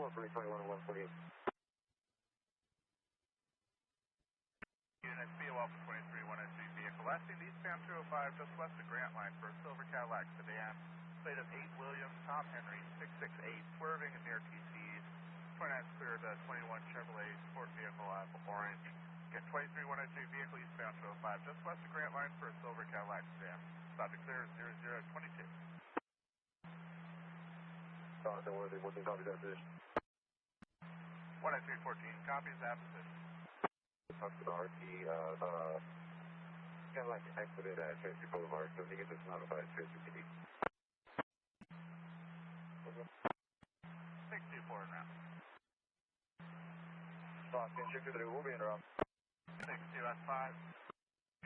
21 148. Unit B, Alpha 23-103 vehicle lasting eastbound 205 just west of Grant Line for a silver Cadillac sedan. Plate of 8 Williams, Tom Henry, 668, swerving near TC's. 29 clear the 21 Chevrolet Sport vehicle, orange. Get 23-103 vehicle eastbound 205 just west of Grant Line for a silver Cadillac sedan. Stop to clear 0022. Stockton, worthy, working, copy that position. 10314, copies that position. Talk to the RT, Cadillac exited at Tracy Boulevard, so he gets us notified at Tracy PD. 624 en route. Stockton, 623, we'll be in route. 62S5,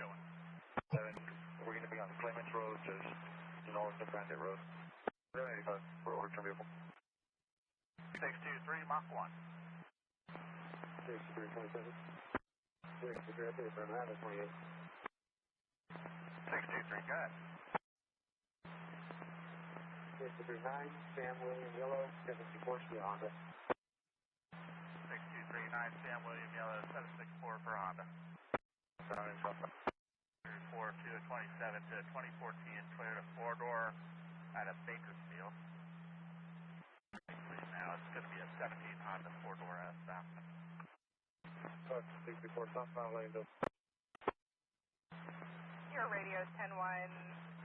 going. 7, we're going to be on Clements Road, just north of Bandit Road. 85, we're over term vehicle. 623, Mach 1. 6327. 63, from Havana 28. 623, go ahead. 639, Sam William Yellow, 764 to Honda. 6239, Sam William Yellow, 764 for Honda. 4 to 27 to 2014 Toyota 4-door out of Bakersfield. Now it's going to be a 17 Honda 4-door out of Stockton. 64 southbound lane, though. Your radio is 10-1.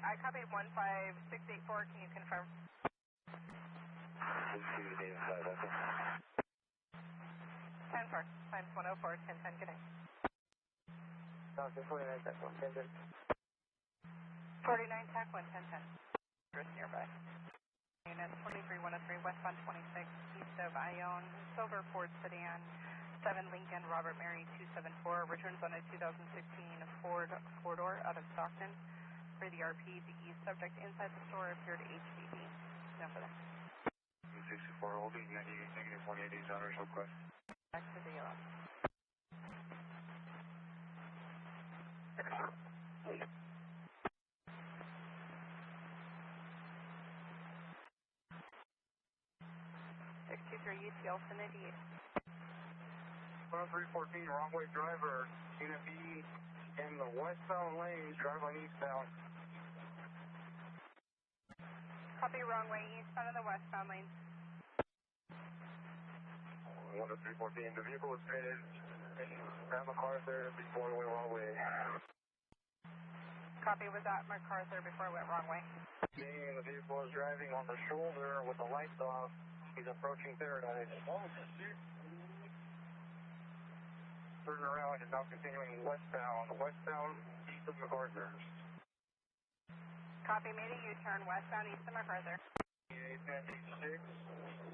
I copied 15684. Can you confirm? 10-4. Times 104. 10-10. Good night. Stockton 49, that's 110. 49 TAC 11010. Cruz nearby. Unit 23-103 westbound 26 east of Ione. Silver Ford sedan. 7 Lincoln Robert Mary 274 returns on a 2016 Ford 4-door out of Stockton. For the RP, the subject inside the store appeared HVD. Now for that. 64 holding, negative 180 honors request. Back to the yellow. UTL Finity. 10314, wrong way driver. Unit B in the westbound lanes, driving eastbound. Copy, wrong way eastbound in the westbound lanes. 10314, the vehicle was headed at MacArthur before it went wrong way. Copy, was at MacArthur before it went wrong way. Meaning the vehicle is driving on the shoulder with the lights off. He's approaching Paradise. Turning around and now continuing westbound east of MacArthur. Copy, made a U-turn westbound east of MacArthur. 896,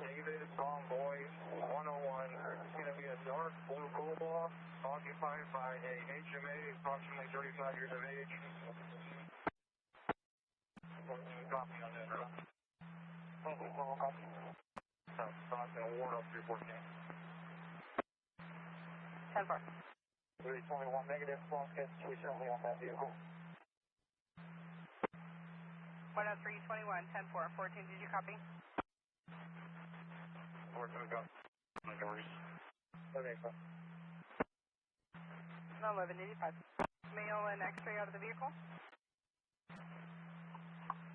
David Convoy 101. It's going to be a dark blue Cobalt occupied by a HMA approximately 35 years of age. Copy on that, bro. Copy. Stockton, Ward up 314. 10-4. 321 negative, cross gets recently on that vehicle. 10321, 10-4, 14, did you copy? 14, got Montgomery. Okay, sir. 1185. Mail and X-ray out of the vehicle?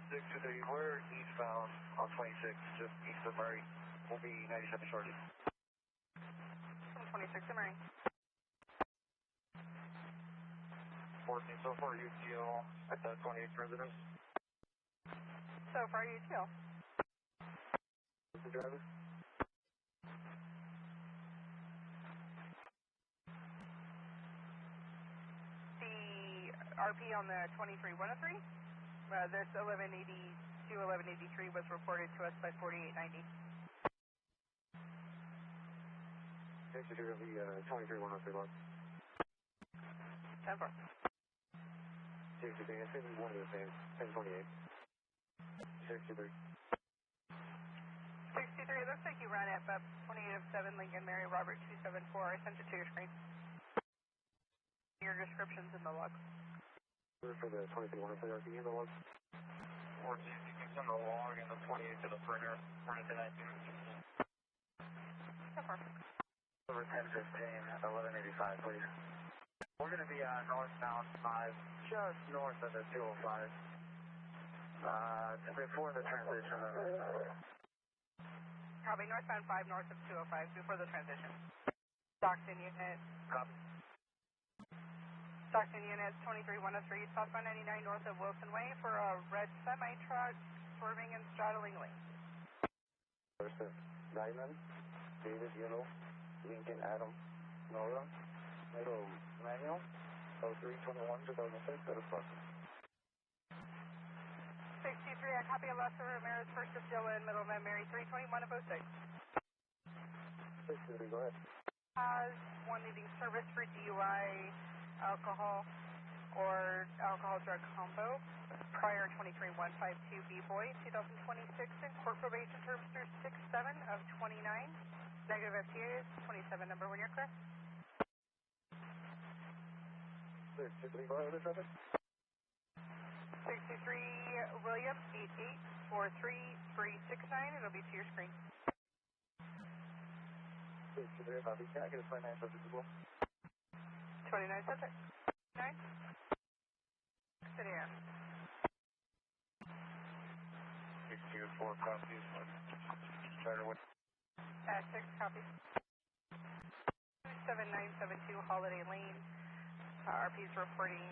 623, we're eastbound on 26, just east of Murray. We'll be 97 shortly. 26 to Murray. 14 so far, UTL at the 28th residence. So far, UTL. Who's the driver? The RP on the 23-103? This 1182-1183 was reported to us by 4890. Thanks for the 23-103 log. 10-4. Thanks for being, I think one of the same, 1028. 63. 63, it looks like you ran it, but 28 of 7 Lincoln Mary Robert 274. I sent it to your screen. Your description's in the log. For the 23-103 RP in the log. 14, you can send the log and the 28 to the printer. Print it tonight. Over 1015, 1185, please. We're going to be northbound 5, just north of the 205. Before the transition. Copy, northbound 5, north of 205, before the transition. Stockton unit. Copy. Stockton unit 23103, southbound 99, north of Wilson Way for a red semi-truck swerving and straddling lane. Merced, Diamond, David, Yellow, Lincoln, Adam, Nora, Middle, Manual, 0321, 2006, that is Stockton. 63, I copy Alessa Ramirez, first of Dylan, middle of Mary, 321 of 06. 63, go ahead. Has one needing service for DUI, alcohol, or alcohol drug combo, prior 23152 B-Boy, 2026, in court probation terms through 6-7 of 29. Negative FTA is 27, number when you're clear. 63, go ahead with the traffic. 63 William 8843369. It'll be to your screen. 63, copy. Can I get a financial as well? 29 subject. 9. Sedan. 624 copies. Starter with. 6 copies. 27972 Holiday Lane. RP's reporting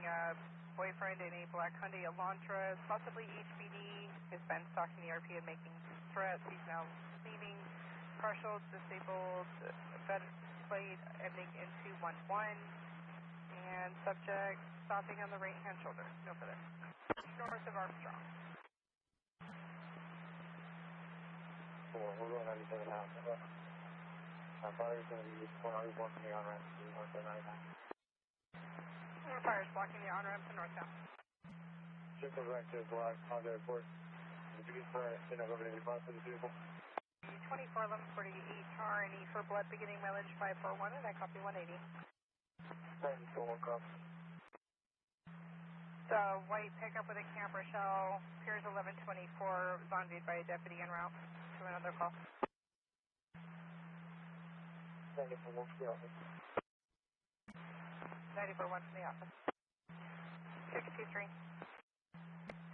boyfriend in a black Hyundai Elantra, possibly HBD, has been stalking the RP and making threats. He's now leaving. Partial disabled, bed plate ending in 211, and subject stopping on the right-hand shoulder. No further. North of Armstrong. Cool, we're going 97 now. I thought he was going to be blocking the on-ramp to north of 99. Fires blocking the on-ramp to northbound. Triple directed block, Honda Airport. If you get started, then I'll go to the bus for the vehicle. 241148 R&E for blood beginning mileage 541, and I copy 180. Thank you, one cop. The white pickup with a camper shell, Piers 1124, was on viewed by a deputy en route to another call. Thank you for one for the office. 94-1 from the office. 623.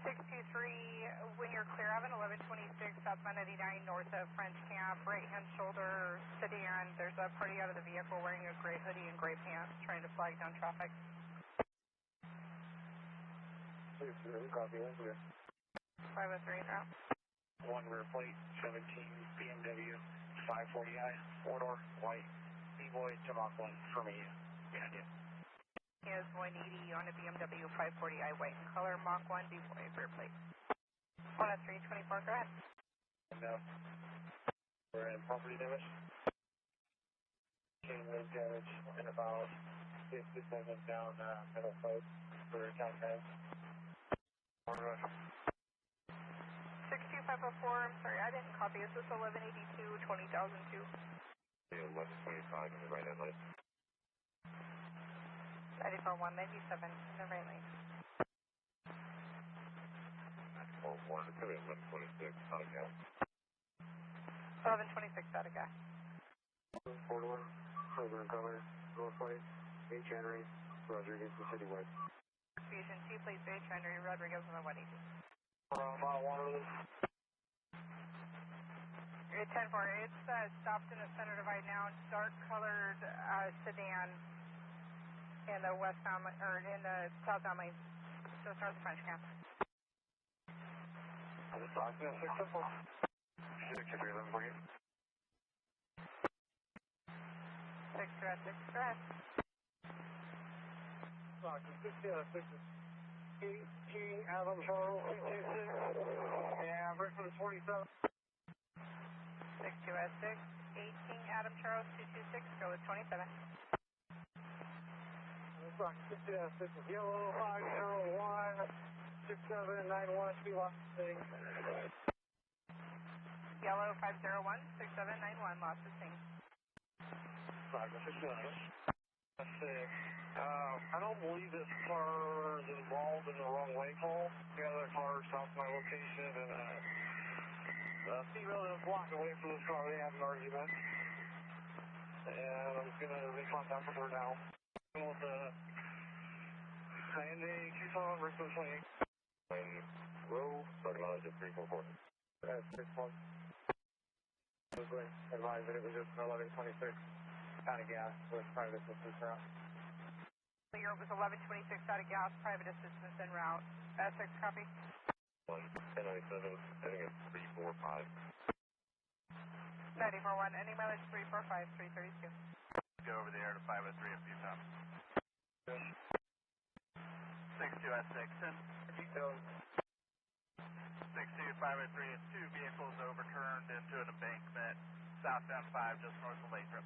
623, when you're clear, Avenue 1126, southbound 99, north of French Camp, right-hand shoulder, sedan. There's a party out of the vehicle wearing a gray hoodie and gray pants, trying to flag down traffic. 6-0, copy, 1 clear. 503 route. 1 rear plate, 17 BMW 540i, 4-door, white, B-Boy, Tobacco, for me, behind you. Is 180 on a BMW 540i white in color, Mach 1, B-Boy, rear plate. 10324, go ahead. And we're in property damage. Chain link damage and about 50 seconds down middle post for account guys. 62504, I'm sorry, I didn't copy. Is this 1182, 20002? 1125 in the right headlight. 94-197 in the right lane. 91, it's going to be 1126, out of gas. 1126 out of gas. 4-door, silver in color, north plate, H. Henry, Rodriguez, the City West. Fusion 2 plates, H. Henry, Rodriguez on the 180. Mile 1 of this. 10-4, it's stopped in the center divide now. Dark colored sedan in the westbound, or in the southbound lane, just north of French Camp. I'm just talking to 6-4. 6-3, 11 for you. 6 threat, 6 threat. Talking 18 Adam Charles, 226. Yeah, Brickman 47. 62S6, 18 Adam Charles, 226, go with 27. Stock 6 yellow 501 6791 speed loss thing. Yellow 501 6791 lost the thing. Stock 6. Let's see. I don't believe this car is involved in the wrong way call. The other car stopped my location and female is blocking away from this car. They had an argument. And I'm just gonna make contact with her now. With the INA Tucson, Merced 28. Row, starting on just 344. That's 6 months. I was going to advise that it was just 1126 out of gas with private assistance route. Clear, it was 1126 out of gas, private assistance en route. S6 copy. 1097, I think it's 345. 94-1, any mileage 345, 332. Go over the air to 503 a few times. 62S6, and Details. 62503 and 2 vehicles overturned into an embankment southbound 5 just north of Lathrop.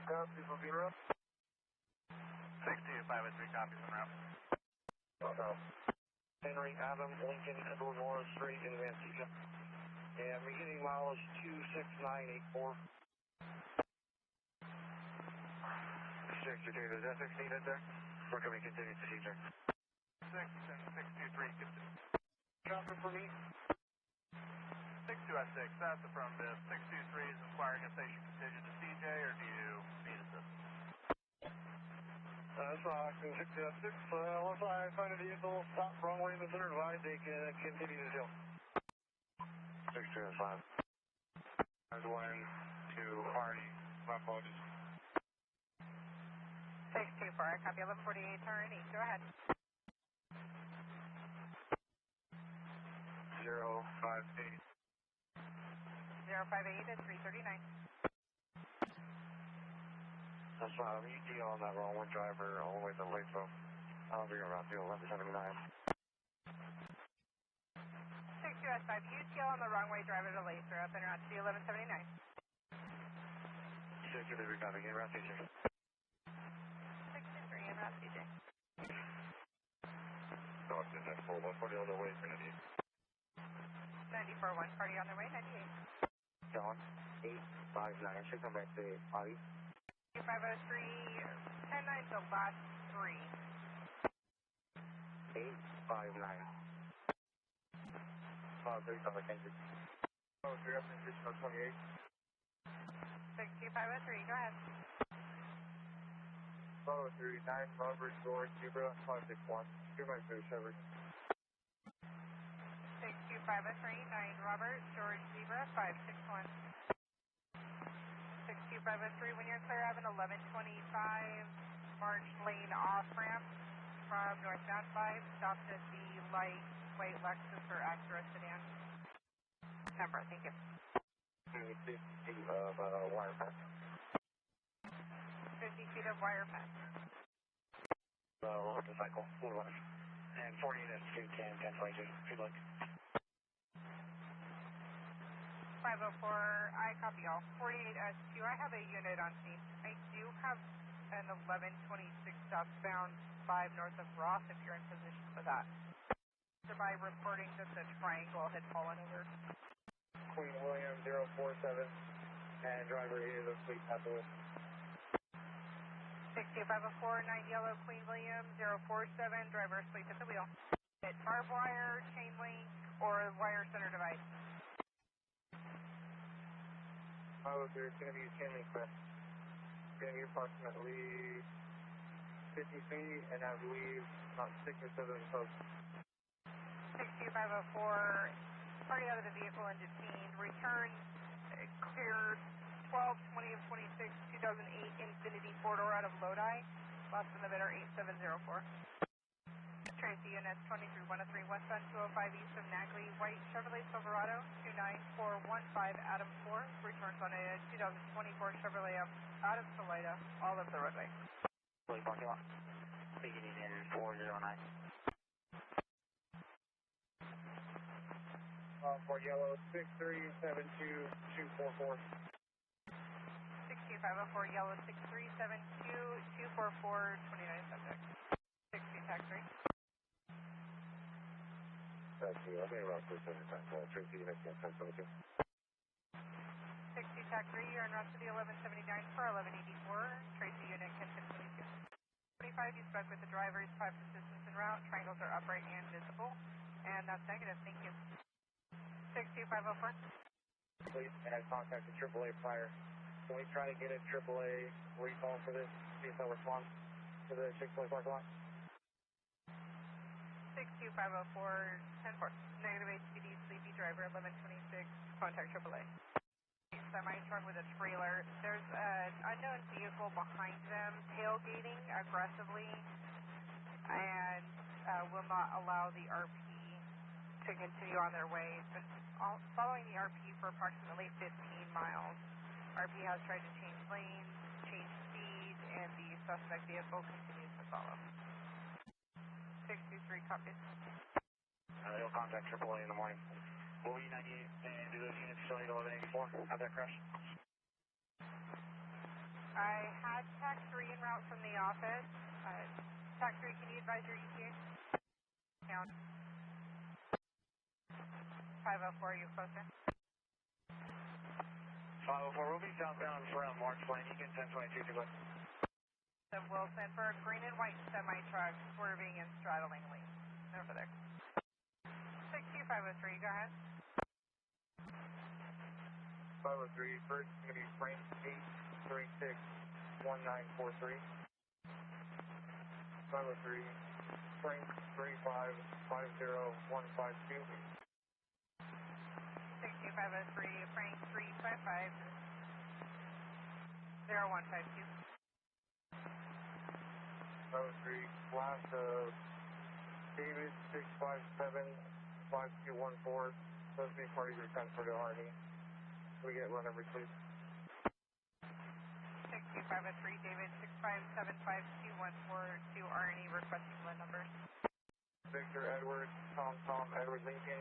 Copies will be rough. 62503 copies en route. Henry, Adam, Lincoln, Edward Morris Street in Manteca. And beginning mileage 26984. 62, is that 16 in there? Or can we continue to see there? 6 and 623 continue. Chopper for me. 62S6, that's affirmative. 623 is inquiring if they should continue to CJ, or do you need assistance? That's fine. 626, once I find a vehicle, stop wrong way in the center line, they can continue to hill. 625. There's one to Hardy. My apologies. 624, I copy 1148, turn east, go ahead. 058. 058 at 339. That's fine. You deal on that wrong one driver all the way to Lathrop. I'll be around to 1179. 62S5, UTL on the wrong way, driver to Lathrop, and route to 1179. 63, we got to get around to 6. 63 and route CJ. No, it's in that 4. 140 on the way for 98. 94-1, party on their way, 98. John, 859. Should come back to Audi. 503, 10-9 the last 3. 859. 3, thank you. 3 up in 28. 62503, go ahead. 39, Robert, George, Zebra, 561. Give my food, Trevor. 62503, 9 Robert, George Zebra, 561. 62503, when you're clear, I have an 1125 March Lane off-ramp from northbound 5, stopped at the light white Lexus or Acura sedan. Number, thank you. 50 feet of wire pack. 50 feet of wire pack. Motorcycle, 4 left. And 40 units, 210, 1022. Good luck. 504, I copy all. 48S2, I have a unit on scene. I do have an 1126 southbound 5 north of Ross if you're in position for that. By reporting that the triangle had fallen over. Queen William 047, and driver is asleep at the wheel. 62504, 9 yellow Queen William 047, driver asleep at the wheel. Hit barbed wire, chain link, or wire center device. Oh, there's going to be a chain link there. It's going to be approximately 50 feet, and I believe about 6 or 7 posts. 62504, party out of the vehicle and detained. Return cleared 12/20 of 26, 2008 Infinity 4-door out of Lodi. Lost in the bidder 8704. Tracy, units 23103 westbound 205 east of Nagley, white Chevrolet Silverado 29415 Adam 4. Returns on a 2024 Chevrolet out of Salida, all of the roadway. Parking lot. Beginning in 409. For yellow, 6372244. 62504, yellow 6372244, 29 subject. 60 tax 3. That's you. I'm going to route 379. Tracy, unit 1022. 60 tax 3, you're en route to the 1179 for 1184. Tracy, unit 1022. 25, you spoke with the drivers, 5 assistance en route. Triangles are upright and visible. And that's negative, thank you. 62504. Please, and I've contacted AAA prior. Can we try to get a AAA recall for this? See if they'll respond to the Chick-fil-A parking lot. 62504, 10-4. Negative HPD, sleepy driver, 1126. Contact AAA. Semi-truck with a trailer. There's an unknown vehicle behind them tailgating aggressively and will not allow the RP to continue on their way. It's been following the RP for approximately 15 miles. RP has tried to change lanes, change speed, and the suspect vehicle continues to follow. 623 copies. They'll contact AAA in the morning. Will E98 and do those units still need 1184? How'd that crash? I had TAC 3 en route from the office. TAC 3, can you advise your ETA? Count. 504, are you closer? 504, we'll be southbound around March Lane. You can 1022 to us. So Wilson for a green and white semi-truck swerving and straddling lanes. Over there. 62503, go ahead. 503, first is going to be Frank 8361943. 503, Frank 3550152. 62503, Frank 3550152. 503, last David 6575214. Those be parties are transferred to Arnie. Can we get one number, please? 62503, David 6575214 to Arnie requesting one numbers. Victor Edwards, Tom Edward Lincoln,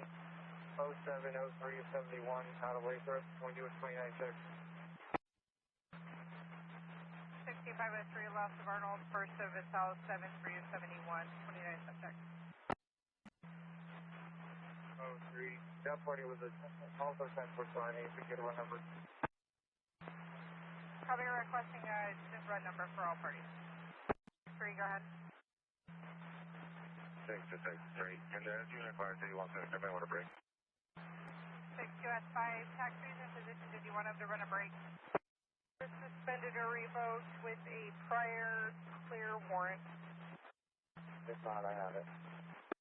070371 out of Lathrop. Can we do a 29 check? 62503, loss of Arnold, first of Vital 7371, 29 subject. 03, that party was also transferred to Arnie. If we get a run number. Copy, requesting just run number for all parties. 3, go ahead. 6-6-3, and the unit fire city wants to, everybody want a break. 62S5, TAC 3's in position, did you want him to run a break? Suspended or revoked with a prior clear warrant. If not, I have it.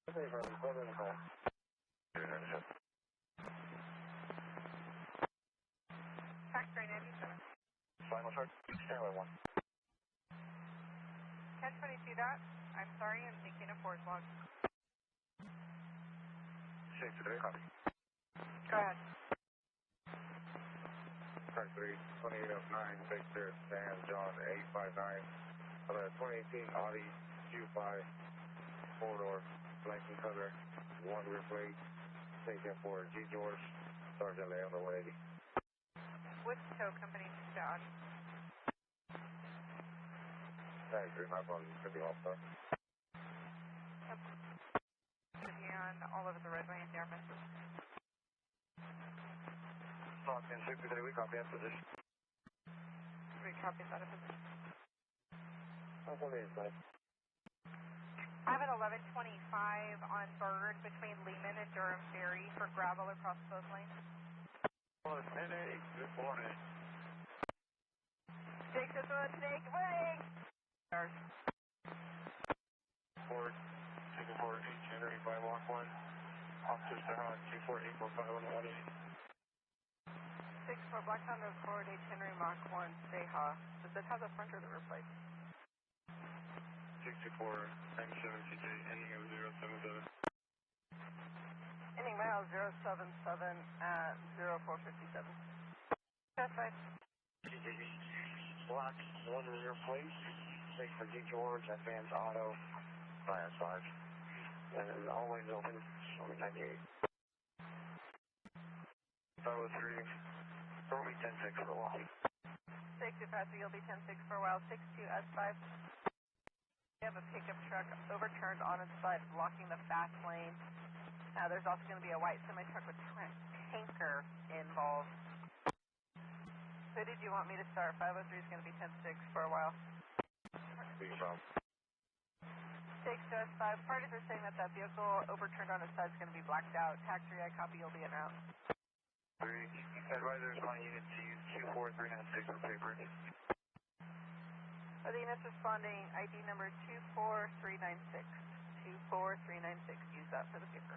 Okay, brother, go to the car. TAC 397. Final charge, Stanley 1. 1022 dot. I'm sorry, I'm thinking of force log. 6-3, copy. Go ahead. Car 3, 2809, Victor, Sam, John, 859. 2018 Audi Q5, 4-door, blanking color, 1 rear plate, station for G. George, Sergeant Leon the way. Which tow company is that? Tag 3, my phone could be off, sir. And all over the red lane, there, Mrs. Stockton, 63, we copy that position. 3 copies out of position. That's what it is, buddy. I have an 1125 on Bird between Lehman and Durham Ferry for gravel across both lanes. Well, it's Monterey. Good morning. Take this one, take away! Ford, taking forward H. Henry by Mach 1. Officer Sahara, 2484511. 6 for Black Thunder Ford H. Henry Mach 1, Seha. Does it have the front or the rear plate? 64, 97 CJ, ending at 077. Ending mile 077 at 0457. That's right. Black, 1 rear plate. 6 for G. George, Advance Auto, fire 5. And then all lanes open, only 98. 503, throw me 10-6 for a while. 6 to pass, you'll be 10-6 for a while. 62S5. We have a pickup truck overturned on its side, blocking the fast lane. There's also going to be a white semi-truck with tanker involved. Who did you want me to start? 503 is going to be 10-6 for a while. 6 to S5. Parties are saying that vehicle overturned on its side is going to be blacked out. TAC 3, I copy, you'll be in route. 3, Advisors want unit to use 24396 for papers. The unit's responding ID number 24396. 24396, use that for the paper.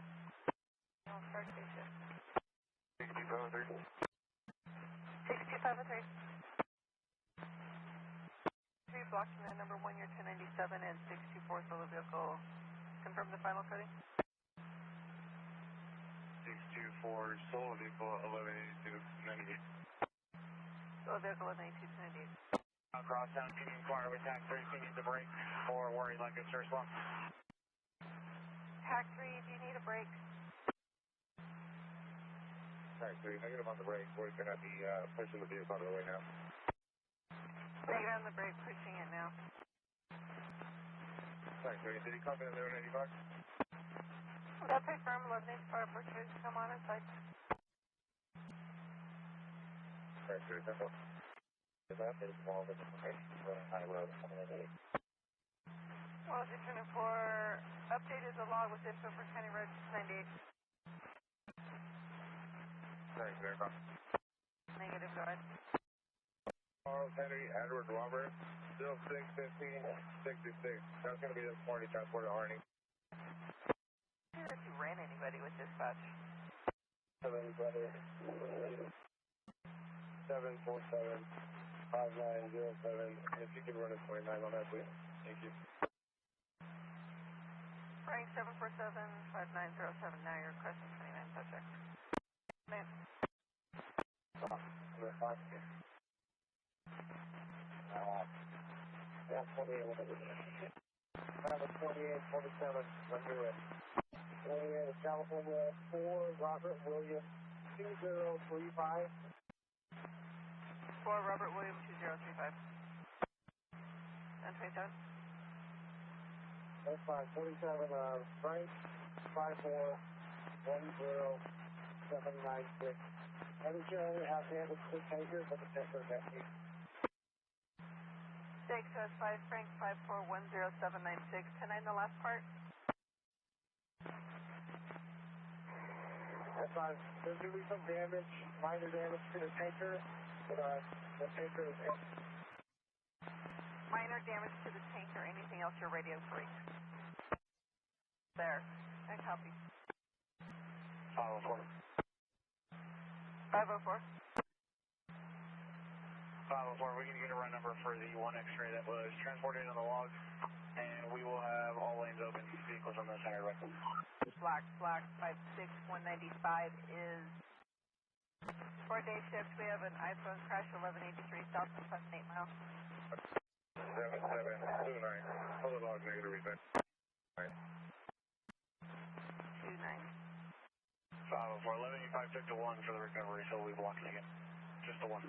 I'll start station. 6253. 6253. 3 block unit number 1, year 1097 and 624 solo vehicle. Confirm the final coding. 624 solo vehicle 118298. Solo vehicle 118298. Crosstown, can you inquire with TAC 3 if you need the brake or worry like it's your slump? TAC 3, do you need a brake? TAC 3, negative on the brake. We're going to be pushing the vehicle out of the way now. Negative on the brake, pushing it now. TAC 3, did he come in there at 80 bucks? That's a firm 1185 purchase, come on inside. TAC 3, simple. Is that is small, but okay, running high road, coming in 8. Well, if you're turning for updated the log with info for County Road 98. Thanks, there, go. Negative, go ahead. Charles Henry Edward Robert, 061566. That's going to be the party transporter Arnie. I'm not sure if you ran anybody with dispatch. 747 5907. If you could run a 29 on that, please. Thank you. Frank 747 5907. Now you're requesting 29 subject. Man. Number 5. Yeah, 28. Number 28, 47. Let's do it. 28 is California 4, Robert Williams 2035. 4 Robert Williams 2035. And 27. That's fine. 47, Frank 5410796. Every trailer has handled 6 acres, but the checker is empty. 6 5 Frank 5410796. 10-9 the last part. That's fine. There's going to be some damage, minor damage to the tanker, but the tanker is empty. Minor damage to the tank or anything else your radio freak. There. And copy. 504. 504. 504, we can get a run number for the one X-ray that was transported on the log, and we will have all lanes open, vehicles on the center right. Black 56195 is for day shift. We have an iPhone crash 1183 Stockton 8 miles. 7729, hold the log negative reset. 29. 504, 1185 took the 1 for the recovery, so we'll be blocking again. Just the 1.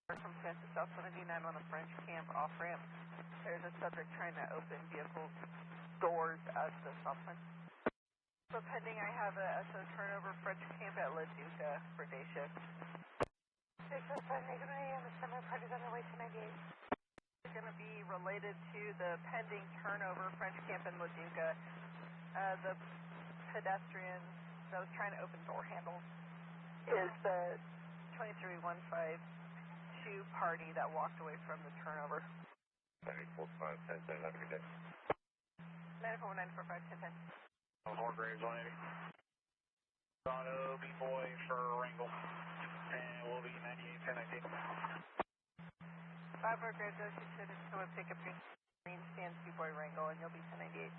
Circumstances South 79 on the French camp off ramp. There's a subject trying to open vehicle doors at the stop sign. So pending, I have a SO turnover French camp at La Duca for day shift. 605 negative AM, the summer party's on their way to 98. It's going to be related to the pending turnover French camp in La Duca. The pedestrian that was trying to open door handles is the 23152 party that walked away from the turnover. 9451010, have a good day. 941-945-1010. 4 Graves 180. Auto B-Boy for Wrangle. And we'll be 981019. 5 Graves, those you should have pick up green stands B-Boy Wrangle and you'll be 1098.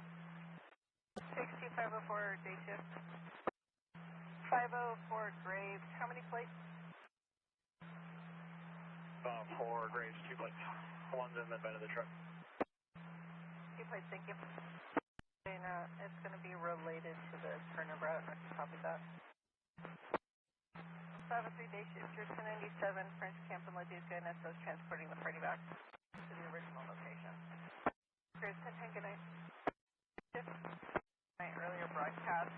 62504 day shift. 504 Graves, how many plates? 4 Graves, 2 plates. One's in the bed of the truck. 2 plates, thank you. And it's going to be related to the turnover. I don't know if you copied that. 503 day shift, you're 1097 French Camp in La Duca, and SO's transporting the party back to the original location. Here's 1010, good night. My earlier broadcast,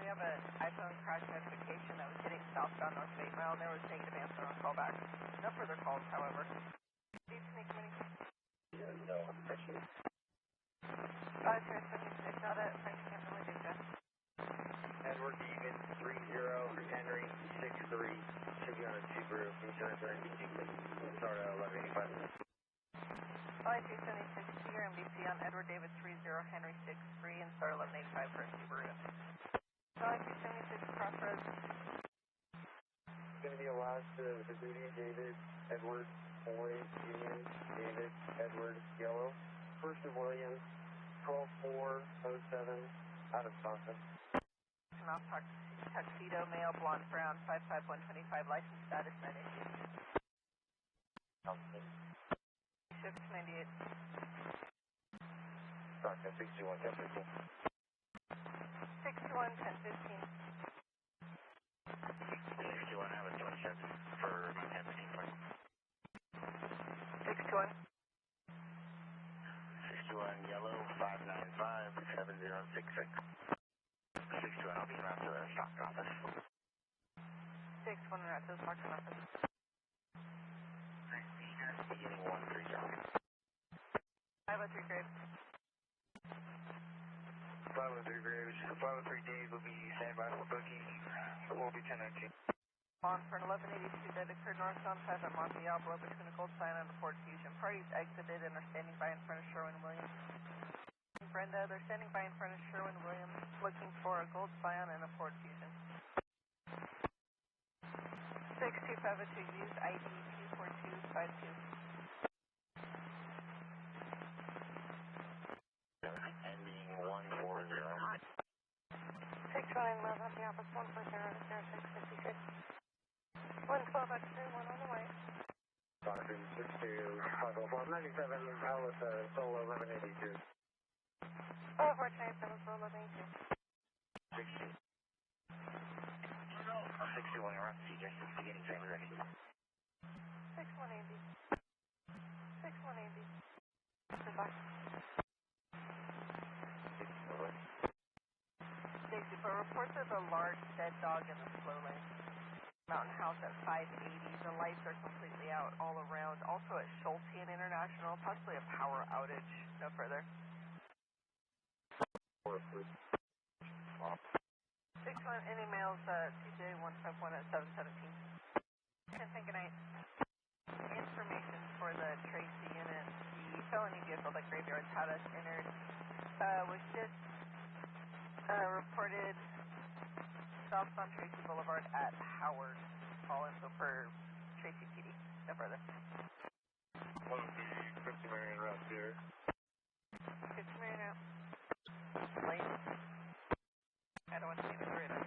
we have an iPhone crash notification that was hitting southbound north of 8 Mile, and there was negative answer on callback. No further calls, however. Need to make money. No, appreciate it. Transmitting out at French Camp in La Duca. Edward Egan 30 for Henry 6 Start at 1185. Flight 276 to your MDC on Edward David 30 Henry 63 and start 1185 for Subaru. Flight 276 Crossroads. It's going to be a last Duty, David, Edward, Boy, Union, David, Edward, Yellow. First of Williams, 12407, out of Stockton. Mouth tuxedo, male, blonde, brown, 55125, license status, not issued. Stockton. 698. Stockton, 621, 1015. 621, 1015. 621, have a 27 for my 1015. 621. 621, yellow, 595, 7066. 621, I'll be around to the Stockton office. 621, right to the Stockton office. Beginning 13 Johnson. 503 Graves. 503 Graves. 503 Dave will be standby for booking. It will be 1019. On for an 1182 that occurred northbound 5 at Monte Diablo between the Gold Sign and the Ford Fusion. Parties exited and are standing by in front of Sherwin-Williams. Brenda, they're standing by in front of Sherwin-Williams looking for a Gold Scion and a Ford Fusion. 62502, use ID 24252. Ending 140. 629 love at the office 1400656. 112 X-ray, 1 on the way. Stockton 6250497, Alice, Solo 1182. Oh, 497, Solo 1182. 60. 61, you're on CJ, beginning family ready. 6180. 6180. Goodbye. Stacy, but reports of a large dead dog in the slow lane. Mountain House at 580. The lights are completely out all around. Also at Schulte International, possibly a power outage. No further. 61, any mails, TJ 151 at 717. 10 good night. Information for the Tracy unit. The felony vehicle that Graveyards had us entered was just reported south on Tracy Boulevard at Howard. Call info for Tracy PD. No further. 50 Marion route here. 50 Marion out. Late. I don't want to see the radar.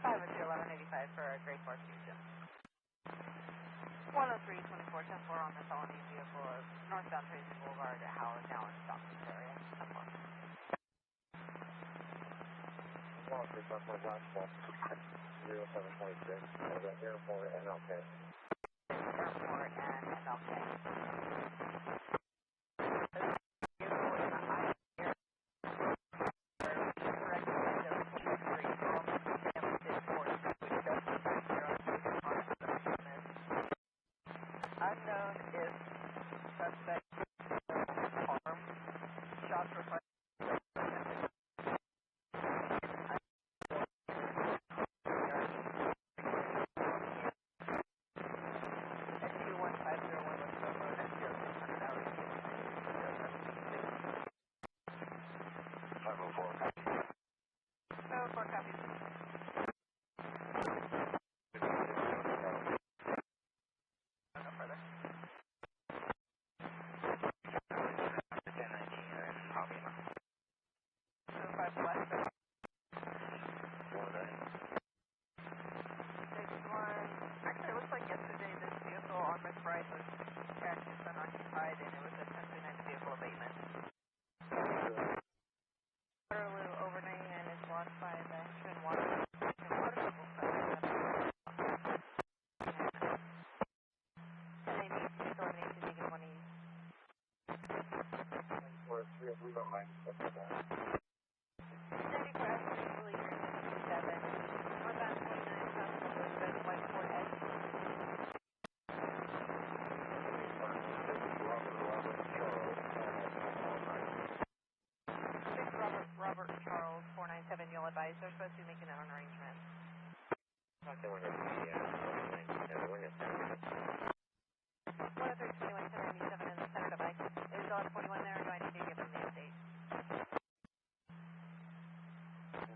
5-1185 for a Great Ford Fusion. 103-24-10-4 on the felony vehicle of northbound Tracy Boulevard at Howard, now in Stockton area. 0726, airport and MLK. Airport and MLK. Unknown if suspect harm. Shots were fired. Robert Charles 497, you'll advise they're supposed to be making an arrangement. Stockton 103, we're in 103, 21, 1097 in the center device. Is all 41 there, or do I need to give them the update?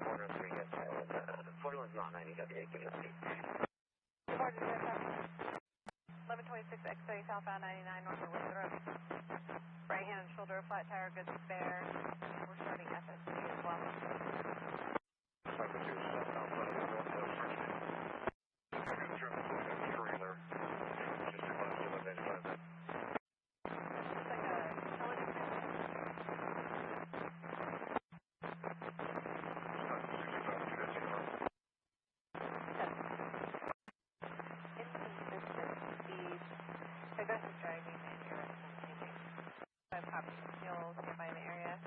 103, yes, 41's not 97, give me the update. Report to 1126 X-ray southbound 99 north of West Road. Right hand and shoulder, flat tire, good spare. We're starting FSC as well. Trailer. Just about to eliminate that. Looks like a Hollister. Inconsistent speed, aggressive driving, and irregular changing. 5 copies. You'll stand by in the area.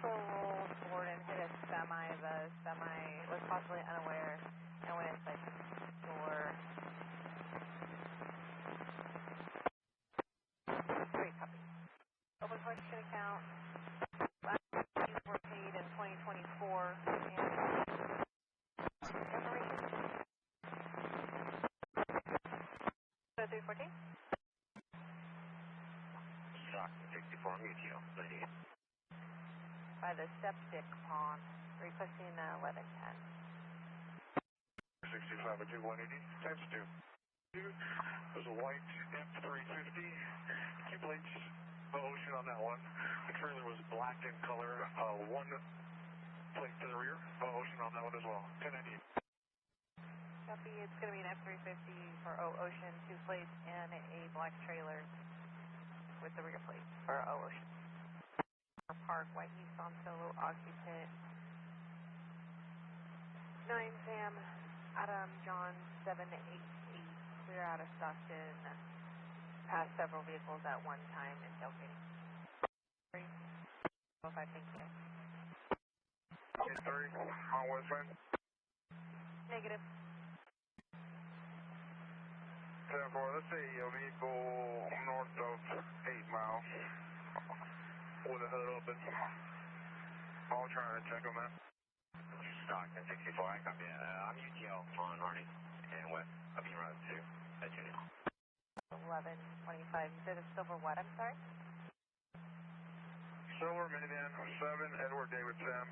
Full rolled forward and hit a semi. The semi was possibly unaware and went inside the door. Great copy. Open question account. Last fees were paid in 2024. Information. 314. Stockton 64, Mutual, 90. By the septic pond, requesting 1110. 65 at 180, times 2. There's a white F350, two plates, Ocean on that one. The trailer was black in color, one plate to the rear, Ocean on that one as well. 1090. Copy, it's going to be an F350 for Ocean, 2 plates, and a black trailer with the rear plate for Ocean. Park, White Nissan Solo, occupant 9 Sam, Adam, John, 788, clear out of Stockton, passed several vehicles at one time in tailgating. 305, thank you. 3, on westbound. Negative. 10-4, let's say a vehicle north of 8 miles. With the hood open. I'll try to check on that. Stockton 64, I copy. I'm UTL on Harney and west of Road 2. That's it. 1125, you said it's silver what, I'm sorry? Silver minivan, 7 Edward David Sam,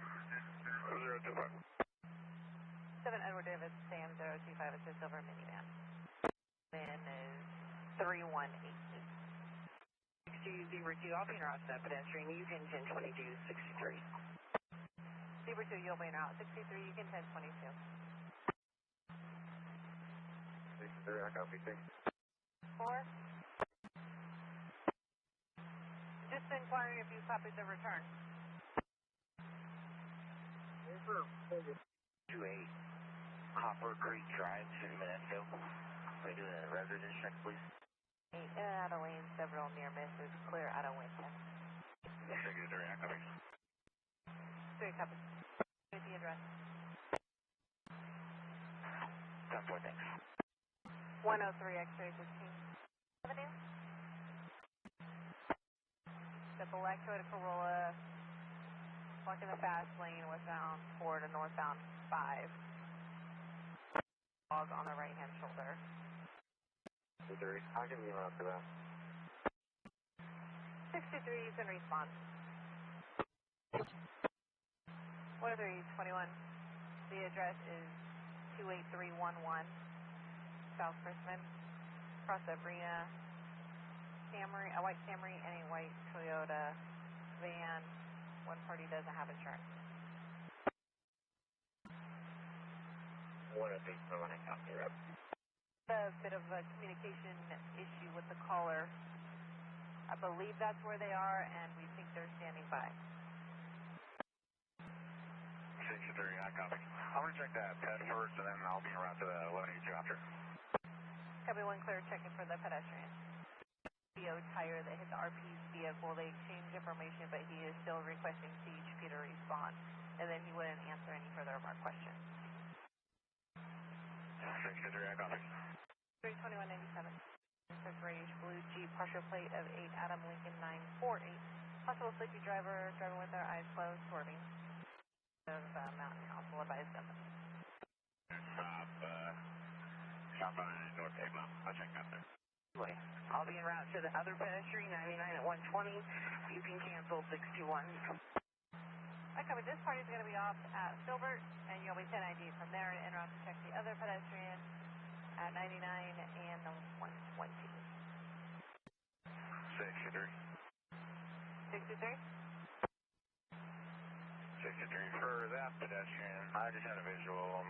025. 7 Edward David Sam 025, it's a silver minivan. Then is 3188. 02, I'll be en route to that pedestrian. You can 1022, 63. 02, you'll be en route. 63, you can 1022. 63, I copy. 4. Just inquiring if you copied the return. 28, Hopper Creek Drive, Modesto. Can we do a residence check, please? 8 in and out of lane, several near misses, clear out of Winton. 63, I copy. 3 copies. Here's the address. 10-4, thanks. 103 X-ray 15th Avenue. The black Toyota Corolla, blocking the fast lane, westbound 4 to northbound 5. Log on the right hand shoulder. 63, I can be around for that. 63, you can respond. 10321. The address is 28311 South Fresno. Across the Brina Camry, a white Camry, and a white Toyota van. One party doesn't have insurance. 103, I copy. A bit of a communication issue with the caller. I believe that's where they are, and we think they're standing by. 63, I copy. I'm going to check that ped first, and then I'll be around to the 182 after. Copy 1 clear, checking for the pedestrian. CO tire that hit the RP's vehicle. They exchanged information, but he is still requesting CHP to respond, and then he wouldn't answer any further of our questions. 63, I copy. 32197. Grayish blue Jeep, partial plate of 8 Adam Lincoln 948. Possible sleepy driver, driving with their eyes closed, swerving. Of Mountain Council advised them. Southbound north 8 mile. I'll check out there. I'll be en route to the other pedestrian, 99 at 120. You can cancel 621. I copy. This party is going to be off at Filbert, and you'll be 10 ID from there and en route to check the other pedestrian at 99 and 120. 63. 63? 63 for that pedestrian. I just had a visual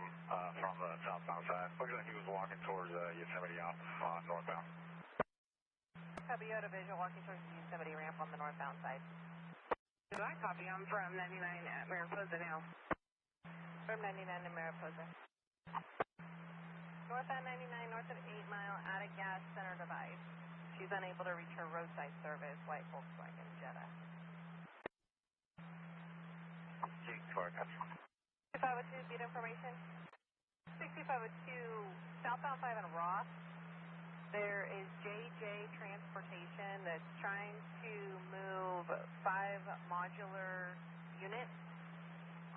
from the southbound side. Looks like he was walking towards Yosemite off northbound. Copy. You had a visual walking towards the Yosemite ramp on the northbound side. I copy. I'm from 99 at Mariposa now. From 99 to Mariposa. Northbound 99, north of 8 Mile, at a gas center device. She's unable to reach her roadside service, white Volkswagen Jetta. 6502, beat information. 6502, southbound 5 in Ross. There is JJ Transportation that's trying to move 5 modular units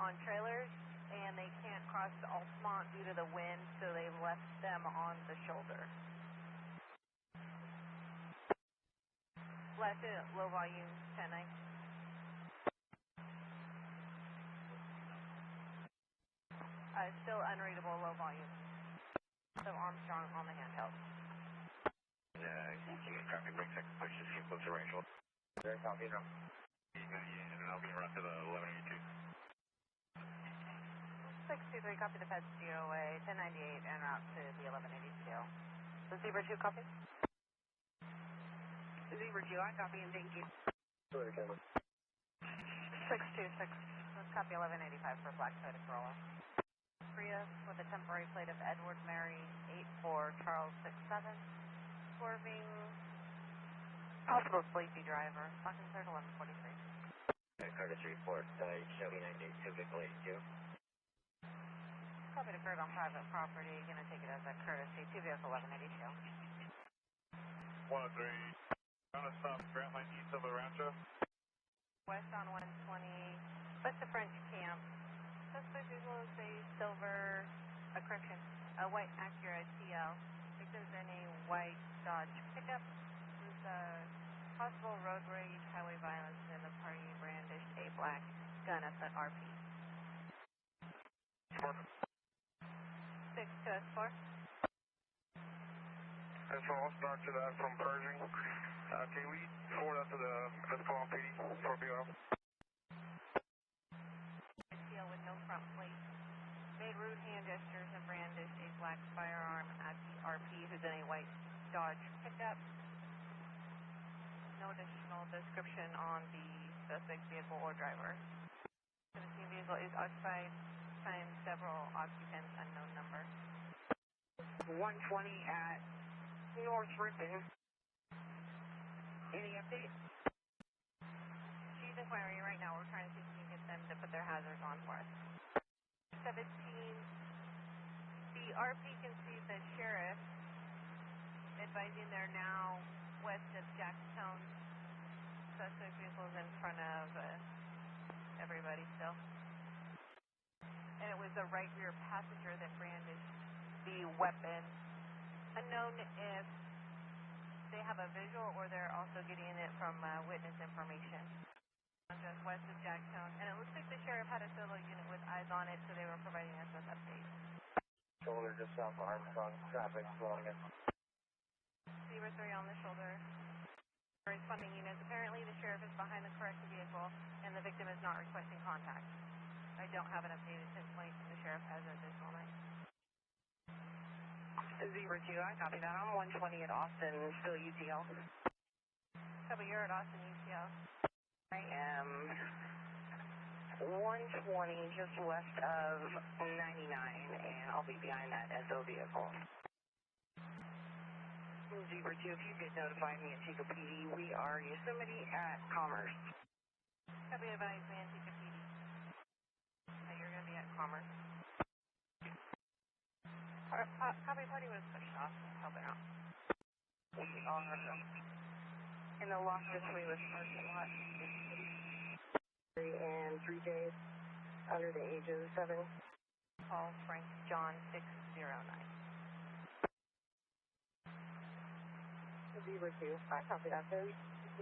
on trailers, and they can't cross the Altamont due to the wind, so they've left them on the shoulder. Left it low volume, 10-9. Still unreadable, low volume. So Armstrong on the handheld. Yeah, you can copy. Break second push. Just keep close to Rachel. Very copy. No. And I'll be around to the 1182. 623, copy the Pets DOA, 1098 en route to the 1182. The Zebra 2, copy? Zebra 2, I copy and thank you. 626, let's copy 1185 for Black Toyota Corolla. Prius with a temporary plate of Edward Mary 84 Charles 67, swerving, possible sleepy driver, Stockton 3rd 1143. Courtesy report, Shelby 92, vehicle 82. Copy occurred on private property, going to take it as a courtesy, 2 vehicle 1182. 103, Banos stop, Grant Line east of the Rancho. West on 120, west of French Camp. Suspect visual is a silver, a white Acura TL. Victims in a white Dodge pickup. With possible road rage, highway violence, and the party brandished a black gun at the RP. 62S4. That's all. I'll start to that from Pershing. Can we forward that to the Escalon PD for BO? TL with no front plate. Made rude hand gestures and brandished a black firearm at the RP, who's in a white Dodge pickup. No additional description on the suspect vehicle or driver. The vehicle is occupied, times several occupants, unknown number. 120 at North Ripon. Any update? She's inquiring right now. We're trying to see if we can get them to put their hazards on for us. 17. The RP can see the sheriff advising they're now west of Jackstown. Suspect vehicles in front of everybody still. And it was the right rear passenger that brandished the weapon. Unknown if they have a visual or they're also getting it from witness information. Just west of Jackstown. And it looks like the sheriff had a solo unit with eyes on it, so they were providing us with updates. Shoulder just south of Armstrong. Traffic slowing it. Zebra 3 on the shoulder. Responding units. Apparently the sheriff is behind the correct vehicle and the victim is not requesting contact. I don't have an updated pinpoint the sheriff has at this moment. Zebra 2, I copy that. I'm 120 at Austin, still UTL. Copy, you're at Austin UTL. I am 120 just west of 99, and I'll be behind that SO vehicle. Zebra 2, if you could notify me at Pacheco PD, we are Yosemite at Commerce. Copy, advise me at Pacheco PD. You're going to be at Commerce. Copy, party was pushed off. Help it out. We are in the Los Angeles parking lot. And 3 days under the age of 7. Call Frank John 609. Zebra 2. I copy that. There's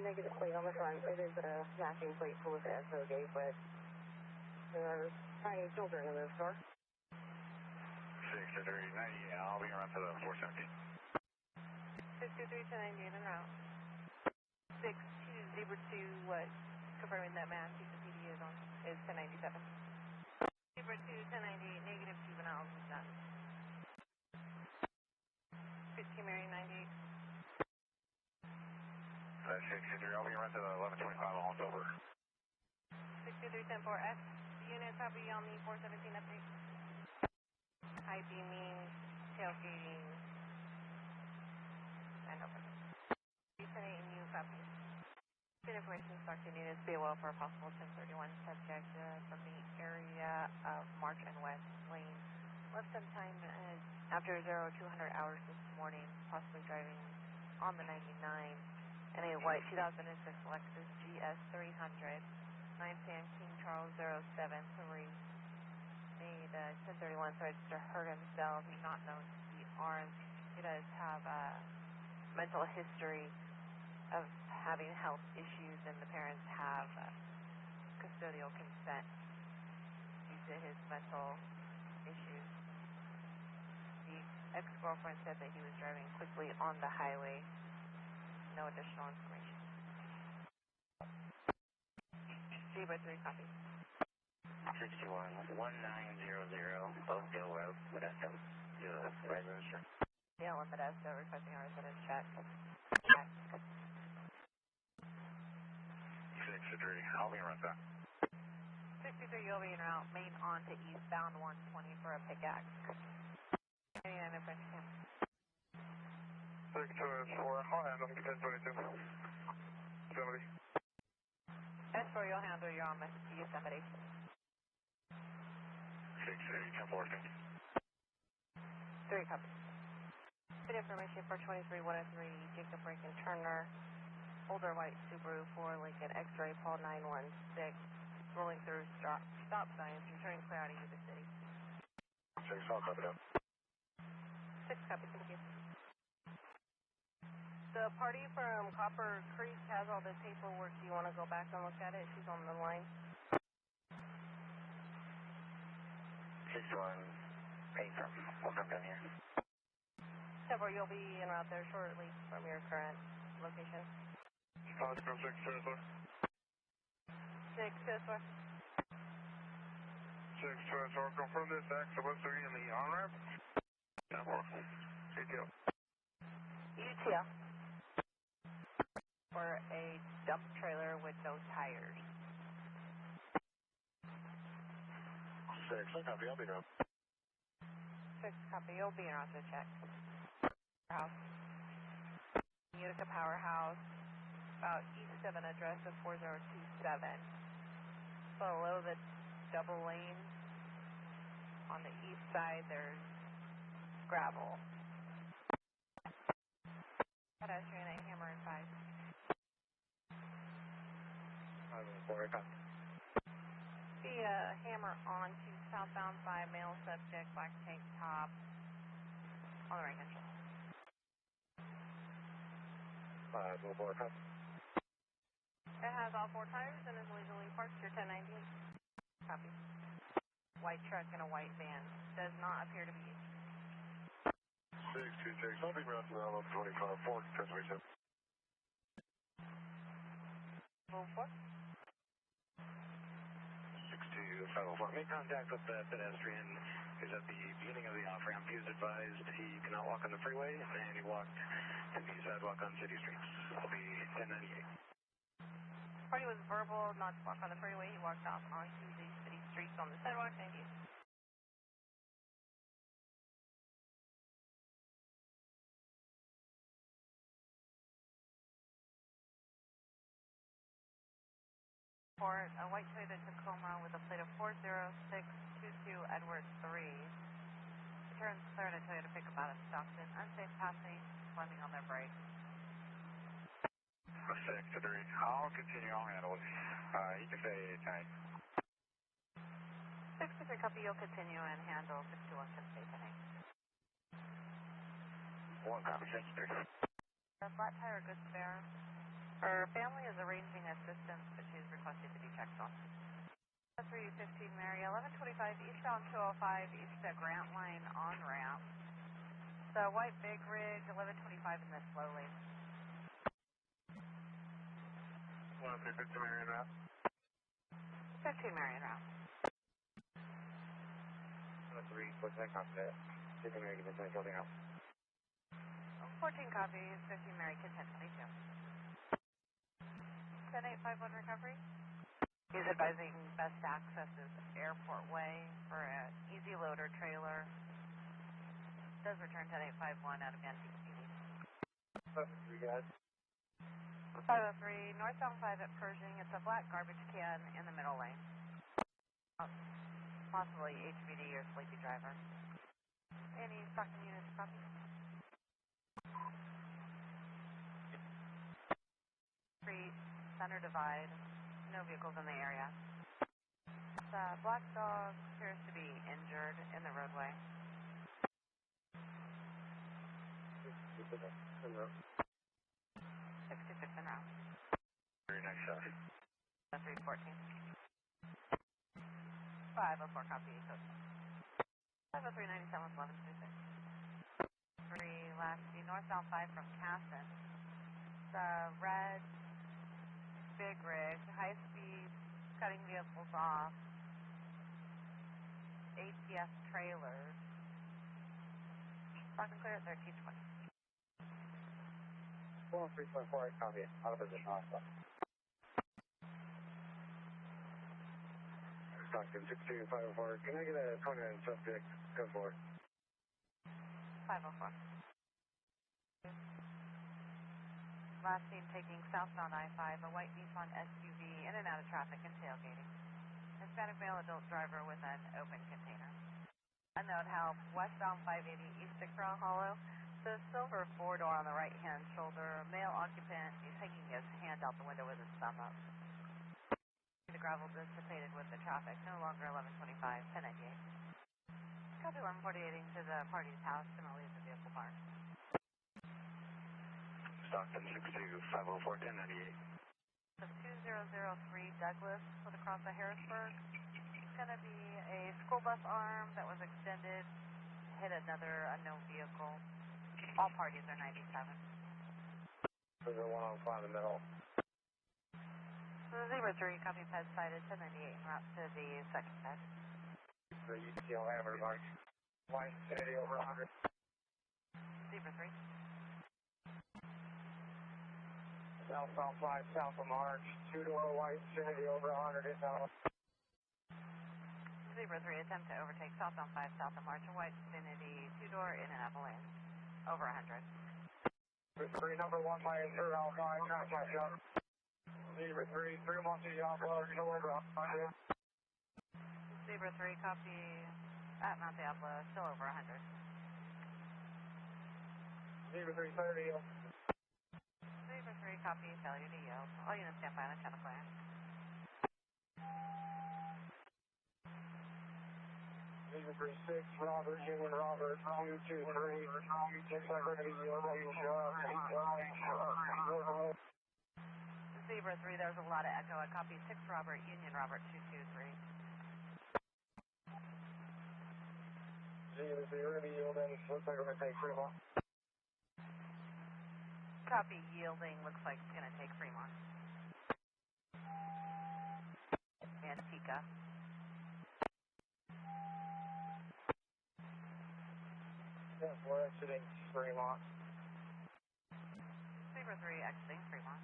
negative plate on the front. It is a matching plate to what the SO gave, but there are tiny children in this car. 6-3, 90, I'll be around to the 417. 623 to 98 en route. 62 Zebra 2, what? Confirming that Massachusetts PD is 1097. Zebra 2, 1098, negative 2 miles is done. 15 Mary 98. 6-3, I'll be around to the 1125 on over. 623-10-4, unit copy on the 417 update. High beaming, tailgating, and open. 378 new copy. Good information, Stockton units, be well for a possible 1031 subject from the area of March and West Lane. Left sometime after 0200 hours this morning, possibly driving on the 99 in a white 2006 Lexus GS 300, 9 San King Charles 073. Made 1031, started to hurt himself. He's not known to be armed. He does have a mental history of having health issues, and the parents have custodial consent due to his mental issues. The ex-girlfriend said that he was driving quickly on the highway. No additional information. Zebra 3 copy. 61 1900 Oakdale Road, Modesto. Do a residence check. Dale and Modesto requesting a residence check. 6-3, I'll be around that. 63, you'll be en route, main on to eastbound 120 for a pickaxe. 89 in French camp. 6-4, I'll handle 1022. 70. S4, you'll handle, you're on message to Yosemite. 6-3, 10-4, 3 copy. Good information for 23103, Jacob Rankin Turner, older white Subaru 4 Lincoln X-ray, Paul 916, rolling through stop signs, returning clear out of Yuba City. 6, I'll copy that. 6 copy, thank you. The party from Copper Creek has all the paperwork. Do you want to go back and look at it? She's on the line. 61, paper. What's up down here? Several, you'll be en route there shortly from your current location. 5-6, 6-4. 6, S4. 6-4, confirm this X supposed to be in the on-ramp. 10-4, CTO. UTL. For a dump trailer with no tires. 6, I'll copy, I'll be around. 6 copy, you'll be en route to check. House. Utica Powerhouse, about East 7 address of 4027. Below the double lane, on the east side, there's gravel. Pedestrian at Hammer and 5. 5-4, copy. See Hammer on to southbound 5, male subject, black tank top, on the right hand shoulder. 5-4, copy. It has all 4 tires and is legally parked. Your 1098. Copy. White truck and a white van. Does not appear to be. 6-2-6, I'll be around to the 1125, 4, 10-27. Move 4. 6-2-5-4. Make contact with the pedestrian who's at the beginning of the off-ramp. He was advised he cannot walk on the freeway, and he walked to the sidewalk on city streets. I'll be 1098. Party was verbal, not to walk on the freeway. He walked off onto the city streets on the sidewalk. 98. For a white Toyota Tacoma with a plate of 40622 Edwards 3. Turns clear to Toyota pickup out of Stockton. Unsafe passing, slamming on their brakes. 6-3, I'll continue, I'll handle it. You can say 10. 6-3 copy, you'll continue and handle 621 can stay tonight. 1 copy, 6-3. The flat tire good spare. Her family is arranging assistance, but she's requested to be checked on. 315 Mary, 1125 eastbound 205 east of Grant Line on ramp. The white big rig, 1125 in the slow lane. 1315 Marion route. 15 Marion route. 3, what's that copy that? 15 Marion, give me holding out. 14 copies, 15 Mary, kid 1022. 10851 recovery. He's advising best access is Airport Way for an easy loader trailer. Does return 10851 out of Antique Beauty. 3 guys. 503, northbound 5 at Pershing. It's a black garbage can in the middle lane. Possibly HBD or sleepy driver. Any Stockton units copy? Street, center divide, no vehicles in the area. The black dog appears to be injured in the roadway. 66 en route. Very nice shot. 314. 504 copy, code. 503 97 1126. 3 last B, northbound 5 from Casson. The red big rig, high speed, cutting vehicles off. ATS trailers. Stock and clear at 1320. 3.4, copy. Out of position, also. Stockton 62504, can I get a 29 subject? Go for it. 504. Last seen taking southbound I-5, a white Nissan SUV in and out of traffic and tailgating. Hispanic male adult driver with an open container. Unknown help, westbound 580 East of Crown Hollow. The silver 4-door on the right-hand shoulder. Male occupant, he's taking his hand out the window with his thumb up. The gravel dissipated with the traffic, no longer 1125, 1098. Copy 148ing to the party's house, and I'll leave the vehicle parked. Stockton 62504, 1098. The 2003 Douglas put across the Harrisburg. It's going to be a school bus arm that was extended, hit another unknown vehicle. All parties are 97. There's a 105 in the middle. So the Zebra 3, copy ped sighted, 1098 en route to the second ped. The UCL Hammer mark. White Infinity over 100. Zebra 3. Southbound 5, south of March. 2-door white Infinity over 100 inbound. Zebra 3, attempt to overtake southbound 5, south of March, a white Infinity 2-door in and out of lane. Over 100. Zebra 3, number 1 by 0 5, not catch up. Zebra 3, 3 months offload, no over 100. Zebra 3, copy at Mount Diablo, still over 100. Zebra 3, 30. Zebra 3, copy, failure to yield. All units stand by on channel plan. Zebra 3, 6, Robert, Union Robert, 223. 6, I'm going to be yielding, Zebra 3, there's a lot of echo. I copy 6 Robert, Union Robert, 223. Zebra 3, we're going to be yielding. Looks like we're going to take Fremont. Copy, yielding. Looks like it's going to take Fremont. Antica. Yes, we're exiting Fremont. Zebra 3, exiting Fremont.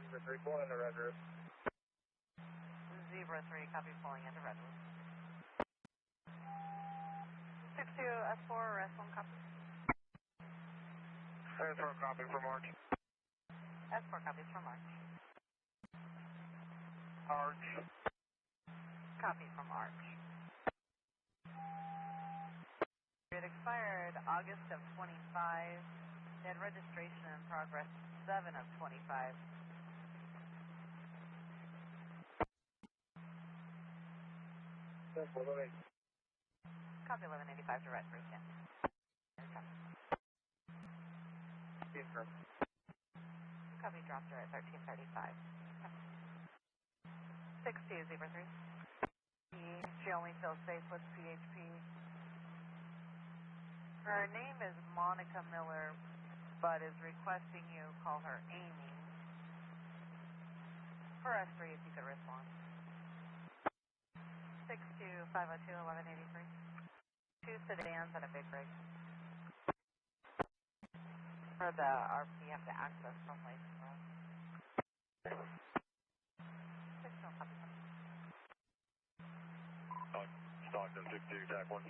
Zebra 3, pulling into Red Roof. Zebra 3, copy, pulling into Redwood. 62 S4, S1 copy. S4 copy for March. S4 copies from Arch. Arch. Copy from Arch. It expired August of 25. They had registration in progress 7 of 25. Yes, we're moving. Copy 1185 direct 310. confirm. Copy, dropped her at 1335. 6203. She only feels safe with CHP. Her name is Monica Miller, but is requesting you call her Amy. For S3, if you could respond. 62502-1183. 2 sedans and a big rig. For the RP, you have to access from Lake Road. 6 no copy. Stockton 62, TAC 1.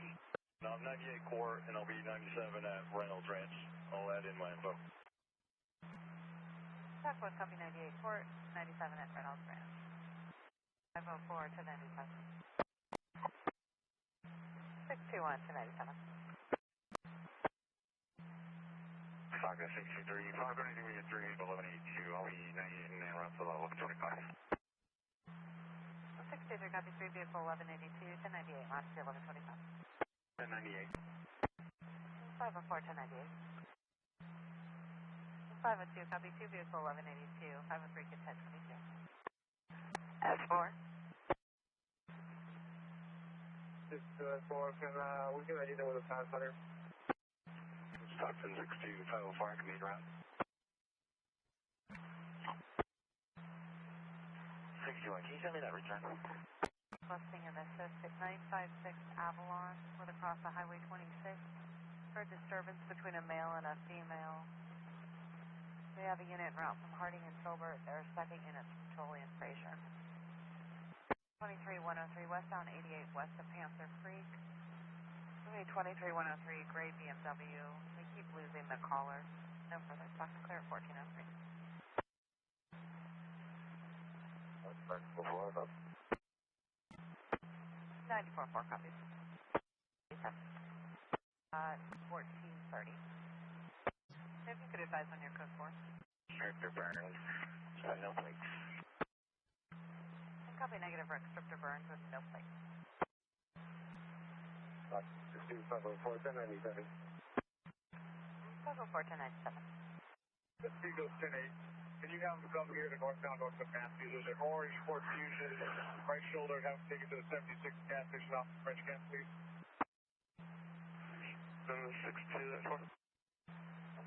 No, I'm 98 Court, and I'll be 97 at Reynolds Ranch. I'll add in my info. TAC 1, copy 98 Court, 97 at Reynolds Ranch. 504 to 97. 621 to 97. Stockton 63, 532, we get 38, 1182. I'll be 98 and around to 1125. 63, copy 3, vehicle 1182 to 98, last 1125. 1098. 504 to 98. 502, copy 2, vehicle 1182, 503, get 1022. S4. 624, can we get ready to with a pass letter? Stockton 62, 504, I can meet around. 61, can you send me that return? Busting an assist at 956 Avalon, would across the Highway 26 for a disturbance between a male and a female. We have a unit en route from Harding and Filbert. There are second units from Trolley and Fraser. 23103 westbound 88 west of Panther Creek. 23103 gray BMW. We keep losing the caller. No further stock clear at 1403. Before about 94.4 copies. 1430. If you could advise on your code 4. Restrictor burns, no plates. And copy negative for restrictor burns with no plates. 504, 1097. 504 1097. This Eagle 10-8. Can you have them come here to northbound North Gas? There's an orange Ford Fusion, right shoulder, have them take it to the 76 gas station off the French gas, please. 62, that's one.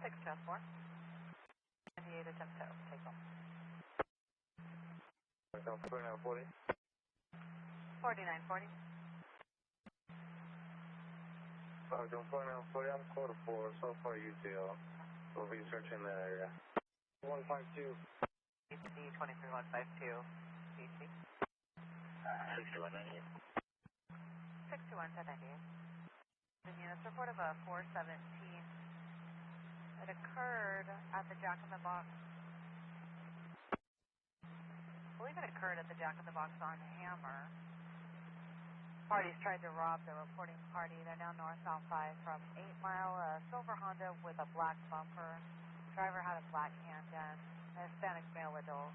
6 to 4. 98 attempt to take off. Down 4940. 4940. Down 4940, I'm code 4, so far UTL. We'll be searching that area. 152. BC 23152. BC. 6198. 621 to 98. The units report of a 417. It occurred at the Jack in the Box. I believe it occurred at the Jack in the Box on Hammer. Parties tried to rob the reporting party. They're now north-south 5 from 8 Mile. A silver Honda with a black bumper. Driver had a black handgun. A Hispanic male adult.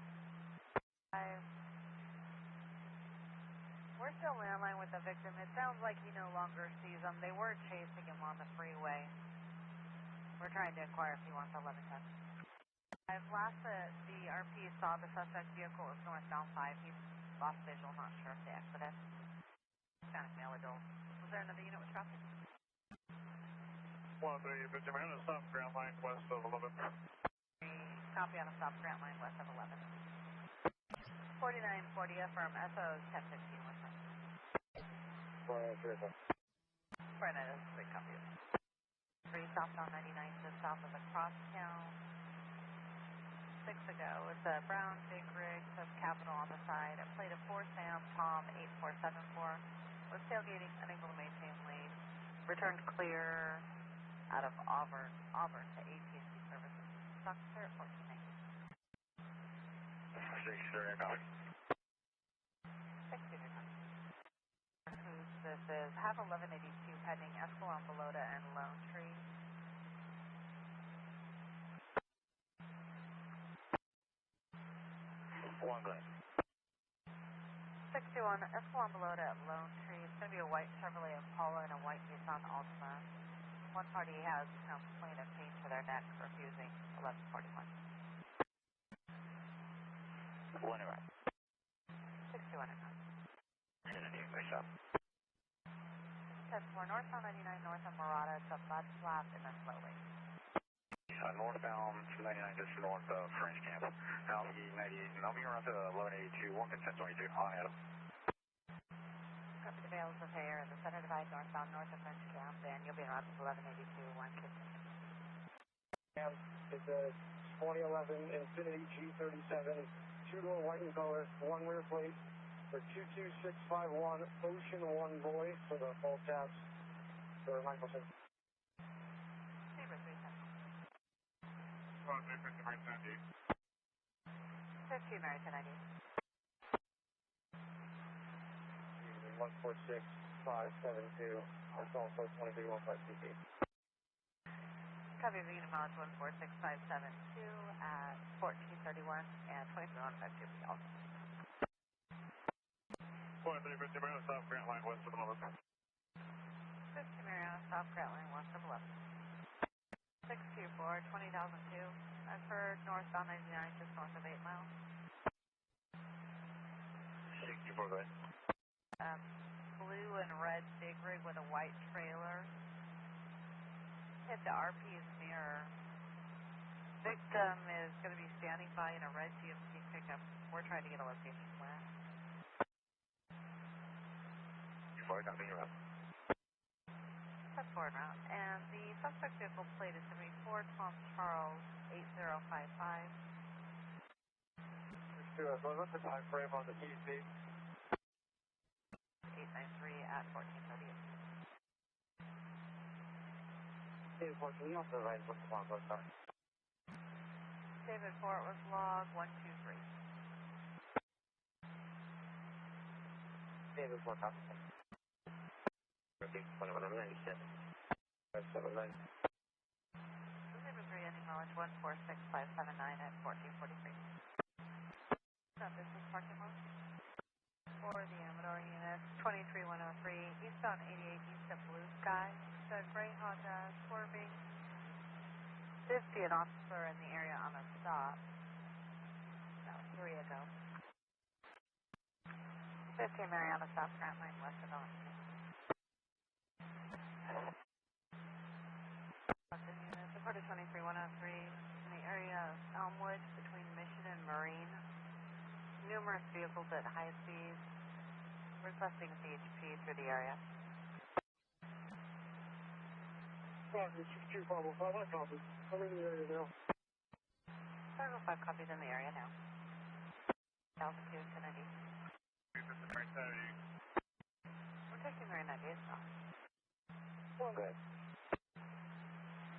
We're still landline with the victim. It sounds like he no longer sees them. They were chasing him on the freeway. We're trying to inquire if he wants 1110. Last the RP saw the suspect vehicle was northbound 5. He lost visual, not sure if they exited. Hispanic male adult. Was there another unit with traffic? 130, Victor Man, a stop ground line west of 11. Copy on a stop ground line west of 11. 4940 affirm SOs 1015 with them. 4930. Brennan is 3 copies. 3 southbound 99 just south of the crosstown. 6 ago, it's a brown big rig, says Capital on the side. A plate of 4 Sam Tom 8474. Was tailgating, unable to maintain lane. Returned clear out of Auburn to AT&T services. Stock clear at 1490. 63, copy. 6 Cruz, this is half 1182 heading Escalon, Belota, and Lone Tree. One glad. 621 Escalon, Belota at Lone Tree. It's going to be a white Chevrolet Impala and a white Nissan Altamont. One party has complaint of pain to their neck, refusing 1141. One arrive. 61 and up. Kennedy, myself. 10-4, northbound 99 north of Morada, it's a mud flap and then slow rate. Northbound 99 just north of French Camp. Altitude 98, and I'll be around to 1182, 1 consent 22, on Adam. Copy the bales of hair in the center divide northbound north of French Camp, and you'll be around to 1182, 1 consent. Camp, it's a 2011 Infiniti G37, 2-door white in color, 1 rear plate for 22651 Ocean One Boy for the full caps for Michelson. Saber 310. 15 American ID. 146572, it's also 2315 CP. Copy of unit mileage 146572 at 1431 and 23152 also. 4350 Mariana, South Grant Line, west of 11. 50 Mariana, South Grant Line, west of 11. 624, 20,002. I've heard northbound 99, just north of 8 miles. 64, go ahead. Blue and red big rig with a white trailer. Hit the RP's mirror. Victim is going to be standing by in a red GMC pickup. We're trying to get a location where. Before I come in, you're up. That's forward route. And the suspect vehicle plate is going to be 4 Tom Charles 8055. What's the time frame on the TC? 893 at 1438. David Fort, can you also write what's the log was, sorry? David Fort was log 123. David Fort, copy. Okay, 1197. 579. David 3, ending mileage 146579 at 1443. Business parking lot. For the Amador unit, 23103, eastbound 88 east of Blue Sky. The gray Honda swerving. Did see an officer in the area on a stop. That was 3 ago. 15 Mariana, South Grant Line, west of Hollister. Stockton unit, Dakota 23103, in the area of Elmwood between Mission and Marine. Numerous vehicles at high speeds, requesting CHP through the area. Roger, 62505, I copy. I'm in the area now. 505 copies in the area now. Altitude 1090. We're taking Maroon 98 south. Well, good.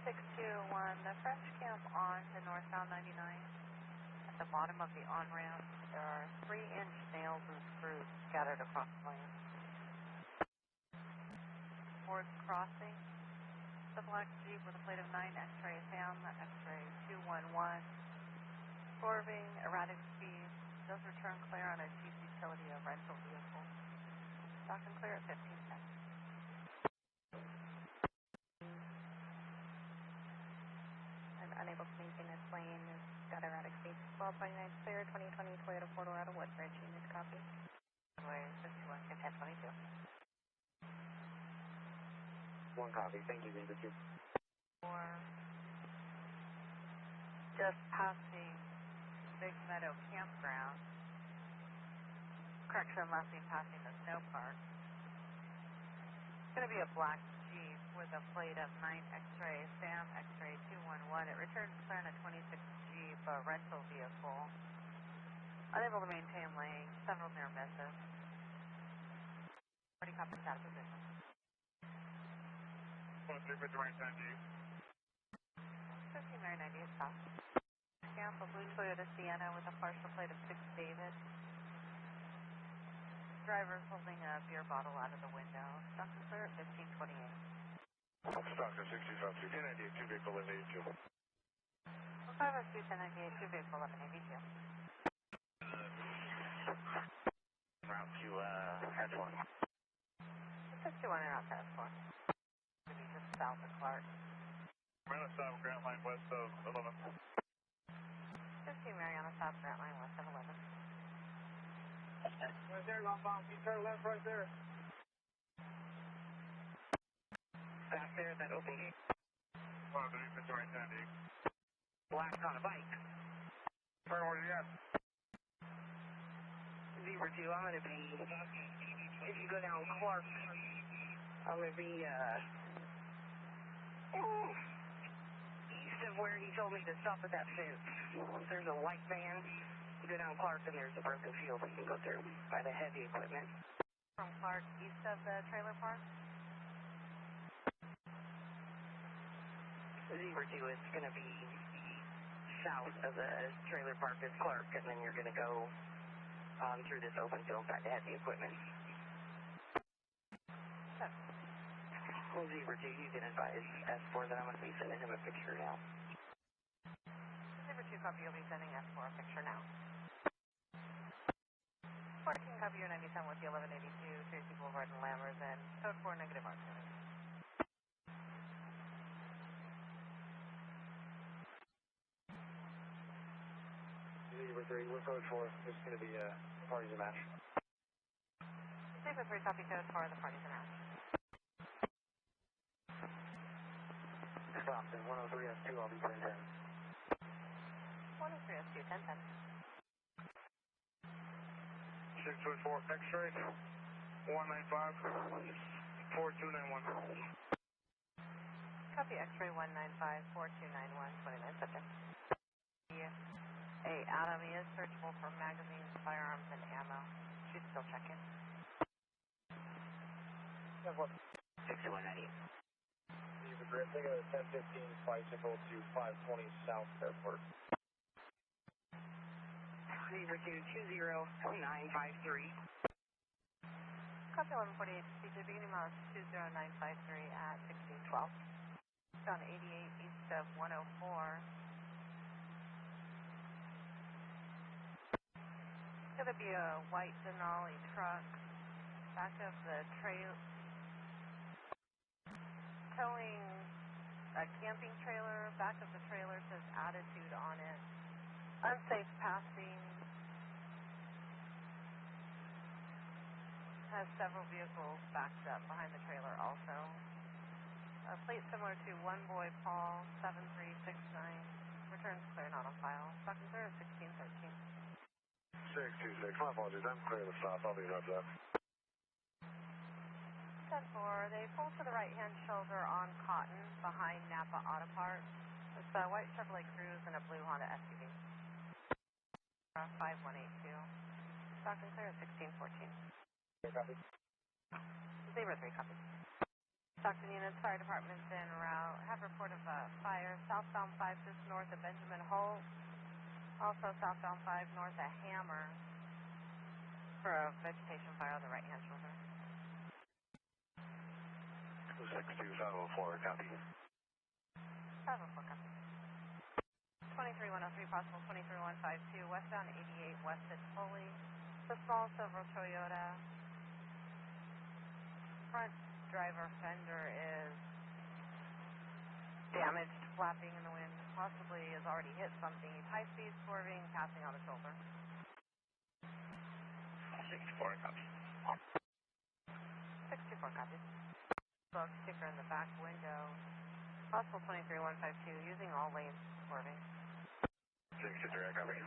621, the French camp on to northbound 99. At the bottom of the on-ramp, there are 3-inch nails and screws scattered across the lane. Ford's crossing. The black Jeep with a plate of 9 X-ray Sam, X-ray 211. Swerving, erratic speed. Does return clear on a Jeep utility of rental vehicle. Stock and clear at 1510. And unable to maintain its lane. Got erratic speed. 1229 clear, 2020 Toyota 4-door out of Woodbridge. Unit copy. Runway 51, consent 22. 1 copy. Thank you, David. Or just passing Big Meadow Campground. Correction, last name passing the snow park. It's going to be a black Jeep with a plate of 9 X-ray Sam, X-ray 211. It returns clear on a 26 Jeep rental vehicle. Unable to maintain lane, several near misses. 40 copies out of position. 350 Mariana, 15 Mary 98 south. Camp, a blue Toyota Sienna with a partial plate of 6 David. Driver holding a beer bottle out of the window. Stock and clear at 1528. Stockton 65, 298, 2 vehicle 1182. 502 1098, 2 vehicle 1182. Route to Hanford. 621 and out to S4. Maybe just south of Clark. Mariana South, Grant Line west of 11. 15 Mariana South, Grant Line west of 11. Right there, Altamont. You turn left right there. Back there, that open gate. Well, there's the right hand, Black on a bike. Where are you at? Zebra 2, I'm going to be, if you go down Clark, I'm going to be, east of where he told me to stop at that fence. There's a white van. You go down Clark and there's a broken field you can go through by the heavy equipment. From Clark, east of the trailer park? Zebra 2 is going to be south of the trailer park is Clark, and then you're going to go through this open field by the heavy equipment. Well, Zebra 2, you can advise S4 that I'm going to be sending him a picture now. Zebra 2 copy, you'll be sending S4 a picture now. 14 copy, your 97 with the 1182, Tracy Boulevard and Lammers, and code 4 negative R7. Zebra 3, we're code 4. It's going to be parties and match. Zebra 3 copy, code 4, the parties are match. Stockton, 103 S2, I'll be 1010. 103 S2, 1010. 624 X-ray, 195, 4291. Copy X-ray 195, 4291, 29 subject. Hey, Adam, he is searchable for magazines, firearms, and ammo. Should still check in. 6190. Zebra 3, take a 1015 Pacheco to 520 South Airport. Zebra 2, 20953. Copy 1148, CJ, beginning miles 20953 at 1612. On 88 east of 104. It's going to be a white Denali truck. Back of the trail, towing a camping trailer. Back of the trailer says attitude on it. Unsafe passing. Has several vehicles backed up behind the trailer also. A plate similar to One Boy Paul 7369. Returns clear, not on file. Stockton clear at 1613. 626, my apologies. I'm clear of the stop. I'll be right back. 10-4, they pull to the right-hand shoulder on Cotton behind Napa Auto Parts. It's a white Chevrolet Cruz and a blue Honda SUV. 5182. Stockton clear at 1614. Copy. Zebra 3 copy. Stockton units, fire department's en route. Have report of fire southbound 5 just north of Benjamin Holt. Also southbound 5 north of Hammer for a vegetation fire on the right-hand shoulder. 62504, copy. 504 copy. 23103 possible 23152 westbound 88 west at Foley. The small silver Toyota. Front driver fender is damaged, flapping in the wind. Possibly has already hit something. He's high speed swerving, passing on the shoulder. 64 copy. 64 copy. Bug sticker in the back window. Possible 23152 using all lanes swerving. 63, copy.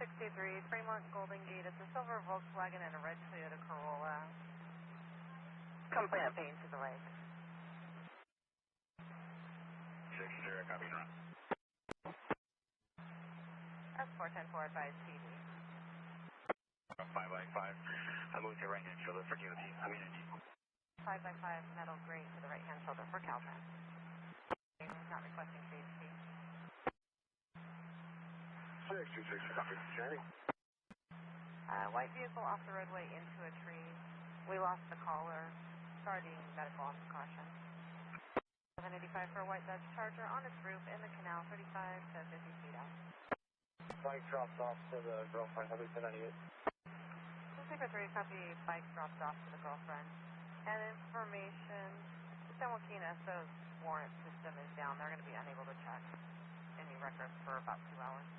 63 Fremont Golden Gate. It's a silver Volkswagen and a red Toyota Corolla. Complete paint to the leg. 60, copy, run. S410-4 advised PD. 5 by 5. I moved to right hand shoulder for community. 5 by 5 metal grate to the right hand shoulder for Caltrans. Not requesting CHP. 626, copy. Journey. White vehicle off the roadway into a tree. We lost the caller. Starting medical on precaution. 785 for a white Dodge Charger on its roof in the canal, 35 to 50 feet out. Bike dropped off to the girlfriend. Have we been any? Zebra 3 copy, bike dropped off to the girlfriend. And information, San Joaquin SO's warrant system is down. They're going to be unable to check any records for about 2 hours.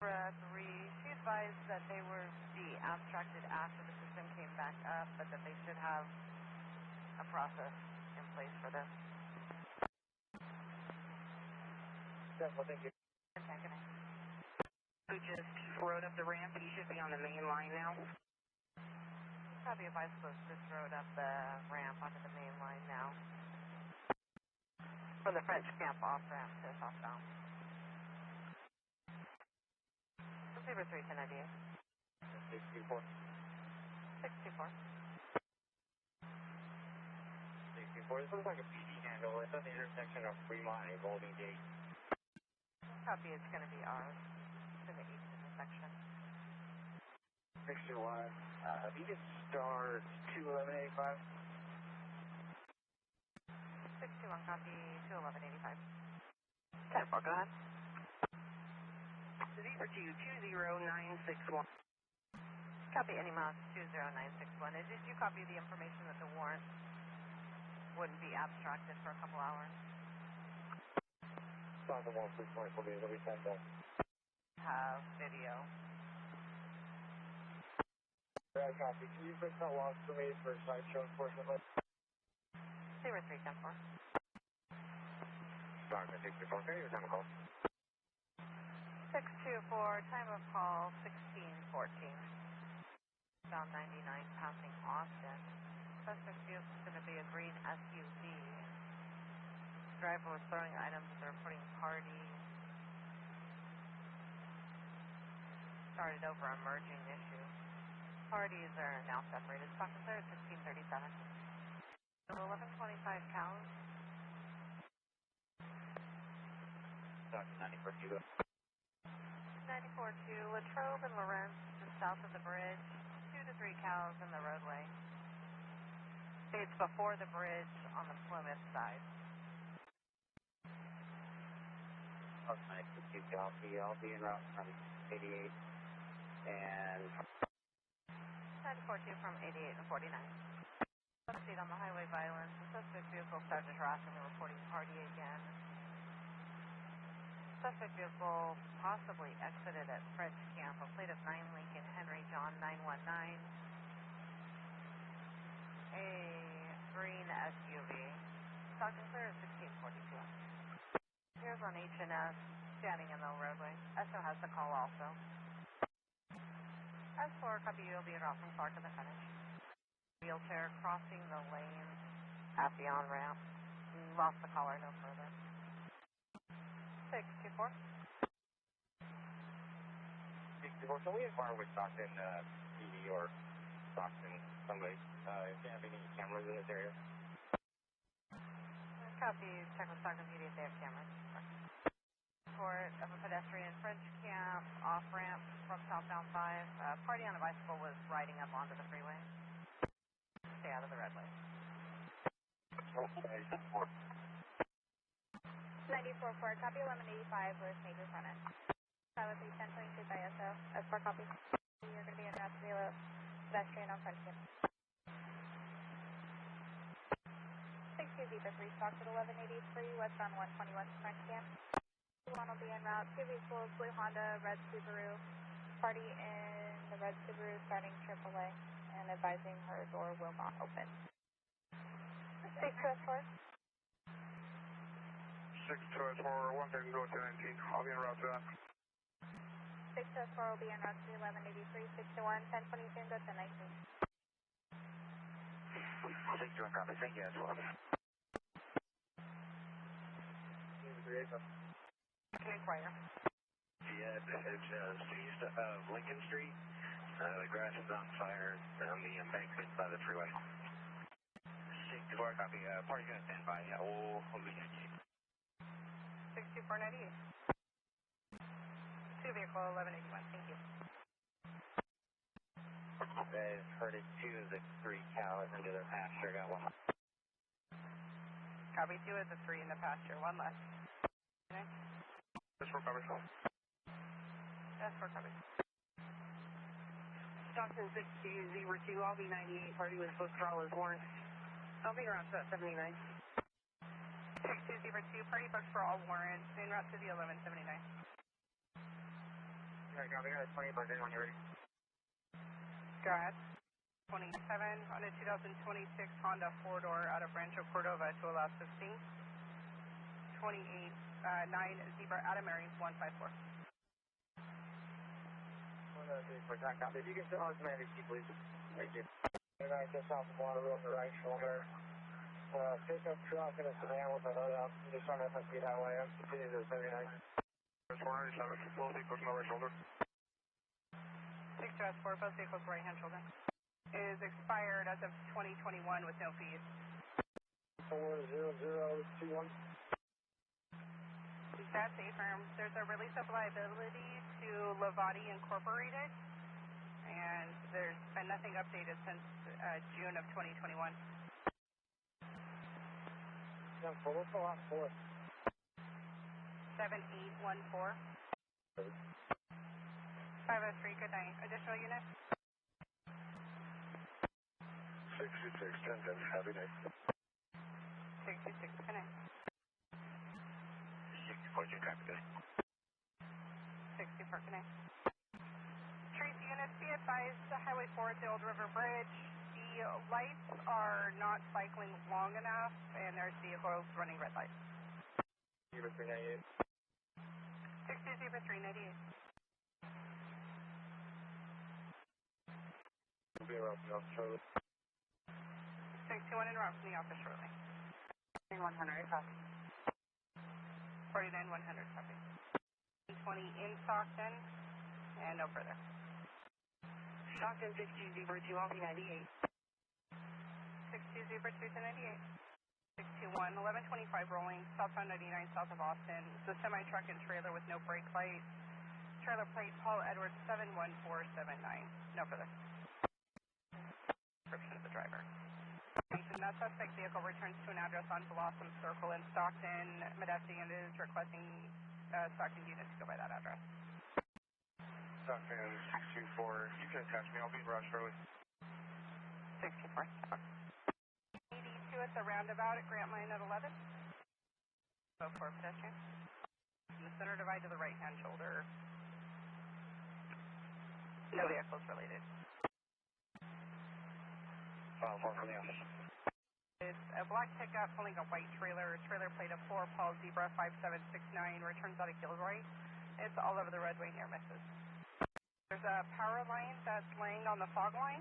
3, she advised that they were be abstracted after the system came back up, but that they should have a process in place for this. Well, thank you. Okay, good night. Who just rode up the ramp? He should be on the main line now. Copy of Bicyclist just rode up the ramp onto the main line now. From the French camp off ramp to southbound. Receiver 3, 1098. 624. 624. 624. This looks like a PD handle. It's at the intersection of Fremont and Golden Gate. Copy, it's going to be ours. It's in the east intersection. 621. If you could start 21185. 621, copy, 21185. 10-4, go ahead. Zebra 2, 20961. Copy, any miles 20961. And did you copy the information that the warrant wouldn't be abstracted for a couple hours? Stockton 1 will be able to send that. Have video. Yeah, copy. Can you put that logs for me for sideshow enforcement? 0310-4. Stockton 624. Can you time a call? 624, time of call 1614. Bound 99 passing Austin. Suspect vehicle is going to be a green SUV. Driver was throwing items at the reporting party. Started over a merging issue. Parties are now separated. Stockton Clear at 1637. 1125 cows. Stockton 94 94-2, Latrobe and Lorenz, just south of the bridge. 2 to 3 cows in the roadway. It's before the bridge on the Plymouth side. Stockton 92 copy. I'll be en route from 88 and 942 from 88 and 49. Update on the highway violence. The suspect vehicle started harassing the reporting party again. Suspect vehicle possibly exited at French Camp. A plate of 9 Lincoln Henry John 919. A green SUV. Stockton Clear is 1642. Here's on H&S, standing in the roadway. SO has the call also. S4, copy, you'll be en route from Clark to the finish. Wheelchair crossing the lane at the on-ramp. Lost the caller no further. 624. 64. Can we inquire with Stockton PD or Stockton somebody if they have any cameras in this area? Copy, check with Stockton PD if they have cameras. Report of a pedestrian French Camp off-ramp from southbound 5. Party on a bicycle was riding up onto the freeway. Stay out of the red lane. 94-4, copy 1185 with major front end. That was 1022 by SO. S4 copy. You're going to be en route to the pedestrian on French Camp. 62 Zebra 3, Stockton 1183, westbound 121 French Camp. One will be en route. 2 vehicles, blue Honda, red Subaru. Party in the red Subaru starting AAA and advising her door will not open. 62S4. 62S4, 1 second, go to 19. I'll be en route to that. 62S4 will be en route to 1183, 61, 1020 soon, go to 19. 61 copy. Thank you, S4. Can inquire. Yeah, it's east of Lincoln Street. The grass is on fire on the embankment by the freeway. 64 copy. Party's going to stand by. Oh, holy shit. 6498. 2 vehicle 1181. Thank you. They've herded 2 of the 3 cows into their pasture. Got one. Copy 2 of the 3 in the pasture. 1 left. Okay. That's for cover. That's for cover. Stockton 6202, I'll be 98, party was booked for all his warrants. I'll be around 79. 6202, party booked for all warrants, en route to the 1179. Yeah, copy, I got 20 by then when you're ready. Go ahead. 27 on a 2026 Honda 4-door out of Rancho Cordova to allow 16. 28, 9 Zebra Amador 154. Copy. If you can tell us, man, please. Thank you. And I just off the water on the right shoulder. Pickup truck and a sedan with a hood up. Just on FSP highway. I'm continuing to 79. First 197, full vehicles on the right shoulder. 62S4, both vehicles right hand shoulder. Is expired as of 2021 with no fees. 40021. That's A-Firm. There's a release of liability to Levati Incorporated, and there's been nothing updated since June of 2021. Yeah, so what's the last four? 7814. 503, good night. Additional units? 66, 1010, happy day. 66, good night. 64, happy day. 64, good night. Tracy units, be advised, the Highway 4 at the Old River Bridge, the lights are not cycling long enough, and there's vehicles running red lights. 0398. 620398. We'll be around the office shortly. 621 en route from the office shortly. 100, copy. 49100, copy. 20 in Stockton, and no further. Stockton 6202, I'll be 98. 6202 to 98. 621, 1125 rolling, southbound 99 south of Austin. It's a semi-truck and trailer with no brake lights. Trailer plate Paul Edwards 71479. No further. Description of the driver. That suspect vehicle returns to an address on Blossom Circle in Stockton. Modesto and is requesting Stockton units to go by that address. Stockton 624, you can attach me, I'll be in rush early. 64. 82 at the roundabout at Grant Line at 11. Go for pedestrian. From the center divide to the right-hand shoulder. No vehicles related. File 4 from the office. It's a black pickup pulling a white trailer. Trailer plate of 4 Paul Zebra 5769 returns out of Gilroy. It's all over the roadway near Merced. There's a power line that's laying on the fog line.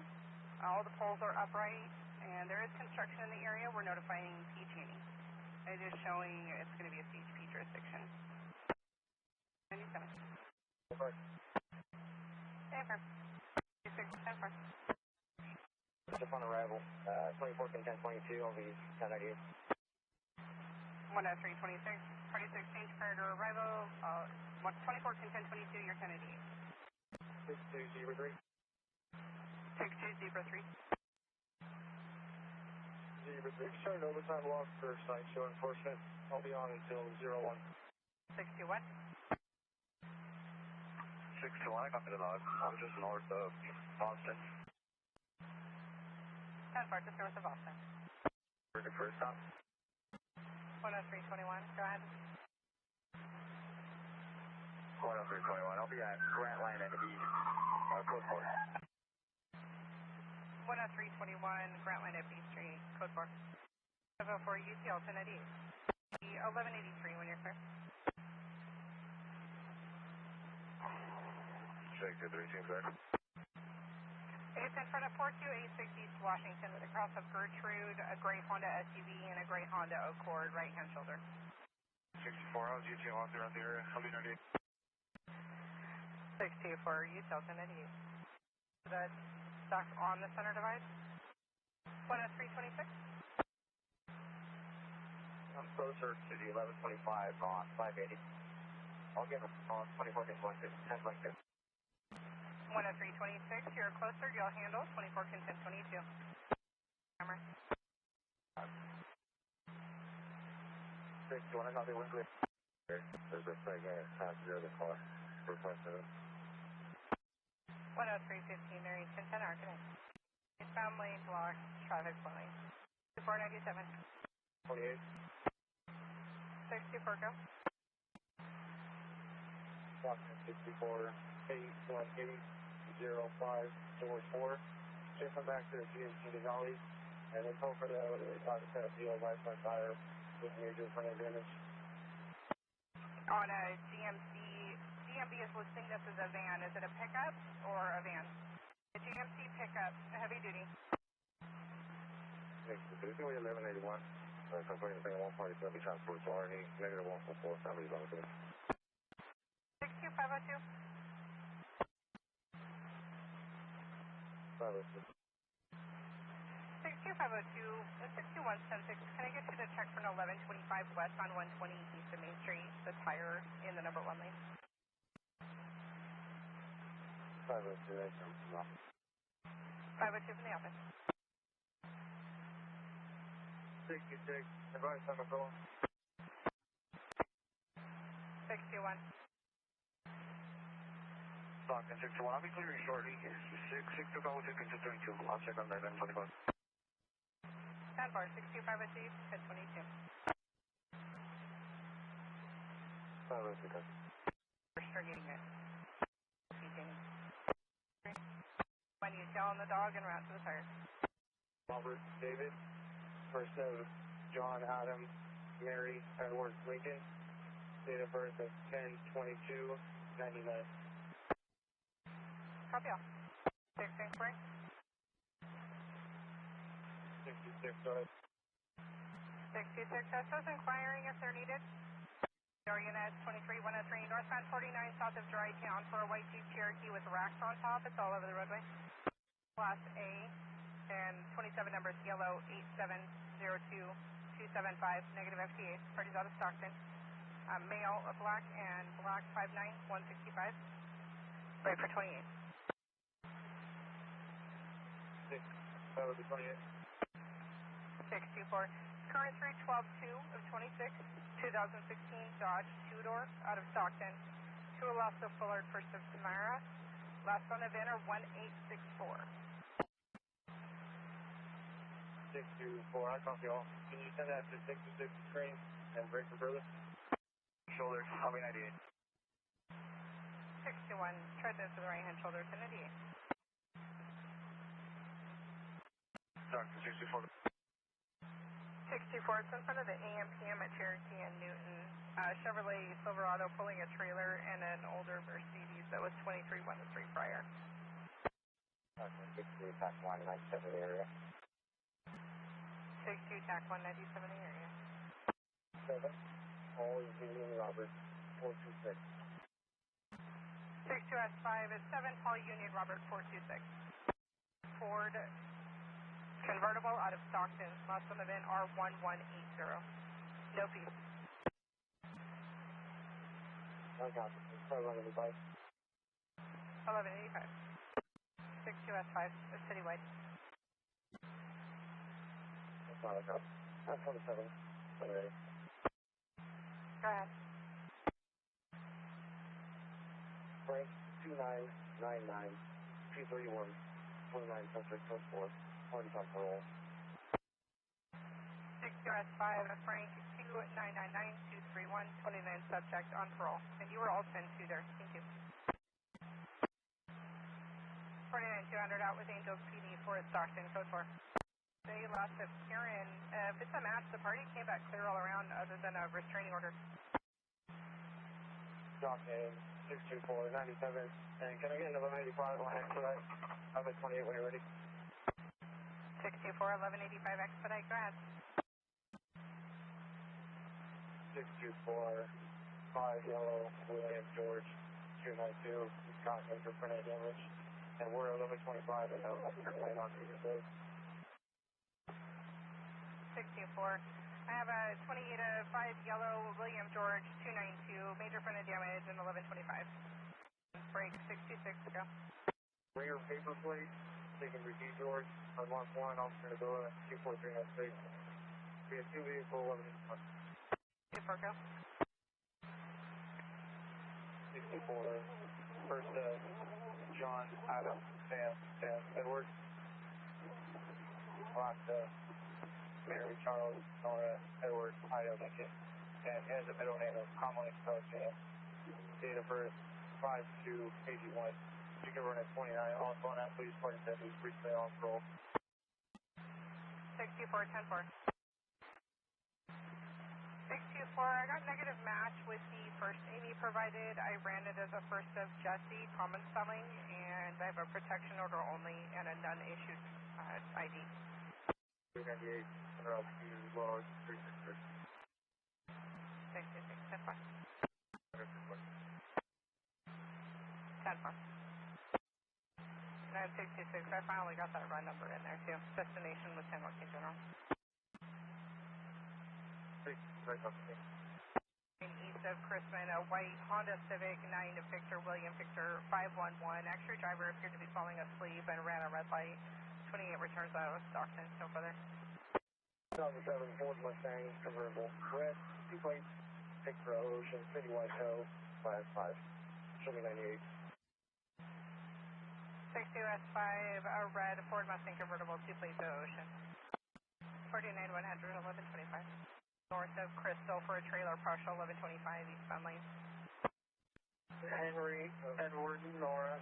All the poles are upright, and there is construction in the area. We're notifying PG&E. It is showing it's going to be a CHP jurisdiction. 97. Hanford. 26, Just on arrival. 24 10 1022, I'll be 1098. 10326. Party 16 prior to arrival. 24 1022, you're 1088. 6203. 6203. 03. Started overtime loss for site show enforcement. I'll be on until 01. 61. 621, I got the log. I'm just north of Austin. Hanford, just north of Austin. Where's the first stop? 10321, go ahead. 10321, I'll be at Grant Line and East, code 4. 10321, Grant Line at B Street, code 4. 504 UTL 1088. 1183 when you're clear. Check the 3 teams there. It's in front of 42860 East Washington with a cross of Gertrude, a gray Honda SUV, and a gray Honda Accord, right-hand shoulder. 64, I was UTL out there on the area. I'll be 98. 624, UTL 1088. The stock on the center divide. 10326. I'm closer to the 1125 on 580. I'll give it on 24 10 1022. 10326, you're closer, you'll handle 24 1022. Camera. 61, I got the window. There's a flag passenger in the car. Request of it. 10315 Mary 1010 Arctic. Eastbound lane blocked, traffic flowing. 2497. 28. 624 go. Stockton 64, 818, 05, George 4. Should come back to the GMC Valley, and then pull for the set deal right front tire with major front end damage. On a GMB is listing this as a van. Is it a pickup or a van? A GMC pickup, heavy duty. It's going to be 1181. Company thing 147 transport to RNE, negative 144, somebody's on the 62502. 62502, 62176. Can I get you to check for an 1125 west on 120 east of Main Street, the tire in the number 1 lane? 502, that's from the office. 502 from the office. 66, advice on the phone. 621. Stockton 61, I'll be clearing shortly. 62502, considering 2. I'll check on that 1125. Stand bar, 62502, 1022. 502, guys. We're stargating it. When you tail on the dog and route to the tire. Robert, David. First of John, Adam, Mary, Edward, Lincoln. Date of birth of 10/22/99. Copy all. 6 inquiry. 66, go ahead. 66 SOs inquiring if they're needed. Your unit 23103 northbound 49 south of Dry Town for a white Jeep Cherokee with racks on top. It's all over the roadway. Class A and 27 numbers yellow 8702275 negative FTA. Parties out of Stockton. Male black and black 59165. Right for 28. 6, that was the 28. 624. Current 3122 of 26. 2016 Dodge 2-door out of Stockton. To Alaska Fullard for Samara. Last on the VIN are 1864. 624, I copy all. Can you send that to 66 screen and break for further? Shoulder, I'll be 98. 621, tread this to the right hand shoulder, 1098. Stockton 64. 64, it's in front of the AM/PM at Cherokee and Newton. Chevrolet Silverado pulling a trailer and an older Mercedes that was 23103 prior. 63, tax line 97 area. 62, TAC 197 area. 7, all is Union Robert, 426. 62S5 is 7, Paul Union Robert 426. Ford convertible out of Stockton. Last on the VIN R1180. No fee. I got it. It's probably one of the bikes. 1185. 62S5 is citywide. That's not a cop. That's 27. Alright. Go ahead. Frank 2999 P31 29 Centric Coast 4. Parties on parole. 62S5 Frank 2999231 29 subject on parole. And you were all 10-2 there. Thank you. 49200 out with Angels PD for Stockton Code 4. They last appearance. If it's a match, the party came back clear all around other than a restraining order. Stockton 624 97. And can I get an 1185 on expedite? I'm at 28 when you're ready. 624 1185 expedite. Go ahead. 624 5 yellow William George 292. He's got major front end damage. And we're 1125 and no airplane on to your place. 624. I have a 28-5 yellow William George 292 major front end damage and 1125. Break 626 go. Rear paper plate, taking Ricky George, unlock 1, officer to go at 243 space. Be a 2 vehicle 11. 24 go. 64, first John, Adam, Sam, Edward, Rhonda, Mary, Charles, Nora, Edward, Ido, Lincoln, and has a middle name of commonly spelled James. Date of birth 5/2/81. You can run at 29. Also on that, please, party that who's recently on parole. 624-10-4. 624, I got negative match with the first name you provided. I ran it as a first of Jesse, common spelling, and I have a protection order only and a none-issued ID. 398, route to Lodge, 366. 626, 10-4. 10-4. And 626, I finally got that run number in there too. Destination was San Joaquin General. East of Chrisman, a white Honda Civic, 9 of Victor, William Victor, 511. Actually, driver appeared to be falling asleep and ran a red light. 28 returns out of Stockton, no further. 2007 Ford Mustang, convertible, red, 2 plates, Picture Ocean, City White Hill, Class 5. Show me 98. 62S5, a red Ford Mustang convertible, 2 plates of Ocean. 49-100, 1125. North of Crystal for a trailer, partial, 1125, eastbound lane. Henry, Edward, Nora,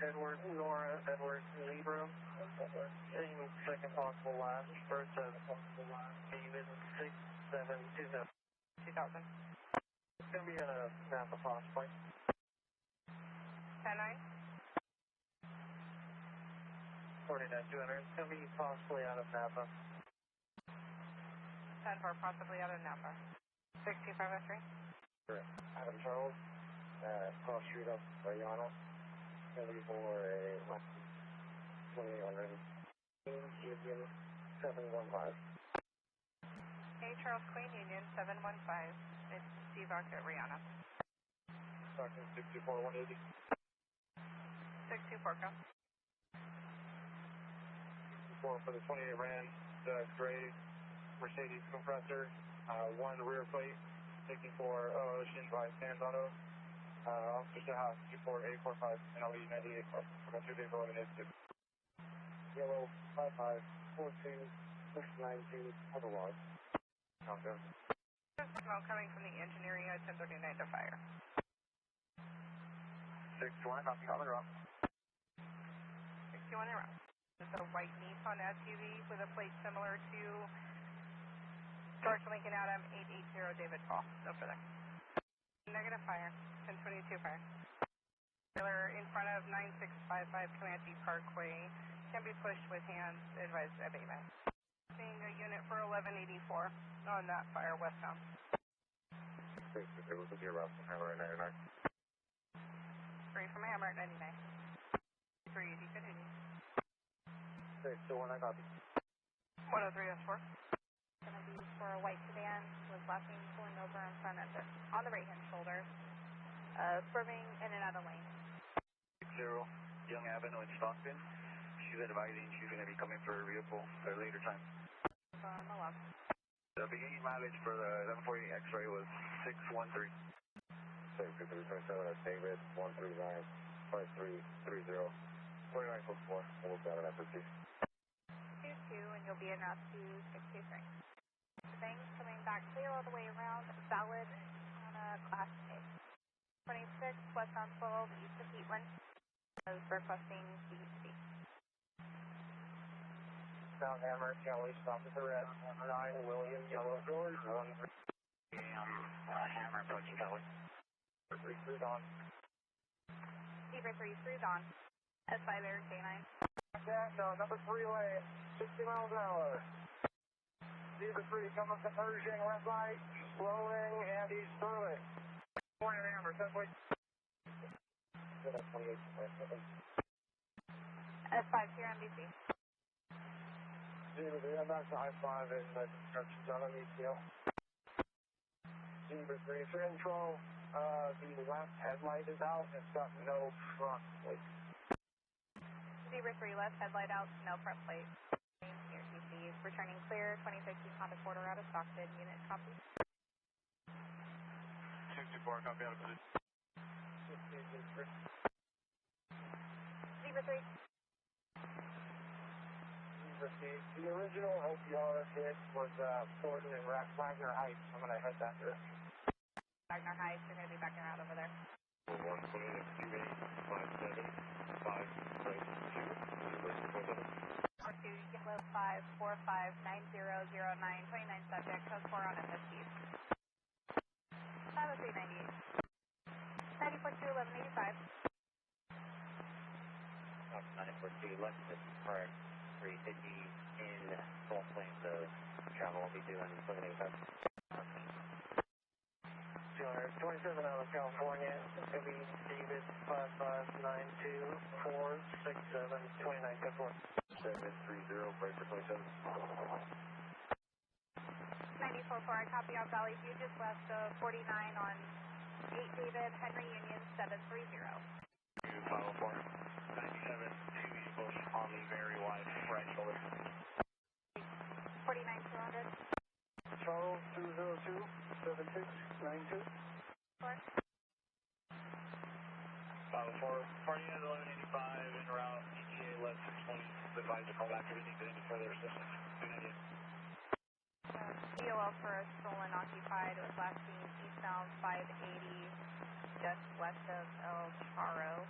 Edward, Nora, Edward, Libra, same second possible last, first possible last, David, 6-7-2-0. 2000. It's going to be at a Napa possibly. 10-9. 49-200, it's going to be possibly out of Napa. 10-4, possibly out of Napa. 62503. Correct. Adam Charles, cross street up Rayano. Going to be for a left 2800. Union 715. Hey, Charles Queen, Union 715. It's Steve-Ock at Rihanna. Stockton 624-180. 624, go. 4 for the 28 Ram, the gray Mercedes compressor, 1 rear plate, taking for Ocean by Sands Auto. Officer House 24845 and I'll leave 98 from 2 days 11 is 6. Yellow 5542-692 otherwise. Countdown. Smoke coming from the engineering at 1039 to fire. 621, copy on the rock. 61 in row. This is a white Nissan SUV with a plate similar to George Lincoln Adam 880 David Paul. No further. Negative fire. 1022 fire. Trailer in front of 9655 Comanche Parkway can be pushed with hands. Advised abatement. Seeing a unit for 1184 on that fire westbound. It was a zero from Hammer at 99. 3 from Hammer at 99. 380 good evening. 621, I copy. 103S4. Going to be for a white sedan, was last seen pulling over in front of it, on the right-hand shoulder, swerving in and out of lane. 60, Young Avenue in Stockton. She's advising she's going to be coming for a vehicle at a later time. On the left. The beginning mileage for the 1140 X-Ray was 613. 62327, David, 139-5330. 49-4, we'll down at FSC. 22, and you'll be en route to 623. Things coming back clear all the way around, valid on a Class A. 26, westbound 12, east of Heatland, is requesting CHP. South Hammer, Kelly, stop at the red, 9, William, Yellow, George, 1, Hammer approaching Kelly. 3, cruise on. Zebra 3, cruise on. S5 Air K9. Jack, number 3 lane, 60 miles an hour. Zebra 3 coming to Pershing, red light, slowing, and he's through it. Morning, Hammer, 10 please. 28, S5 here, NBC. Zebra 3, I'm back to I-5 and construction done on ETL. Zebra 3, if you're in control, the left headlight is out, it's got no front plate. Zebra 3, left headlight out, no front plate. Near TC, returning clear, 26 Honda Quarter out of Stockton, unit copy. 224, copy out of position. Zebra 3. The original OPR hit was Thornton and Wagner Heights. I'm going to head that direction. Wagner Heights, you're going to be backing out over there. 2 Yellow 5459009, 29 subject, code 4 on FSD. 50398. 94-1185. 94-11, correct. 350 in full plane, so travel will be due on 785. 27 out of California, it's going to be David 5592467 2974. 730, break for 27. 94-4, I copy out Valley View, just left 49 on 8 David, Henry Union 730. 504, 97, 2 vehicles on the very wide right shoulder. 49-200. Charles 202 7692. 4. 504, party at 1185 en route, ETA left 620. Advise to call back if you need any further assistance. Good idea. DOL for a stolen occupied. It was last seen eastbound 580, just west of El Charro.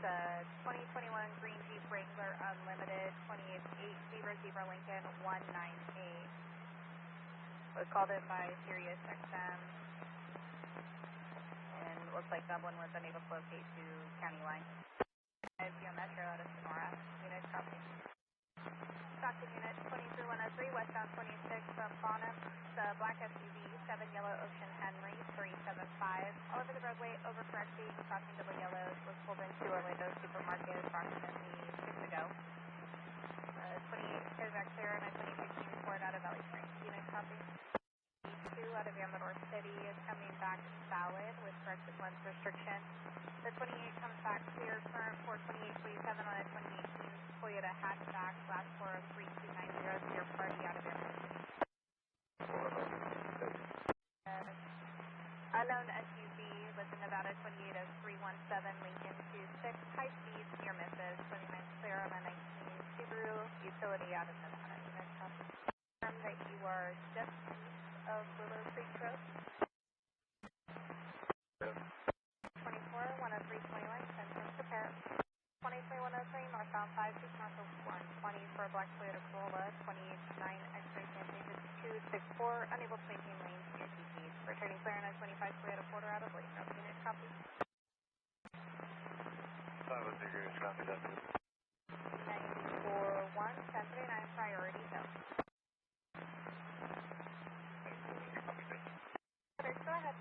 It's a 2021 green Jeep Wrangler Unlimited, 28 Zebra Lincoln 198. Was called in by Sirius XM, and looks like Dublin was unable to locate to county line. Via Metro out of Sonora. Unit copy. Stockton Unit 23103, westbound 26 from Banos. The black SUV, 7 Yellow Ocean Henry 375. All over the roadway, overcorrecting, crossing double yellows, was pulled into Orlando Supermarket approximately 6 ago. 28 carryback clear on a 2016 Ford out of Valley Springs. Unit copy. 2 out of Amador City is coming back valid with corrected lens restriction. The 28 comes back clear, current 42847 on a 2018 Toyota hatchback, last 43290 to your party out of Amador City. Unknown SUV with a Nevada 28017 Lincoln 26, high speed near misses, 29 clear on a 19 Subaru utility out of Nevada. Unit copy. Confirm that you are just east of Willow Creek Road. 24 10321, Central Prepare. 23 103 northbound 5 to Commercial 120 for a black Toyota Corolla, 28 9 X-ray Campaign 264, unable to maintain lanes near TPs. Returning clear on a 25 Toyota Porter out of Lakeville. Unit copy. 503, copy that. 941 1039 priority hill. Go ahead.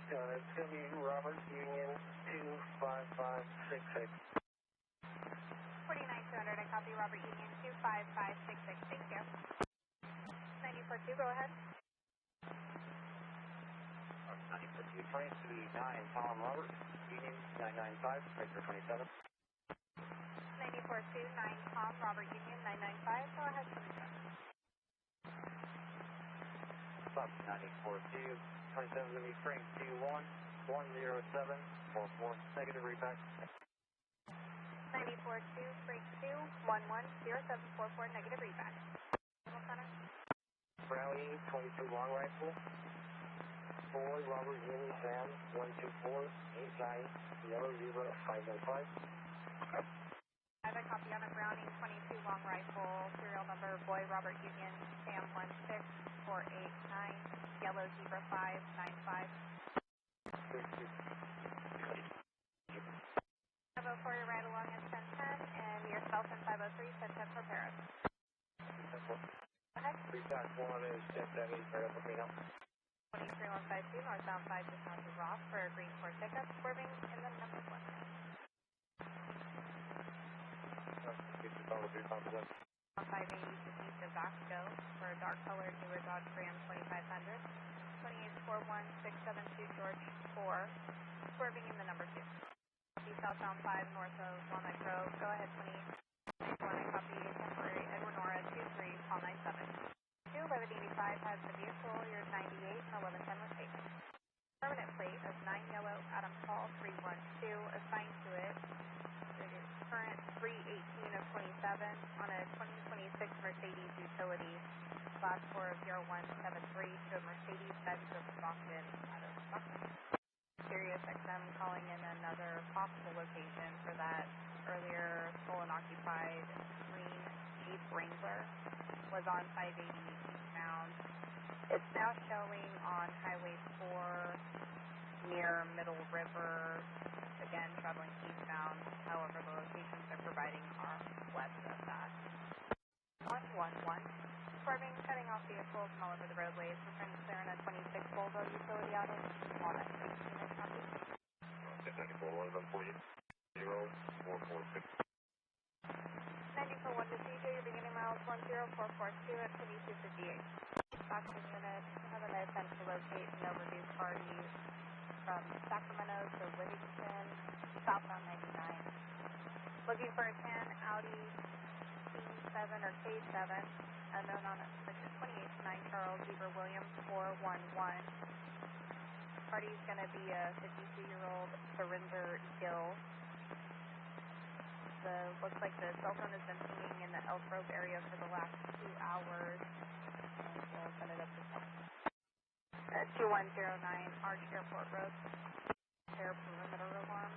It's going to be Robert Union 25566. 49-200, I copy Robert Union 25566. Thank you. 94-2, go ahead. 94-2, 23-9, Tom Robert, Union 995, break for 27. 94-2, 9 Tom, Robert Union 995, go ahead, 94-2, 27 going to be Frank 2110744, negative repack. 94-2, Frank 2110744, negative repack. Brownie 22 long rifle. 4 Robert Union Sam 124 8 guy Yellow Zebra 505. I have a copy on a Browning 22 long rifle, serial number Boy Robert Union Sam 16489, Yellow Zebra 595. 504, you're right along at 1010, and your Stockton 503, set 10 for Paris. Go ahead. Repack 1 is 1070, right up with me now. 23152, northbound 5 to south of Ross for a green Ford pickup, swerving in the number 1 lane. On 580 to east of Vasco for a dark colored newer Dodge Ram 2500. 2841672 George 4, swerving in the number 2. Copy southbound 5 north of Walnut Grove. Go ahead, 28. 1, copy temporary Edward Nora 23, call 97. 2. 1185 has the vehicle. Your 98 and 1110 was taken. Permanent plate of 9 yellow Adam Hall 312 assigned to it. It is current 318 of 27 on a 2026 Mercedes utility. Last 4 of 0173 to a Mercedes Benz of Stockton out of Stockton. Sirius XM calling in another possible location for that earlier stolen occupied green Jeep Wrangler. Was on 580 eastbound. It's now showing on Highway 4 near Middle River, again traveling eastbound. However, the locations they're providing are west of that. 111. Swerving, cutting off vehicles from all over the roadways. Return to clear in a 26 Volvo utility outage. Walnut Creek, unit copy. 94-1140-0446. 94-1 to CJ, you're beginning miles 10442 at 2258. Stockton unit, have an attempt to locate the overdue parties from Sacramento to Livingston, southbound 99. Looking for a 10 Audi C7 or K7, unknown on section 28-9 Charles Weaver Williams 411. Party's going to be a 52-year-old Surinder Gill. Looks like the cell phone has been pinging in the Elk Grove area for the last 2 hours. And we'll send it up to 2109 Arch Airport Road. Air perimeter alarm.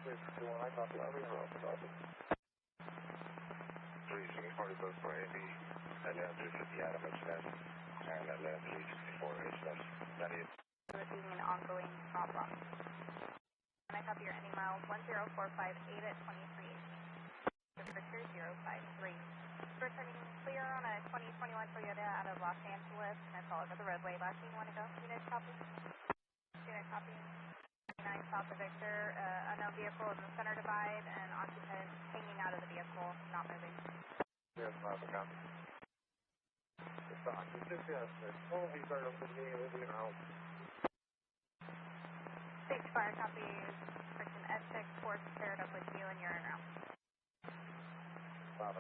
I copy. I'll be around for copy. 360 party post for AB. And then 350 Adam HMS. And then 364 HMS. 98. Receiving an ongoing problem. And I copy your any miles 10458 at 23. Temperature 053. Returning clear on a 2021 Toyota out of Los Angeles. And it's all over the roadway. Last thing you want to go? Unit copy. Unit copy. 9 south of Victor. Unknown vehicle in the center divide and occupant hanging out of the vehicle, not moving. Yes, copy. It's on. It's just yes. We'll be started up with me. We'll be around. 6 fire copy. Friction S6 Ford paired up with you and you're en route. Copy.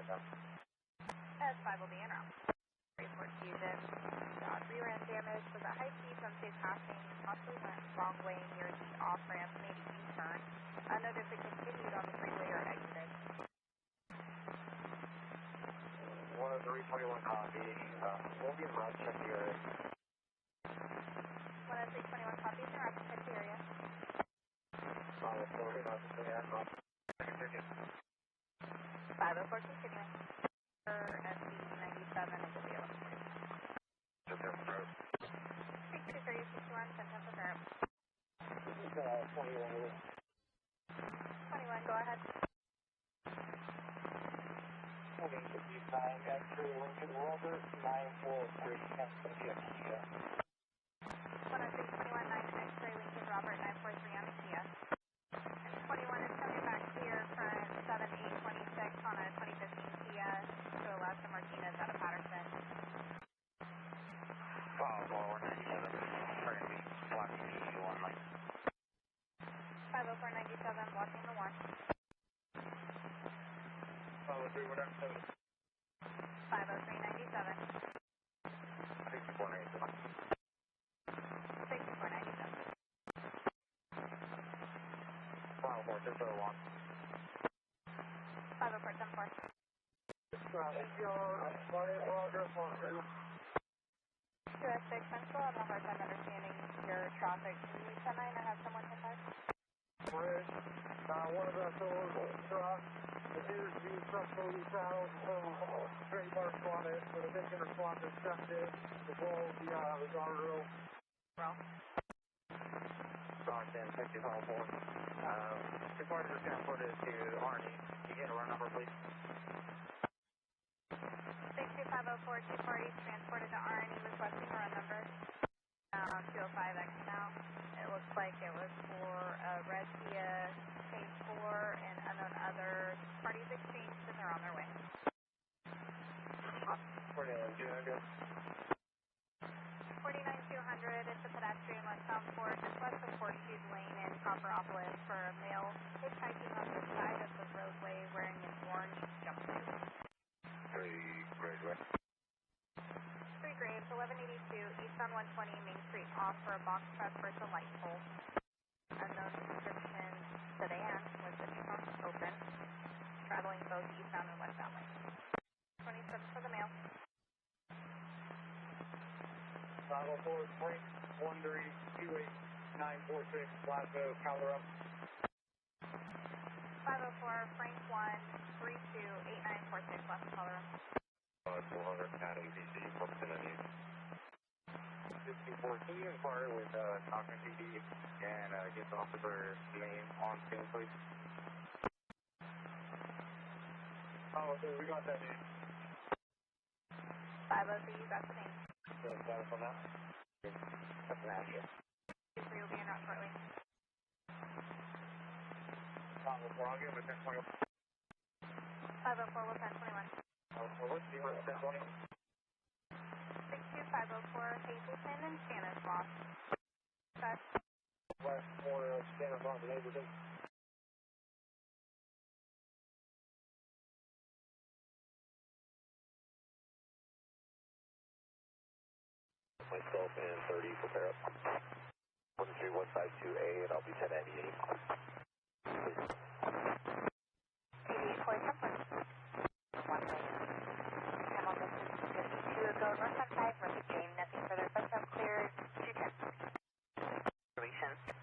S5 will be en route. Report fusion. Rear end damage was at high speed from safe passing. Possibly went wrong way near the off ramp, made a U-turn. Note if it continued on the freeway or exited. 10321 copy. We'll be in route check the area. 10321 copy. Is in route to check the area. We're not the clear. Ticket. 504 continuing. For SC97 and will be able to see. September Road. 62361, September Road. 21. 21, go ahead. 2055 X3 Lincoln Robert 943 Hampton, Kia. 10621 X-ray Lincoln Robert 943 on the Kia. And 21 is coming back clear current 7826 on a 2015 Kia to Alaska Martinez out of Patterson. Follow 97. Friendly, blocking the 1 lane. 50497, blocking the 1. Follow 3, whatever. 50397. 6497. 6497. Follow 4, just over 1. 50474. Traffic, Roger, 2S6 Central, I'm having a hard time understanding your traffic. Can you tell me I have someone hit us? One of the trucks appears to be structurally sound, so straight bar spotted, but a big response is accepted, as well as the guardrail. Well. Stockton, 50 call 4. Reporter is transported to Arnie. You get a run number, please. 62504, 2 parties transported to RNE requesting a run number. 205X now. It looks like it was for a red Kia Phase 4 and unknown other parties exchanged and they're on their way. 49200. 49200, it's a pedestrian westbound Ford, just west of Horseshoe Lane in Copperopolis for a male hitchhiking on the side of the roadway wearing an orange jumpsuit. off for a box truck versus a light pole. Unknown description sedan with the trunk open, traveling both eastbound and westbound lanes. 27 for the mail. 504 Frank 1328946 Glasgow, Calder up. 504 Frank 1328946 West Color up. 400 Adam DC, Brooklyn, and 6214, inquire with Stockton PD and get the officer's name on scene, please. Oh, okay, we got that name. 503, you got the name. Status on that? That's an action. 23 will be in out shortly. 504, I'll give him a 1020. 504 will 1021. What's the 1020? 62504 Hazleton and Stanislaus. West corner of Stanislaus and Hazleton. Myself and 30, prepare up. 1-3 West Side 2A, and I'll be 1098. 88 for Hanford. 1 minute. Come on, this is 52 ago, north on 5, Merced Jane, nothing further, Fresno cleared, 210.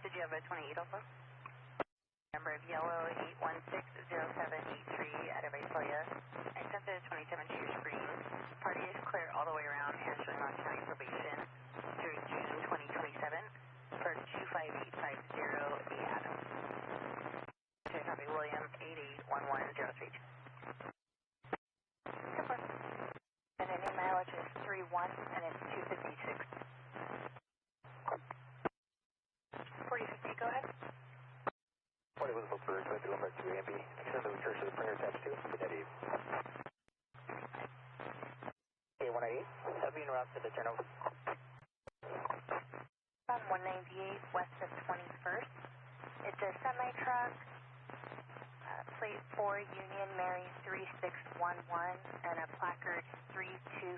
Did you have a 28 also? Number of yellow 8160783 at Visalia. I sent the 27 to your screen. Party is clear all the way around and showing on county probation through June 2027 for 25850 Adams. Okay, copy William 881103. Super. And the new mileage is 31 and it's 256. 4050, go ahead. 40 was the first, going to go back to AMB. Extend the church to the printer tabs 2, be that 8. 188, have you interrupted the turnover? On 198 west of 21st. It's a semi-truck, plate 4 Union Mary 3611 and a placard 3257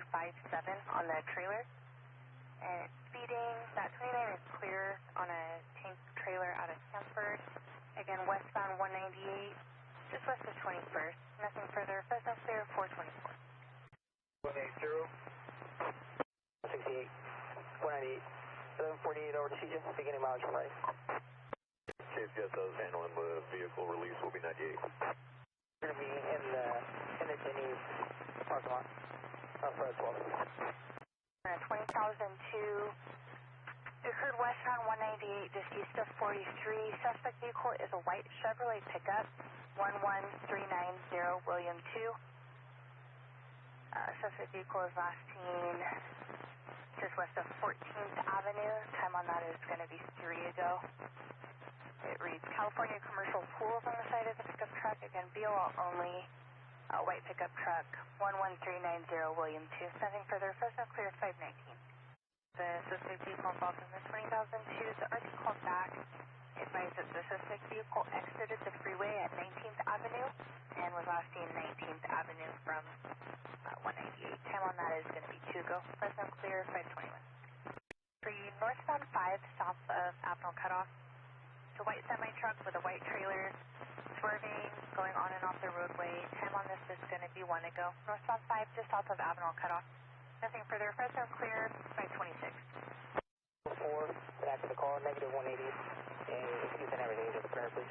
on the trailer. And it's speeding. That 29 is clear on a tank trailer out of Hanford. Again, westbound 198, just west of 21st. Nothing further. Fresno clear 424. 180. 68, 198, 748 over to CJ, beginning mileage from right. KCSO's handling the vehicle release will be 98. We're going to be in the Jenny parking lot. Outside 12. 20,002. Occurred westbound 198, just east of 43. Suspect vehicle is a white Chevrolet pickup, 11390 William 2. Suspect vehicle is last seen just west of 14th Avenue. Time on that is going to be 3 ago. It reads California Commercial Pools on the side of the pickup truck. Again, BOL only. White pickup truck, 11390 William 2. Nothing further. Fresno clear 519. The suspect vehicle involved in the 20,002. The RT called back. Advised that the suspect vehicle exited the freeway at 19th Avenue and was last seen 19th Avenue from 198. Time on that is going to be 2 go. Fresno clear 521. For you, northbound 5 south of Amador cutoff. It's a white semi-truck with a white trailer swerving, going on and off the roadway. Time on this is going to be 1 ago. Northbound 5 just south of Amador cutoff. Nothing further. Fresno clear 526. 4, back to the call, negative 180. And if you can have it at the printer, please.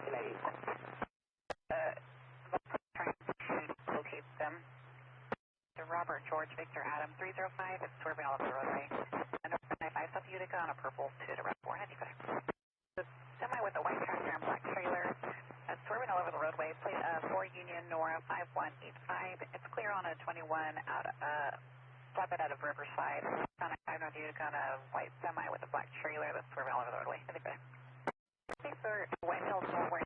298. Trying to locate them. The Robert George Victor Adam 305. It's swerving all over the roadway. And 95 South Utica on a purple to the rest 495. The semi with a white tractor and black trailer. It's swerving all over the roadway. Plate 4 Union Nora 5185. It's clear on a 21 out of flatbed out of Riverside. On a 5 North Utica on a white semi with a black trailer that's swerving all over the roadway. I think for White Hills Mall.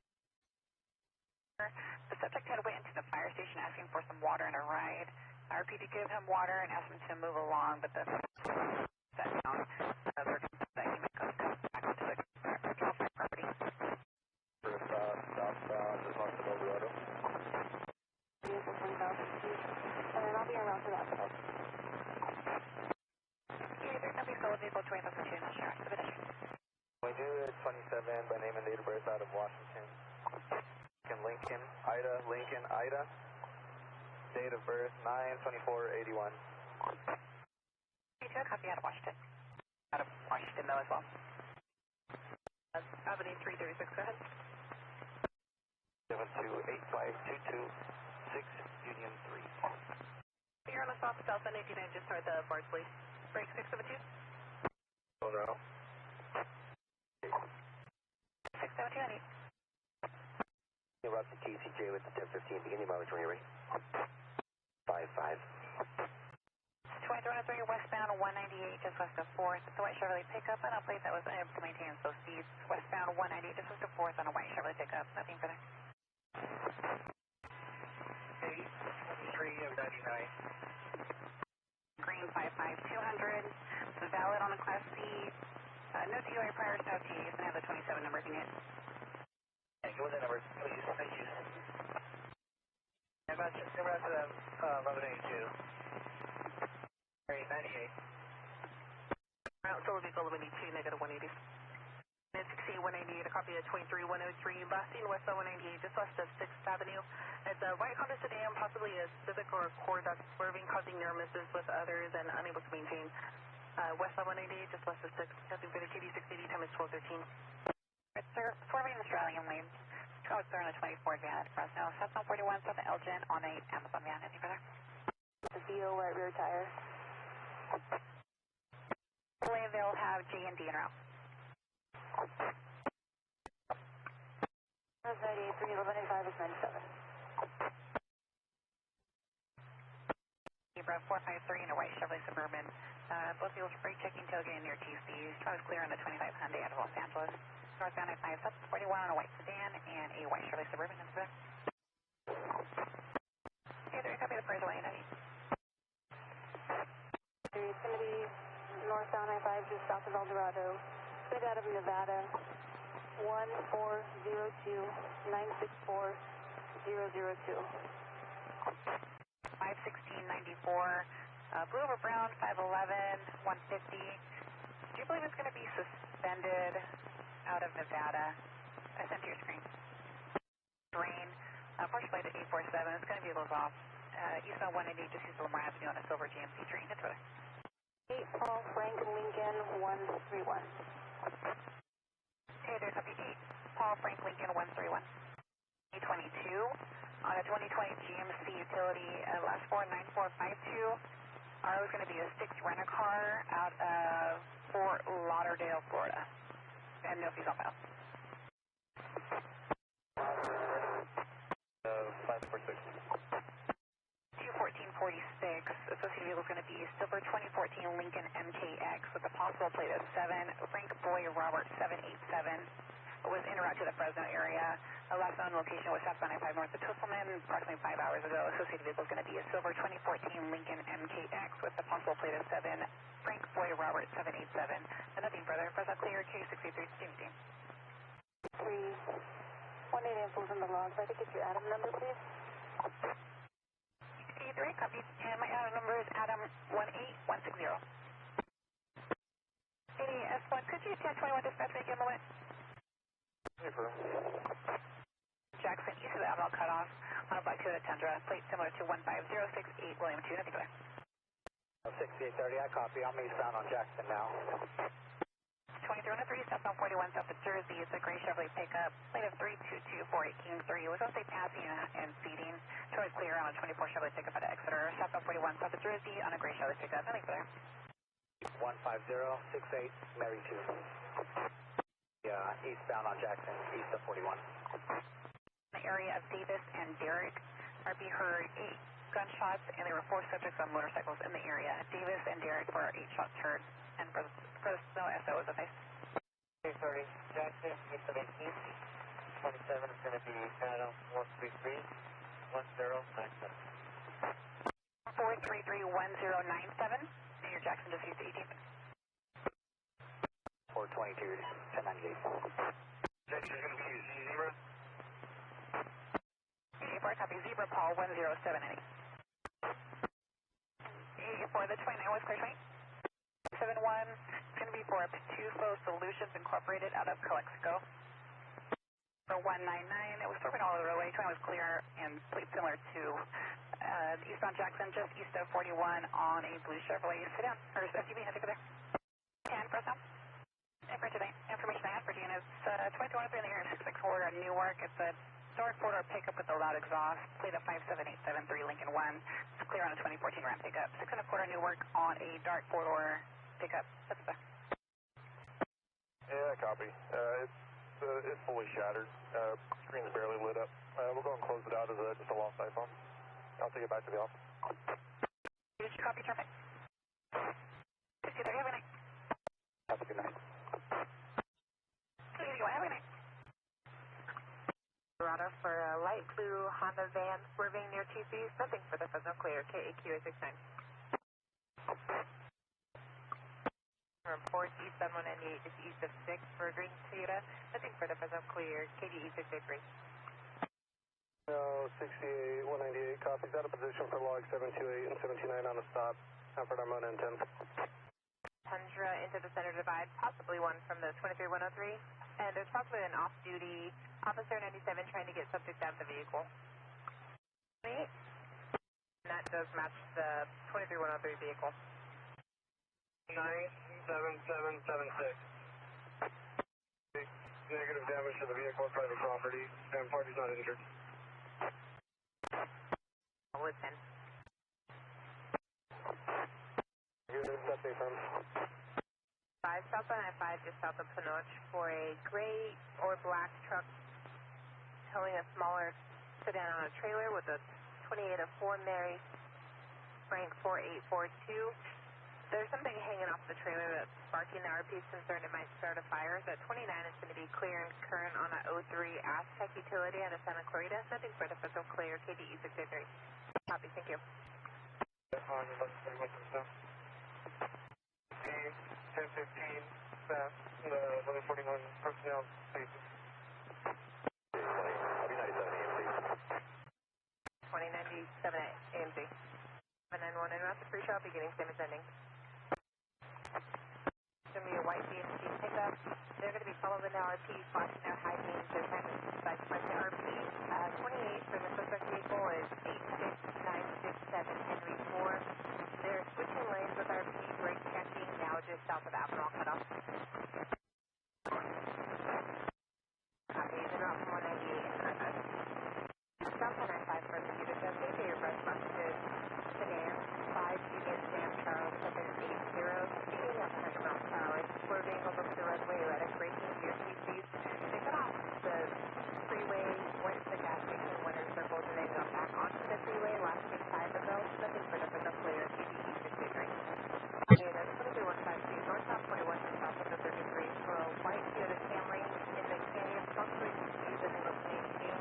The subject had went into the fire station asking for some water and a ride. RP to give him water and ask him to move along, but the sat down. They're that he may come back to the California property. Southbound, just off the Colorado. And then I'll be around for that. Okay, there's no vehicle 2002 in the 27 by name and date of birth out of Washington. Lincoln, Ida. Date of birth 9/24/81. You do a copy out of Washington. Out of Washington though as well. Avenue 336, go ahead. 7285226 Union 3. You're on the south southbound 89, just start the Bardsley. Break 672. Oh no. 672 and 8. You're up to TCJ with the 1015, beginning mileage when you're ready. 55. 2303 westbound 198, just west of 4th. It's a white Chevrolet pickup on a plate that was unable to maintain slow speeds. Westbound 198, just west of 4th on a white Chevrolet pickup. Nothing further. 8, 3 of 99. Green 55200. It's valid on the Class C. No DUI prior, no Ts, and I have the 27 number if you need it. Hey, give me the number, please. Thank you. And that's just the rest of them, 1182. 98. Route solo vehicle 182, negative 180. And 188, a copy of 23103, last seen west of 198, just west of 6th Avenue. It's a white Honda sedan, possibly a Civic or a Accord that's swerving, causing near misses with others and unable to maintain. West of 198, just west of 6th. Nothing for the TD 680, time is 12:13. It's swerving Australian lane. Travis there on a 24 van at Fresno. Southbound 41, south of Elgin on a Amazon van. Anything further? The VO right rear tire. I believe they'll have J and D in route. That's 98, 31185 is 97. Zebra 453 and a white Chevrolet Suburban. Both vehicles brake checking, tailgating near TC. Travis clear on the 25 Hyundai out of Los Angeles. Northbound I-5, south 41 on a white sedan and a white Chevrolet Suburban. That's it. Okay, there you copy the first lane. Yosemite, northbound I-5, just south of El Dorado. Straight out of Nevada, 1402964-002. 51694, blue over brown, 511, 150. Do you believe it's going to be suspended out of Nevada? I sent to your screen. Rain, partial plate at 847. It's going to be a little off. Eastbound 180, just use the Lamar Avenue on a silver GMC train. That's what 8 Paul Frank Lincoln 131. Okay, there's up to 8. Paul Frank Lincoln 131. 822 on a 2020 GMC utility, last 49452. RO is going to be a 6 rent-a-car out of Fort Lauderdale, Florida. And no fees on file. 546. 21446. Associated vehicle is going to be silver 2014 Lincoln MKX with a possible plate of 7. Frank Boy Robert 787. Was en route to the Fresno area. The last known location was southbound I-5 north of Twisselman approximately 5 hours ago. Associated vehicle is going to be a silver 2014 Lincoln MKX with a possible plate of 7. Frank Boy Robert 787. And nothing further. Fresno clear K683 Tuesday. 318 infos in the logs. I think it's your Adam number, please. K3, copy. And my Adam number is Adam 18160. Hey, S1, could you attend 21 dispatch me again a moment? Jackson, east of the Amador cutoff on a black Toyota Tundra, plate similar to 15068 William 2, nothing further. 6830, I copy. I'm eastbound on Jackson now. 2303, southbound 41, south of Jersey. It's a gray Chevrolet pickup, plate of 32248 King 3. It was supposed to be passing and speeding. Troy clear on a 24 Chevrolet pickup at Exeter. Southbound 41, south of Jersey on a gray Chevrolet pickup, nothing further. 15068, Mary 2. Eastbound on Jackson, east of 41. In the area of Davis and Derrick, RP heard 8 gunshots, and there were 4 subjects on motorcycles in the area. Davis and Derrick were 8 shots heard, and for the snow SO was a face. 630, Jackson, east of 18. 27 is going to be Adam 133, 1097. 4331097, and your Jackson just used 18th. 422, 1098. Jackson's going to be Zebra. 84, copy. Zebra Paul 10780. 84, the 29 was clear 20. 571. It's going to be for Pacheco Solutions Incorporated out of Coalinga. For 199, it was swerving all over the roadway. 20 was clear and plate similar to eastbound Jackson, just east of 41 on a blue Chevrolet sedan, or SUV. I think there. And press down. Information I have for you is 2213 in the area 664 on Newark. It's a dark four-door pickup with a loud exhaust. Plate of 57873 Lincoln 1. It's clear on a 2014 Ram pickup. 625 Newark on a dark four-door pickup. That's the. Yeah, copy. It's fully shattered. Screen's barely lit up. We'll go and close it out as just a lost iPhone. I'll take it back to the office. Did you copy traffic? 63, have a good night. Have a good night. Have a good night. Colorado for a light blue Honda van swerving near TC. Nothing for the Fresno clear. KAQ 869. Report east 7198 is east of 6 for green Toyota. Nothing for the Fresno clear. KDE 683. 68, 198, copies out of position for log 728 and 729 on the stop. Hanford, I'm on N10. Tundra into the center divide, possibly one from the 23103. And there's possibly an off-duty Officer 97 trying to get subject out of the vehicle. And that does match the 23103 vehicle. 97776. Negative damage to the vehicle, private property, and party's not injured. With 10. Here's an update from 5 south on I-5 just south of Panoche for a gray or black truck towing a smaller sedan on a trailer with a 28 of 4 Mary Frank 4842. There's something hanging off the trailer that's sparking. The RP is concerned it might start a fire. So at 29 is going to be clear and current on a 03 Aztec utility out of Santa Clarita. Nothing for the Fresno clear. KDE 683. Copy, thank you. 1015, staff, the 1141 personnel station. 2097 AMC. 791 en route to pre-shop beginning same ascending. It's going to be a white BMC pickup. They're going to be following the RP, flashing their high beams. They're trying to express the RP. 28 for the suspect vehicle is 86967 Henry 4. They're switching lanes with RP, brake checking, now just south of Amador cutoff. Copy, is en route from 198 in Merced. South 195 for the unit. Please get your breath messages. Sedan, 5 Union Sam Charles 780, speeding up Hunter Mount Charles, swerving over the roadway, erratic braking near TCs. They got off the freeway, went to the gas station, went in circles, and then got back onto the freeway, last inside the belt, nothing for the clear, KDE 683. And then 23152, northbound 21 to south of the 33, for a white Toyota Camry in the canyon, possibly confused in the location,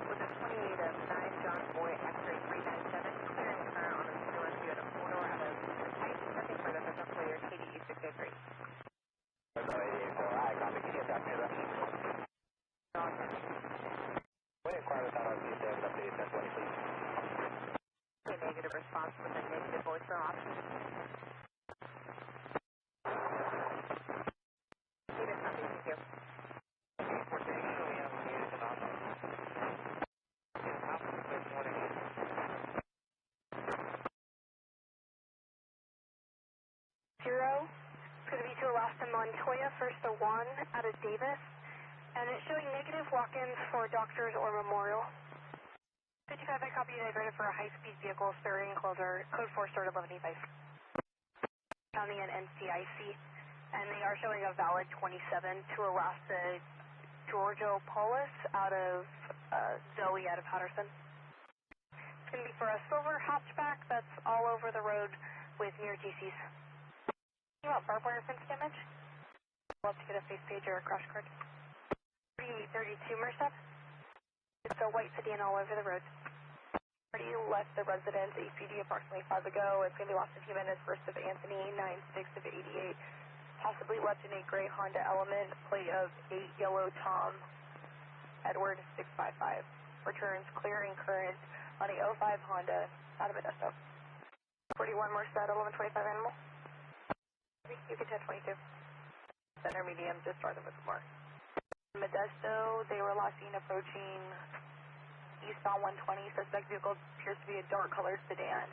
with a 28 of 9 John Boy X-ray 397, clear and current on a 21 Toyota 4-door out of Titan, nothing for the Fresno clear, KDE 683. Alright, copy, can you get back to that? When inquired without our details, update 1020, please. A negative response with a negative voicemail option. Negative copy, thank you. It's going to be to Alaska Montoya, first to 1 out of Davis, and it's showing negative walk-ins for doctors or memorial. 55, I copy you diverted for a high-speed vehicle, starting closer, code 4, start 1185. County and NCIC, and they are showing a valid 27 to Alaska Giorgio Paulus out of Zoe out of Patterson. It's going to be for a silver hatchback that's all over the road with near TCs. You want barbed wire fence damage? Love to get a face page or a crash card. 3832 Merced. It's a white sedan all over the road. Already left the residence APD approximately 5 ago. It's going to be lost in few minutes. First of Anthony, 96 of 88. Possibly left in a gray Honda Element, plate of 8 yellow Tom. Edward 655. Returns clear and current on a 05 Honda out of Modesto. 41 Merced, 1125 animal. You can 1022. Center medium, just started with more. Modesto, they were last seen approaching eastbound 120. Suspect vehicle appears to be a dark colored sedan.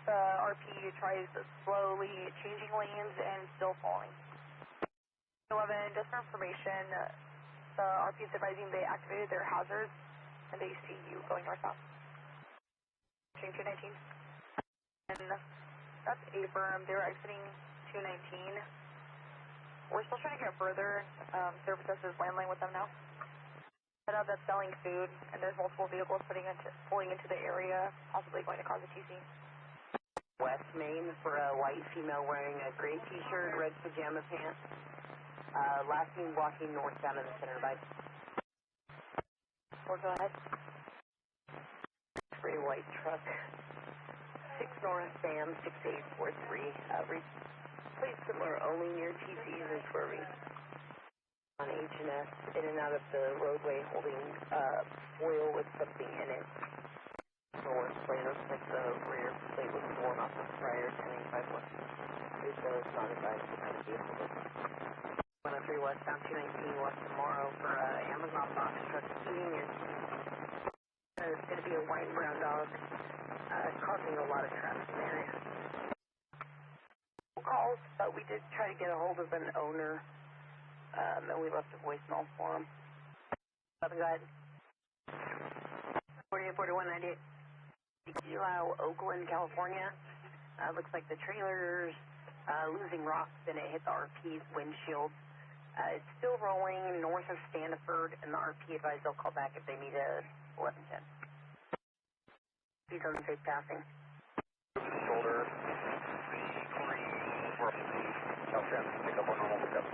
The RP tries slowly changing lanes and still falling. 11, just for information, the RP is advising they activated their hazards and they see you going northbound. Change 219. And that's A-firm. They were exiting 219. We're still trying to get further. Service is landline with them now. Set up that's selling food, and there's multiple vehicles pulling into the area, possibly going to cause a TC. West Main for a white female wearing a gray t-shirt, red pajama pants. Last seen walking northbound in the center by. Or go ahead. Gray white truck. 6 North Sam 6843. Replace similar only near TCs and swerving. On H&S, in and out of the roadway holding oil with something in it. North plate looks like the rear plate was worn off the prior 1085 west. Please it's not advised to kind of vehicle. 103 westbound 219 west tomorrow for Amazon box truck eating your. It's going to be a white and brown dog causing a lot of traffic in the area. Calls, but we did try to get a hold of an owner, and we left a voicemail for him. Go ahead. 484198. Gilroy, Oakland, California. Looks like the trailer's losing rocks and it hit the RP's windshield. It's still rolling north of Stanford, and the RP advised they'll call back if they need a 1110. He's on safe passing. Shoulder, California, pick up on normal pickup.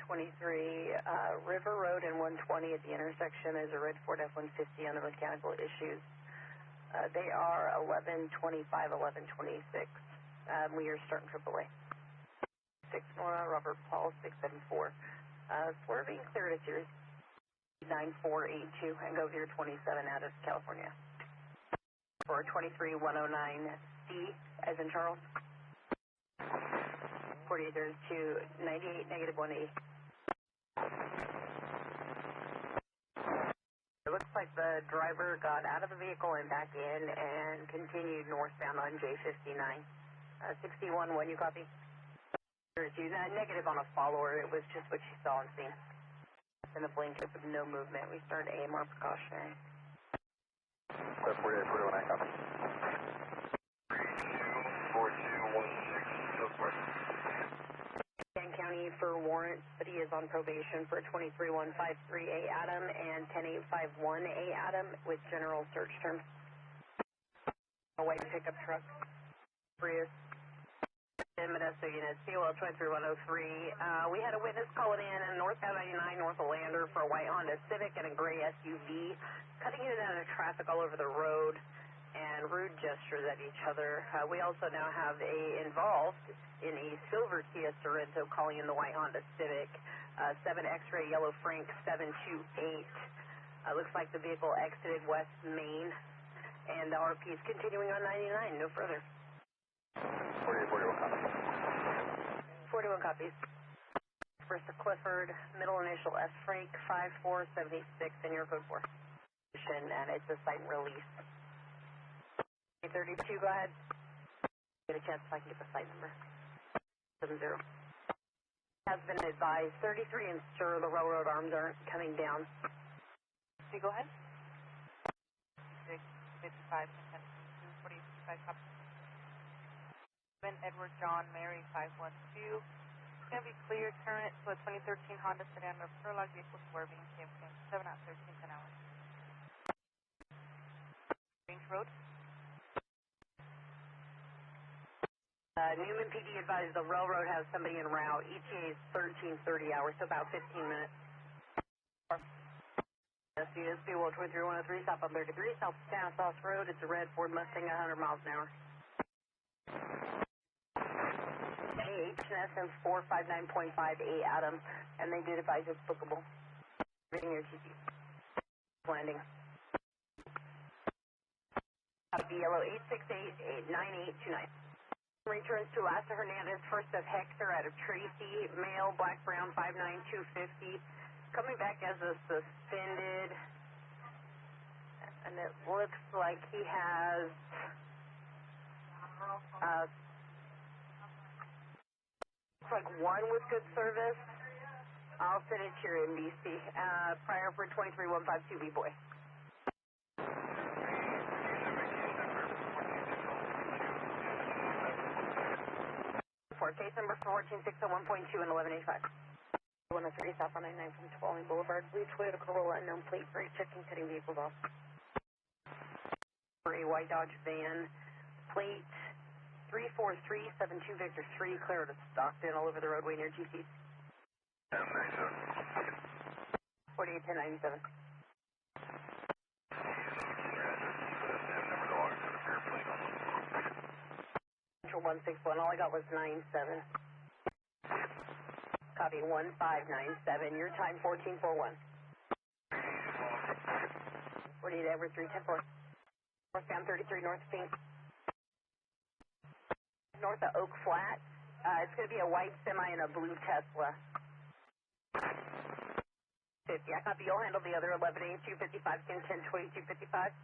23 River Road and 120 at the intersection is a red Ford F-150 on the mechanical issues. They are 1125, 1126. We are starting AAA. 6 Nora, Robert Paul, 674. Swerving clear to series 9482 and go here 27 out of California. For 23109C, as in Charles. 4832, 98, negative 180. It looks like the driver got out of the vehicle and back in and continued northbound on J59. 61, when you copy? Negative on a follower. It was just what she saw and seen. In the blink with no movement. We started AMR precautionary. 4841, copy. 4216, County for warrant, but he is on probation for 23153A Adam and 10851A Adam with general search terms. A white pickup truck. Prius. Modesto unit, COL 23103. We had a witness calling in northbound 99 north of Lander for a white Honda Civic and a gray SUV, cutting in and out of traffic all over the road and rude gestures at each other. We also now have involved in a silver Kia Sorento calling in the white Honda Civic, 7 X-ray yellow Frank 728. Looks like the vehicle exited West Main, and the RP is continuing on 99, no further. 4841, copy. 41 copies. First of Clifford, middle initial S Frank 5476, and your code 4. And it's a site release. 32, go ahead. Get a chance if I can get the site number. 70. Has been advised. 33 and sir, the railroad arms aren't coming down. Okay, go ahead. 655, 45 copy. Edward John Mary 512. It's going to be clear current to a 2013 Honda sedan or Prologue vehicle swerving KFM 7 out 13 an hour. Range Road. Newman PD advised the railroad has somebody en route. ETA is 13:30 hours, so about 15 minutes. SUSB 23103, stop on 33, South Stanislaus Road. It's a red Ford Mustang at 100 miles an hour. HSM 459.58 Adam, and they did advise it's bookable. Everything here, TC. Landing. Yellow 868-9829. Returns to Lassa Hernandez, first of Hector out of Tracy, male, black, brown, 5'9", 250. Coming back as a suspended, and it looks like he has looks like one with good service. I'll send it to your NBC. Prior for 23152 B-boy. For case number 14601.2 and 1185. 103 South 199 from Coalinga Boulevard. Blue Toyota Corolla, unknown plate, brake checking, cutting vehicles off. For a white Dodge van, plate 34372 Victor 3, clear to Stockton, all over the roadway near GC. 481097. Central 161, all I got was 97. Copy 1597, your time 1441. 48 Edward 310-4. Northbound 33 North Pink. North of Oak Flat. It's going to be a white semi and a blue Tesla. 50. I copy. You'll handle the other 11 255, 10 2255.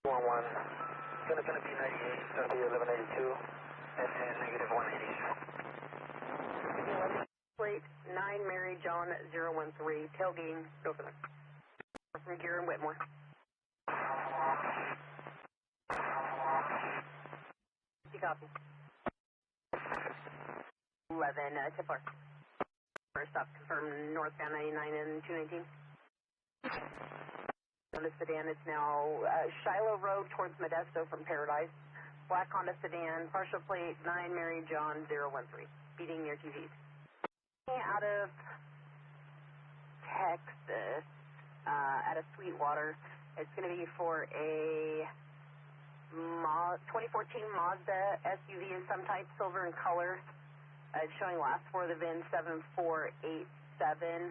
1-1. It's going to be 98. It's going to be 1182. And negative 180. Plate 9 Mary John 013. Tailgating. Go for them. From Gear and Whitmore. Copy. 11 Tipler. First stop confirmed northbound 99 and 219. On the sedan, it's now Shiloh Road towards Modesto from Paradise. Black Honda sedan, partial plate 9 Mary John 013. Speeding near TVs. Out of Texas, out of Sweetwater. It's going to be for a 2014 Mazda SUV of some type, silver in color. It's showing last four of the VIN 7487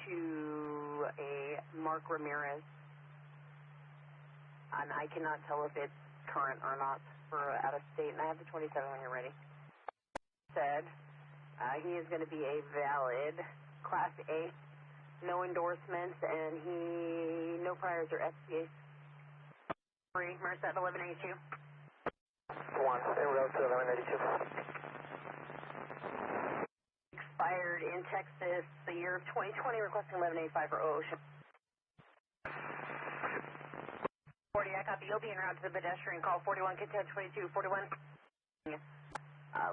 to a Mark Ramirez. And I cannot tell if it's current or not for out of state, and I have the 27 when you're ready. Said he is going to be a valid Class A, no endorsements, and no priors or FCAs. Free, Merced 1182. 1, en route to 1182. Expired in Texas the year of 2020, requesting 1185 for Ocean. 40, I copy. You'll be en route to the pedestrian. Call 41, content 22, 41.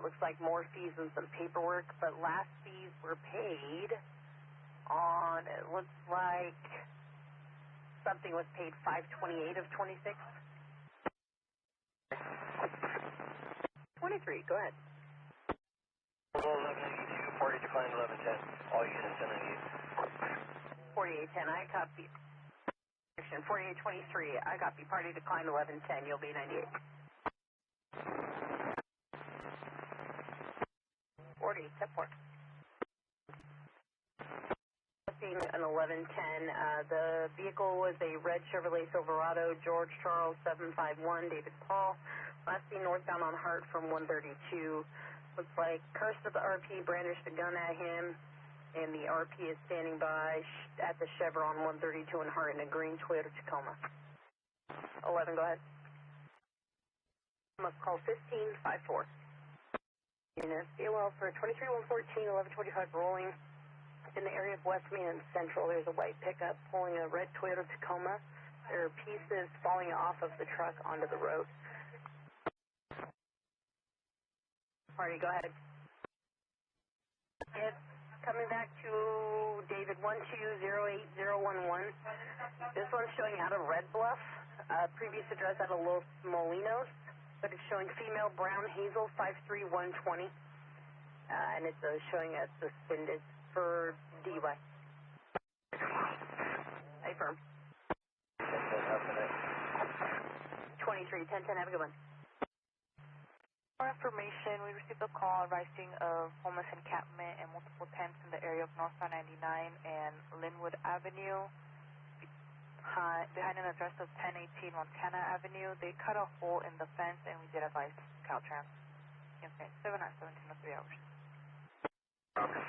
Looks like more fees and some paperwork, but last fees were paid on, it looks like something was paid 5/28 of 26. 23, go ahead. 1182, party declined 1110. All units 1098. 4810, I copy. 4823, I copy. Party declined 1110. You'll be 98. 40, step 4. An 1110. The vehicle was a red Chevrolet Silverado, George Charles 751, David Paul. Last seen northbound on Hart from 132. Looks like cursed at the RP, brandished a gun at him, and the RP is standing by at the Chevron 132 in Hart in a green Toyota Tacoma. 11, go ahead. Must call 1554. Unit, well for 23114, 1125 rolling. In the area of West Main and Central, there's a white pickup pulling a red Toyota Tacoma. There are pieces falling off of the truck onto the road. Party, go ahead. It's coming back to David 1208011. This one's showing out of Red Bluff. Previous address out of Los Molinos, but it's showing female brown hazel 53120. And it's showing a suspended for DUI. Hey, firm. 23, 1010, have a good one. For information, we received a call advising of homeless encampment and multiple tents in the area of Northbound 99 and Linwood Avenue. Behind an address of 1018 Montana Avenue, they cut a hole in the fence and we did advise Caltrans. Campaign 7 at 1703 hours. Copy.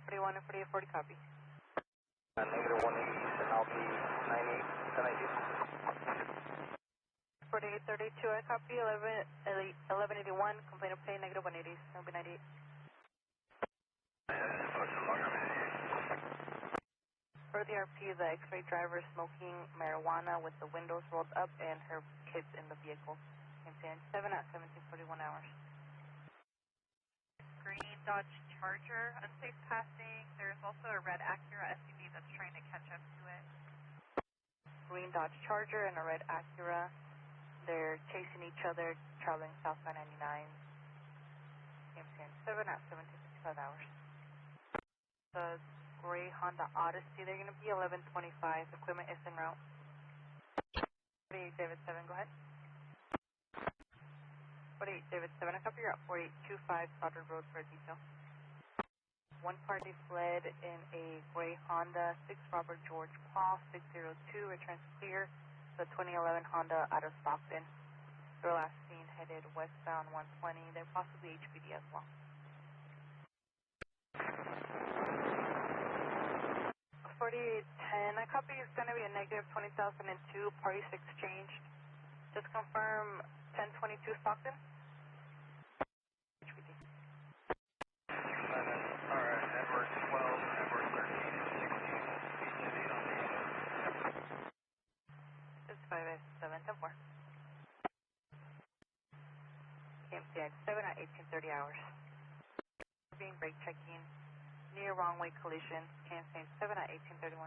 41 and 4840, copy. Negative 180, and I'll be 98, 1090. 4832, I copy. 1181, complaint of pain, negative 180, I'll be 98. For the RP, the X-ray driver smoking marijuana with the windows rolled up and her kids in the vehicle. Campaign 7 at 1741 hours. Green Dodge Charger, unsafe passing. There's also a red Acura SUV that's trying to catch up to it. Green Dodge Charger and a red Acura. They're chasing each other, traveling southbound 99. Campaign 7 at 1755 hours. The gray Honda Odyssey, they're going to be 1125. Equipment is en route. 48 David 7, go ahead. 48 David 7, I copy, you're at 4825 Stockton Road for a detail. One party fled in a gray Honda 6 Robert George Paul 602, returns clear. The 2011 Honda out of Stockton. Their last seen headed westbound 120. They're possibly HPD as well. 4810, I copy, it's going to be a negative 20,002, parties exchanged. Just confirm 1022 Stockton. HPD. Alright, Edward 12, Edward 13, and 16, each of these on the 5S7, 10-4. Campaign 7 at 1830 hours. Being brake checking. Near wrong way collision. Campaign 7 at 1831.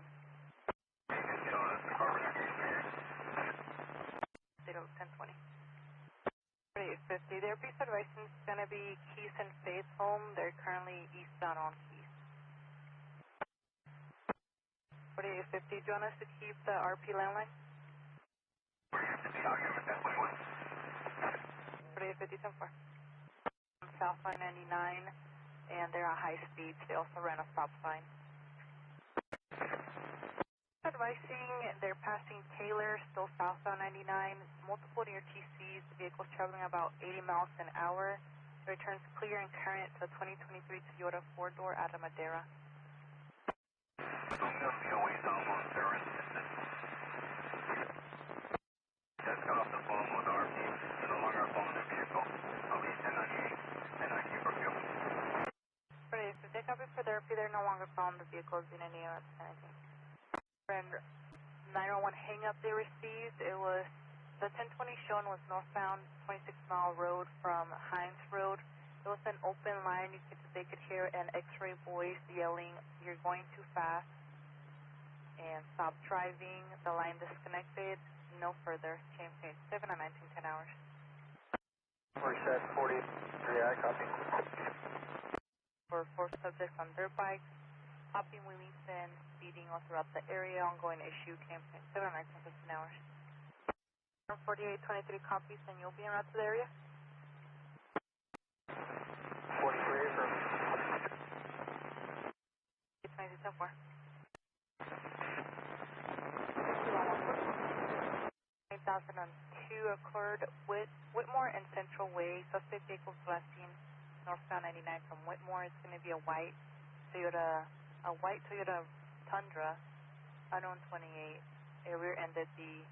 They don't 1020. 4850. Their piece of advising is going to be Keys and Faith home. They're currently eastbound on Keys. 4850. Do you want us to keep the RP landline? 4850, 10-4. Southbound 99. And they're at high speeds. They also ran a stop sign. Advising, they're passing Taylor, still southbound 99. Multiple near TCs. The vehicle's traveling about 80 miles an hour. Returns clear and current to 2023 Toyota 4-door out of Madera. Just got off the phone with RP. They're no longer following the vehicle. I'll be 1098, 1090 for fuel. If they copy for therapy, they're no longer found the vehicles in any anything. And 911 hang-up they received, it was, the 1020 shown was northbound 26-mile road from Hines Road. It was an open line, they could hear an X-ray voice yelling, "You're going too fast," and stop driving. The line disconnected, no further. Campaign 7 at 1910 hours. Merced 43, I copy. For 4 subjects on dirt bikes, hopping, wheeling, and speeding all throughout the area. Ongoing issue. Campaign 7 at 1915 hours. 4823 copies, and you'll be en route to the area. 43 from 2210-4. 8002 occurred with Whitmore and Central Way. Suspect vehicles last seen northbound 99 from Whitmore. It's going to be a white Toyota Tundra, unknown 28. It rear-ended the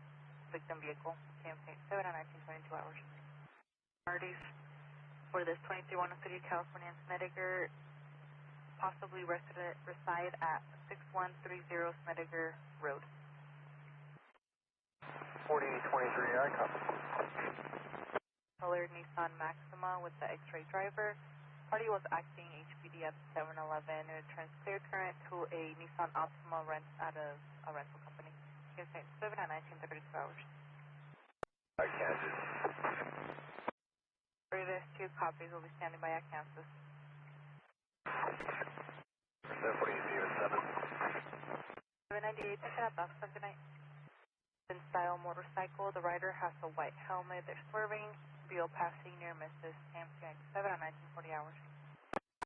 victim vehicle. Campaign 7 at 1922 hours. Parties for this 23-1 City of California and Snedeker possibly reside at 6130 Snedeker Road. 4823, I copy. Colored Nissan Maxima with the X-ray driver. Party was acting HPD at 7-Eleven. It returns clear current to a Nissan Altamont rent out of a rental company. Campaign 7 at 1932 hours. I Kansas. Previous 2 copies will be standing by at Kansas. 4807. 798, check it out, good night. style motorcycle. The rider has a white helmet. They're swerving. BO passing near Merced, AM297 on 1940 hours.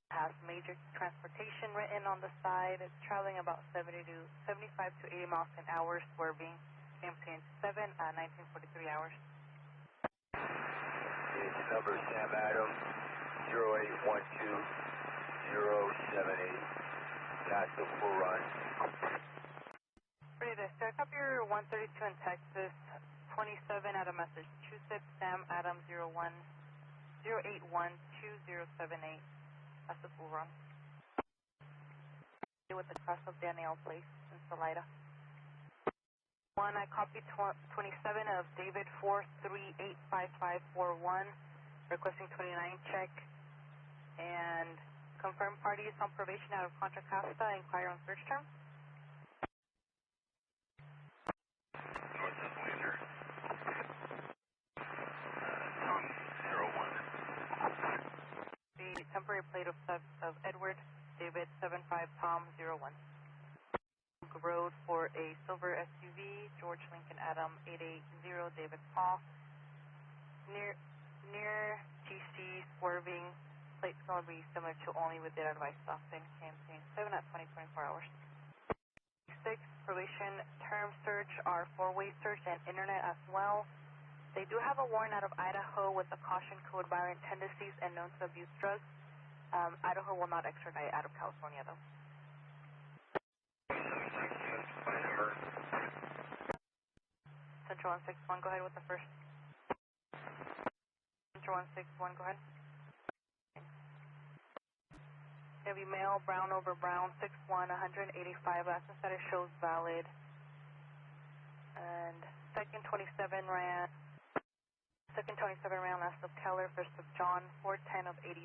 Has major transportation written on the side. It's traveling about 75 to 80 miles an hour, swerving AM297 at 1943 hours. It's number Sam Adam, 0812078. That's the full run. Ready to start up your 132 in Texas, 27 out of Massachusetts, Sam Adam 0812078. That's the full run. With the cross of Danielle Place in Salida. 1, I copy 27 of David 4385541, requesting 29 check, and confirm parties on probation out of Contra Costa, inquire on search term. The temporary plate of Edward, David 75 Tom 01. Road for a silver SUV, George Lincoln Adam 880 David Paul. Near GC swerving, plate's going to be similar to only with data by Stockton, campaign 7 at 2024 hours. 6, probation term search are 4-way search and internet as well. They do have a warrant out of Idaho with a caution code, violent tendencies, and known to abuse drugs. Idaho will not extradite out of California though. Central 161, go ahead with the first. Central 161, go ahead. It'll be male, brown over brown, 6'1", 185. License status shows valid. And second 27 ran last of Keller, first of John, 410 of 82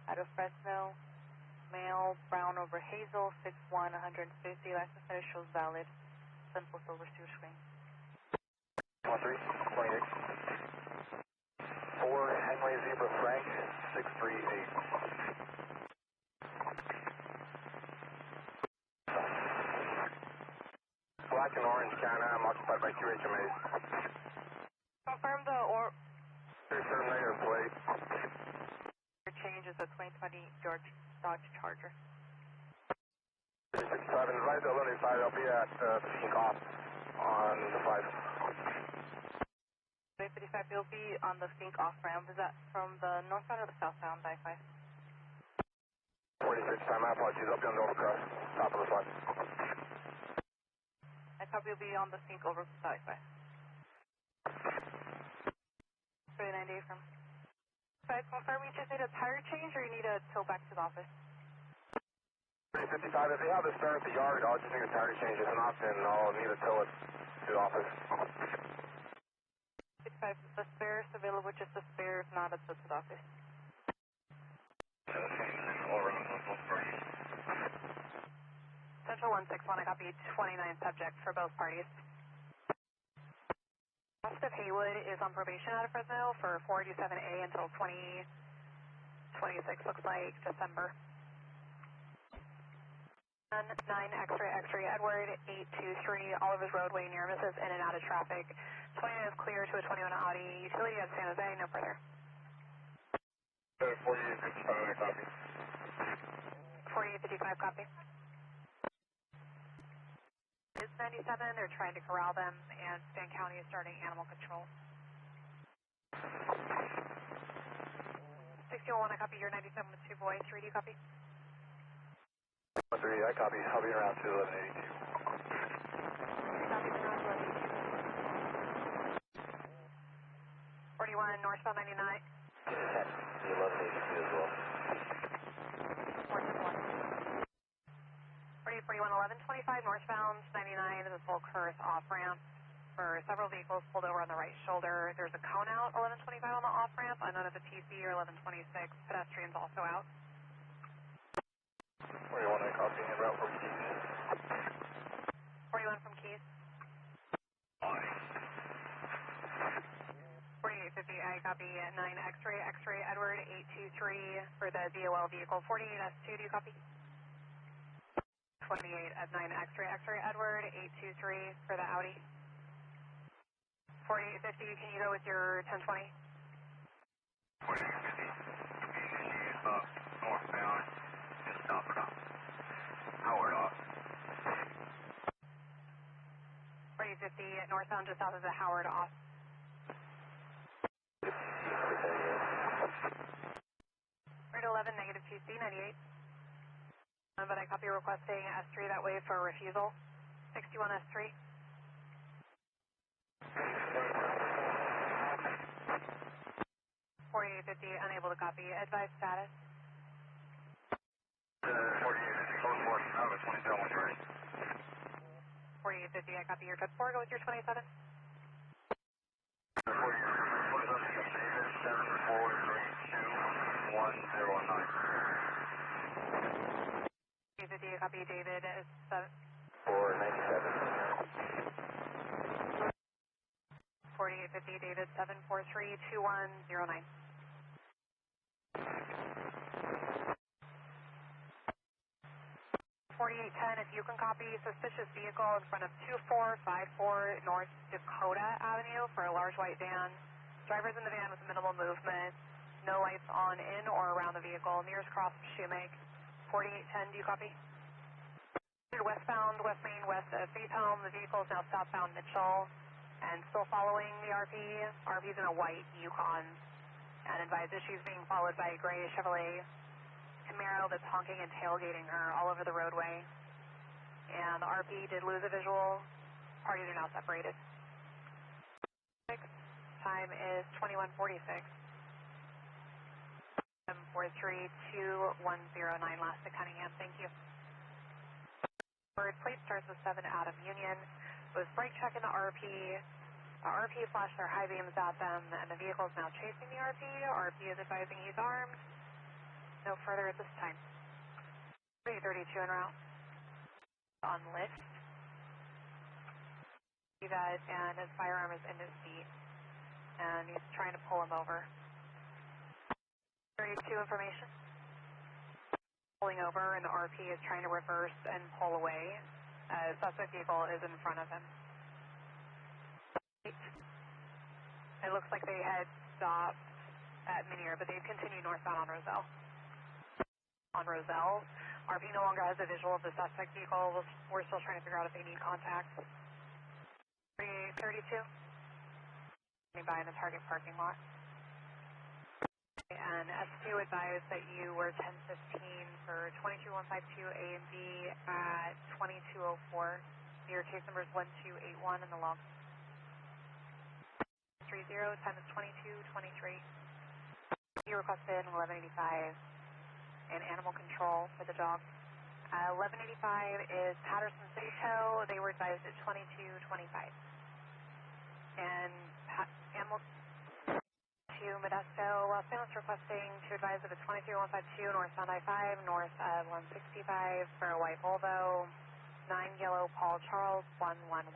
out of Fresno. Male, brown over hazel, 6'1", 150. License status shows valid. Simple silver sewer screen. 3, 28. 4, Henley Zebra Frank, 638. Black and orange Can-Am occupied by 2 HMAs. Confirm the Confirm negative plate. change is a 2020 Dodge Charger. 65 and advise L95, I'll be at the Pink off on the 5. 55, you'll be on the Fink off ramp. Is that from the northbound or the southbound I-5? 46 time, my apologies, I'll be on the overcross, top of the 5. I copy you'll be on the Fink over the I-5. 39 from. Guys, confirm you just need a tire change or you need a tow back to the office? 55, if they have the spare at the yard, I'll just need a tire change. If not, then I'll need to tow it to the office. 55, the spare is available, just the spare, if not, it's to the office. Central 161, I copy 29 subjects for both parties. West of Haywood is on probation out of Fresno for 487A until 2026, looks like December. 9 X-ray Edward, 823 Oliver's Roadway near Mrs. In and out of traffic. 29 is clear to a 21 Audi utility at San Jose, no further. 4855, copy. 4855, copy. It's 97, they're trying to corral them, and Stan County is starting animal control. 61, I copy your 97 with 2 boys, 3D copy. 3, I copy, I'll be around to 1182. Copy, 41, northbound 99. The 1182 as well. 41, 1125, northbound 99, the full curse off-ramp for several vehicles pulled over on the right shoulder. There's a cone out, 1125 on the off-ramp, unknown at the TC or 1126, pedestrians also out. 41, I copy, en route from Keys. 41 from Keys. 4850, I copy 9 X-ray Edward, 823 for the DOL vehicle. 48S2, do you copy? 28 at 9 X-ray Edward, 823 for the Audi. 4850, can you go with your 1020? 4850. She's northbound, just Stockton. Howard off. 4850, northbound just south of the Howard off. Right 11, negative QC, 98. But I copy requesting S3 that way for refusal. 61 S3. 4850, unable to copy. Advise status. 4850, close force, out of 27 when you're ready. 4850, I copy your code 4, go with your 27. 4850, David, 7432 109. 4850, I copy David, 497. 4850, David, 7432109. 4810, if you can copy suspicious vehicle in front of 2454 North Dakota Avenue for a large white van. Drivers in the van with minimal movement. No lights on in or around the vehicle. Nearest cross Shoemake. 4810, do you copy? Westbound, West Main, west of Faith Home. The vehicle is now southbound Mitchell and still following the RP. RP's in a white Yukon. And advise that she's being followed by a gray Chevrolet Camaro that's honking and tailgating her all over the roadway. And the RP did lose a visual. Parties are now separated. Time is 21:46. 7432109, last to Cunningham. Thank you. Bird plate starts with 7 Adam Union. Was brake checking the RP. The RP flashed their high beams at them, and the vehicle is now chasing the RP. RP is advising he's armed. No further at this time. 332 en route. On lift. See that, and his firearm is in his seat. And he's trying to pull him over. 32 information. Pulling over, and the RP is trying to reverse and pull away. Suspect vehicle is in front of him. It looks like they had stopped at Minier, but they've continued northbound on Roselle. On Roselle, RP no longer has a visual of the suspect vehicle. We're still trying to figure out if they need contact. 332. By in the target parking lot. And S2 advised that you were 1015 for 22152 A and B at 2204. Your case number is 1281 in the log. 30, time is 2223. You requested an 1185 and animal control for the dog. 1185 is Patterson City Tow. They were advised at 2225. And animal to Modesto, Los Banos requesting to advise of a 23152 northbound I-5, north of 165 for a white Volvo. 9 yellow Paul Charles 111,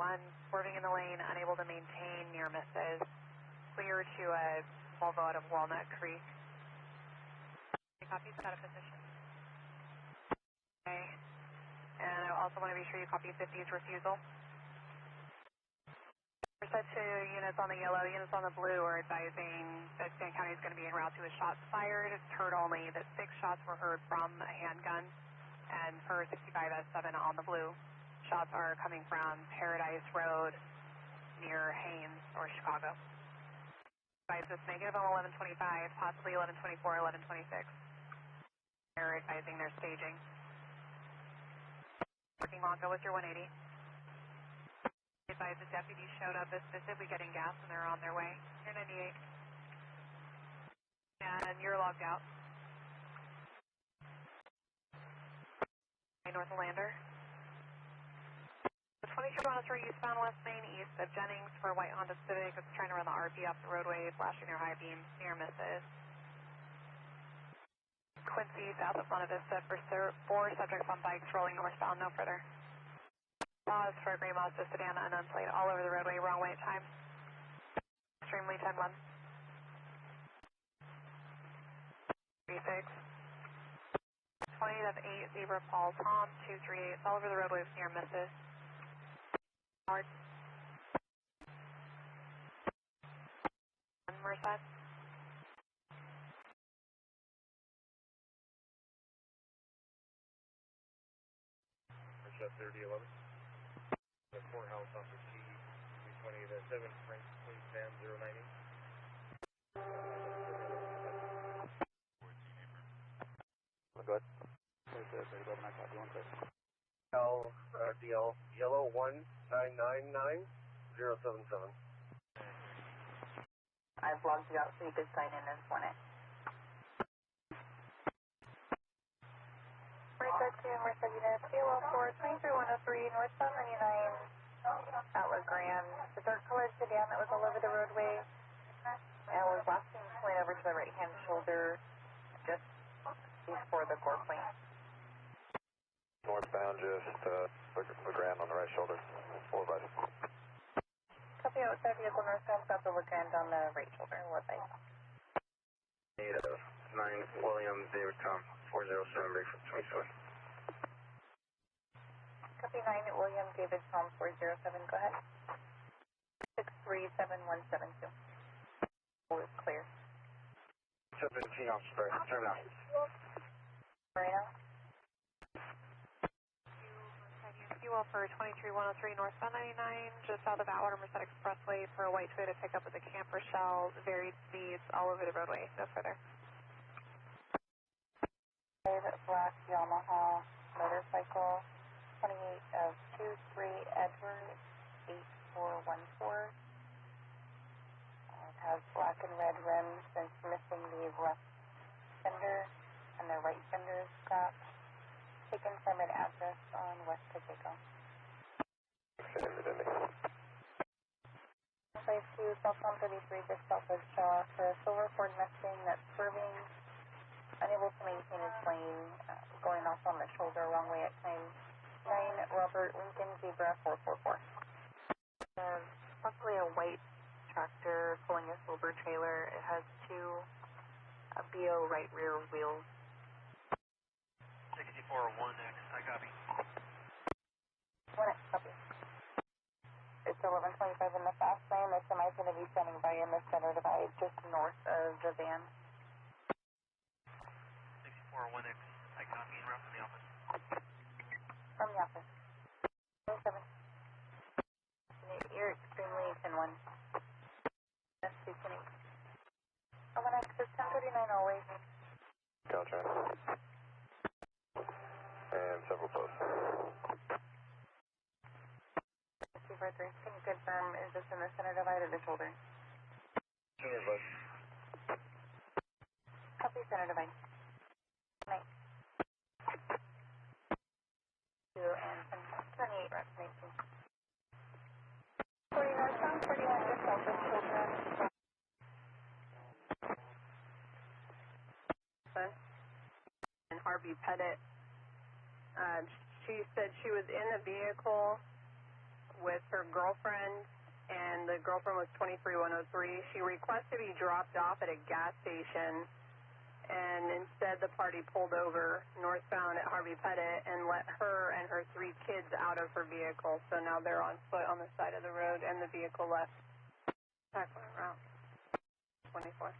swerving in the lane, unable to maintain near misses. Clear to a Volvo out of Walnut Creek. Copy, set a position. Okay. And I also want to be sure you copy 50's refusal. Set to units on the yellow, units on the blue are advising that San County is going to be en route to a shots fired. It's heard only that 6 shots were heard from a handgun. And per 65S7 on the blue, shots are coming from Paradise Road near Haines or Chicago. Advise this negative on 1125, possibly 1124, 1126. They're advising their staging. Parking lot, go with your 180. Advise the deputies showed up as specifically getting gas and they're on their way. You're 98. And you're logged out. North Lander. 22 Monterey eastbound West Main east of Jennings for a white Honda Civic that's trying to run the RP off the roadway, flashing their high beams, near misses. Quincy south of Monte Vista for 4 subjects on bikes rolling northbound, no further. Pause for a gray Mazda sedan, unknown plate all over the roadway, wrong way at time. Extremely 10-1. 36. 20 of 8 Zebra Paul Tom 238 all over the roadways near misses. Hard. side. Merced 3011. The courthouse officer T 320 to 7 Frank Queen Sam 090. Go ahead. DL yellow 1999077. I've logged you out so you could sign in as 1A. Merced to Merced Unit 204, 23103, northbound 99 at La Grande. The dark colored sedan that was all over the roadway and was last seen pulling over to the right hand shoulder just before the gore point. Northbound, just La Grande on the right shoulder. Full advice. Copy out with that vehicle northbound, got the La Grande on the right shoulder. What advice? 9 William David Tom 407 break from 27. Copy 9 William David Tom 407. Go ahead. 637172. All is clear. 17 officer, turn now. Marina. Fuel for 23103 northbound 99, just south of Atwater Merced Expressway for a white Toyota pickup with a camper shell, varied speeds all over the roadway. No further. Black Yamaha motorcycle, 28 of 23 Edward 8414. It has black and red rims since missing the left fender and the right fender is scratched. Taken from an address on West Pacheco. Place to Stockton 33 just south of Shaw for a silver Ford Mustang that's swerving, unable to maintain its lane, going off on the shoulder wrong way at time 9 Robert Lincoln Zebra 444. Possibly a white tractor pulling a silver trailer. It has two BO right rear wheels. 64-1X, I copy. 1X, copy. It's 11:25 in the fast lane. The semi's going to be standing by in the center divide just north of the van. 64-1X, I copy en route from the office. From the office. 27. You're extremely 10-1. That's 210. 1X is 1039 always. Caltrain. And several posts. 243. Can you confirm, is this in the center divide or the shoulder? Center divide. Copy center divide. Night. 2 and 28 reps, 19. 40 northbound, 41 just south of children. And Harvey Pettit. She said she was in the vehicle with her girlfriend, and the girlfriend was 23103. She requested to be dropped off at a gas station, and instead the party pulled over northbound at Harvey Pettit and let her and her 3 kids out of her vehicle. So now they're on foot on the side of the road, and the vehicle left. Tackling route 24.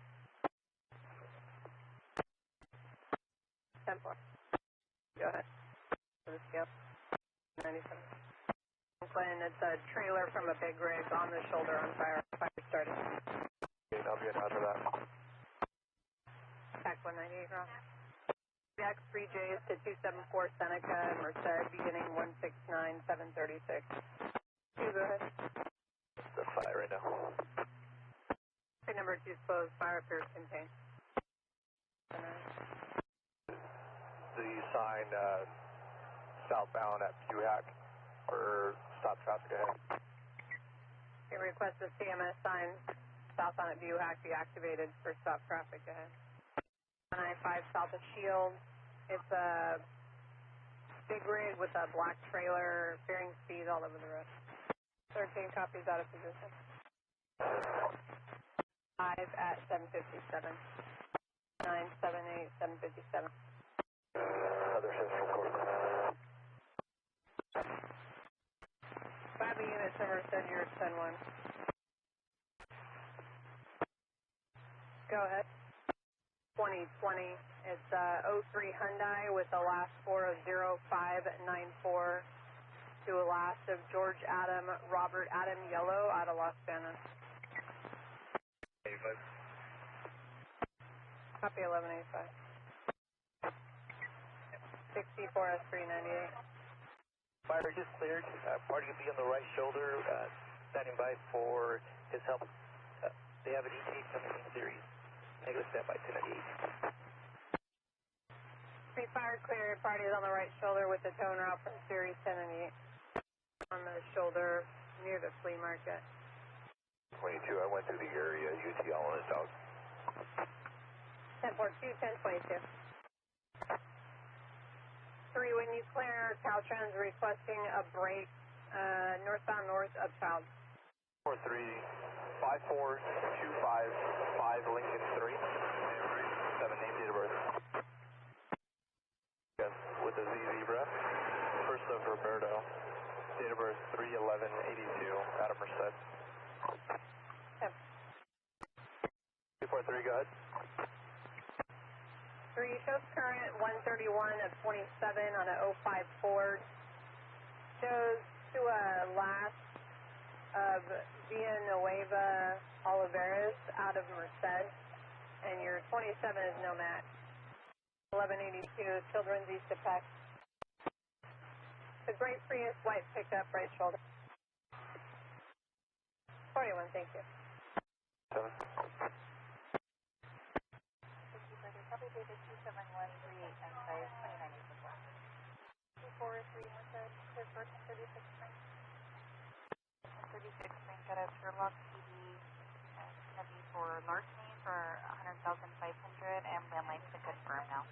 10-4. Go ahead. For the scale. 97. It's a trailer from a big rig on the shoulder on fire. Fire started. I'll be in touch with that. Tac 198 route. X3Js to 274 Seneca, Merced, beginning 169736. You go ahead. The fire right now. Okay, number 2 exposed. Fire appears contained. The sign southbound at Buhack for stop traffic ahead. You request the CMS sign southbound at Buhack be activated for stop traffic ahead. 195 south of Shield. It's a big rig with a black trailer, varying speed all over the road. 13 copies out of position. 5 at 757. 978, 757. Other system, of course. Bobby unit number said you're 10-1. Go ahead. 2020. It's 03 Hyundai with the last four of 0594 to a last of George Adam, Robert Adam Yellow out of Los Banos. 85. Copy 1185. 64 S398. Fire just cleared. Party will be on the right shoulder, standing by for his help. They have an ET coming in series. Negative standby 1098. Pre-fire clear. Party is on the right shoulder with the toner out from series 1098. On the shoulder near the flea market. 22, I went through the area, UT all on his dog. 1042, 1022. 3, when you clear, Caltrans requesting a break, northbound north of Child. 43, 54255 Lincoln 3. 7 name, date of birth. Yes, with the Z Zebra. First of Roberto. Date of birth 3/11/82. Out of Merced. Yep. 243, go ahead. 3 shows current 131 of 27 on a 05 Ford. Shows to a last of Villanueva Oliveras out of Merced. And your 27 is no match. 1182, Children's East of Peck. The Great Prius white pickup, right shoulder. 41, thank you. 7. Copy David 2713895 2984. 243 Merced, clear first and 36 Spring. 36 Spring, got a Sherlock PD. It's going to be for larceny for 100,500 and landline to confirm now.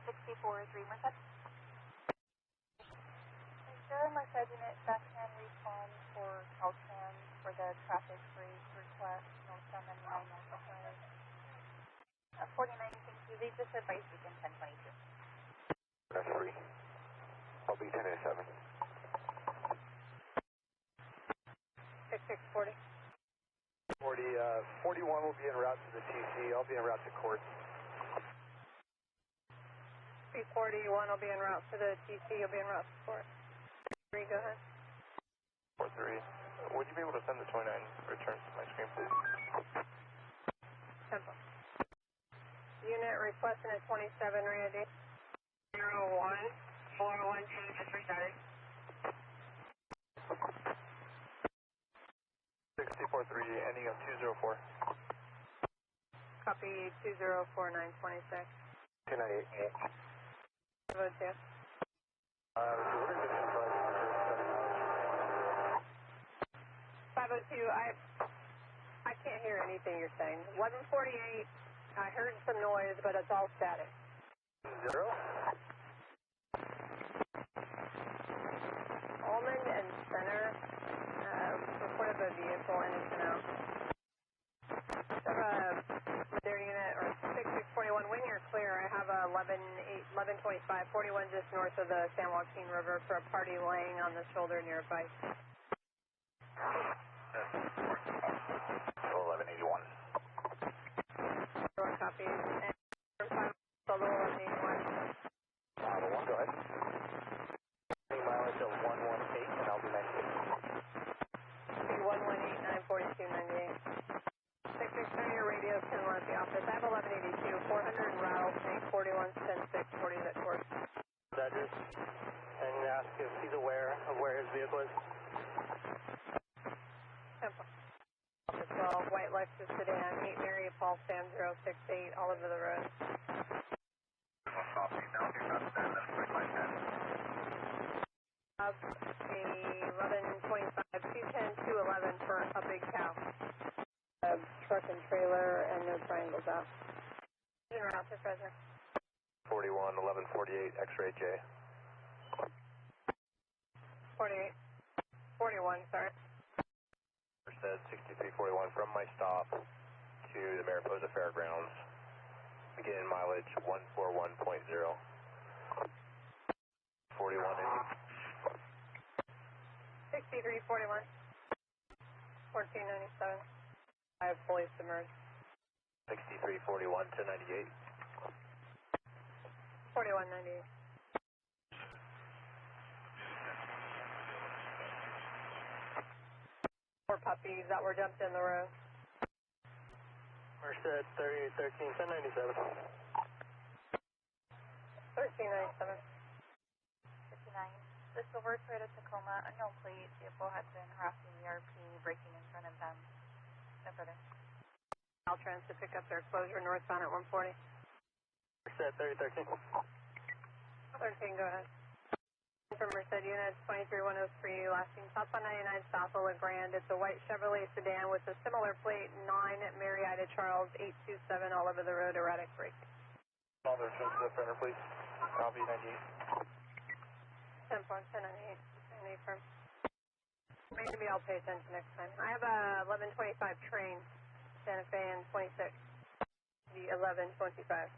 643 Merced. Sure, Merced unit, backhand recon for Caltrans for the traffic break request, northbound 99 north of 49, thank you. They just advised weekend 1022. That's 3. I'll be 10 and 7. 6640. 41 will be en route to the TC. I'll be en route to court. 341 will be en route to the TC. You'll be en route to court. 3, go ahead. 43. Would you be able to send the 29 returns to my screen, please? Tempo. Unit requesting a 27 ready. 01 412 just restarted. 643, ending of 204. Copy 204-926. 298. 502. What is the 502, I can't hear anything you're saying. 1148, I heard some noise, but it's all static. 0? Almond and Center, reported a vehicle in and out. Madera unit, or 6641, when you're clear, I have a 1125, 41 just north of the San Joaquin River for a party laying on the shoulder near a bike. 1181. Door copies. And 1181. Model 1, go ahead. Mileage of 118, and I'll do 96. 118, 942, 98. 6630, your radio can let the office. I have 1182, 400 rattlesnake, 41, 10, 6, 40 at course. Address, and ask if he's aware of where his vehicle is. Tempo. Office 12, white Lexus sedan, 8 Mary Paul Sam 068, all over the road. Copy, now if you're not there, then quick like that. Up a 1125, 210, 211 for a big cow. Truck and trailer and no triangles out. En route to Fresno. 41, 1148, X-ray J. 48. 41, sorry. Merced 6341 from my stop to the Mariposa Fairgrounds. Beginning mileage 141.0. 41 engine. 6341. 1497. I have fully submerged. 6341 to 98. 4198. Four puppies that were dumped in the road. Merced 3813, 1097. 1397. 59. The silver Toyota Tacoma, unknown plate, vehicle had been harassing the RP, braking in front of them. No further. Caltrans to pick up their closure northbound at 140. Merced 3013. 13, go ahead. From Merced units 23103, lasting south on 99 south of La Grande. It's a white Chevrolet sedan with a similar plate, 9 Marietta Charles 827 all over the road, erratic braking. All their to the printer, please. Copy 98. 10 4, 1098. 98 firm. Maybe I'll pay attention next time. I have a 1125 train, Santa Fe and 26. The 1125.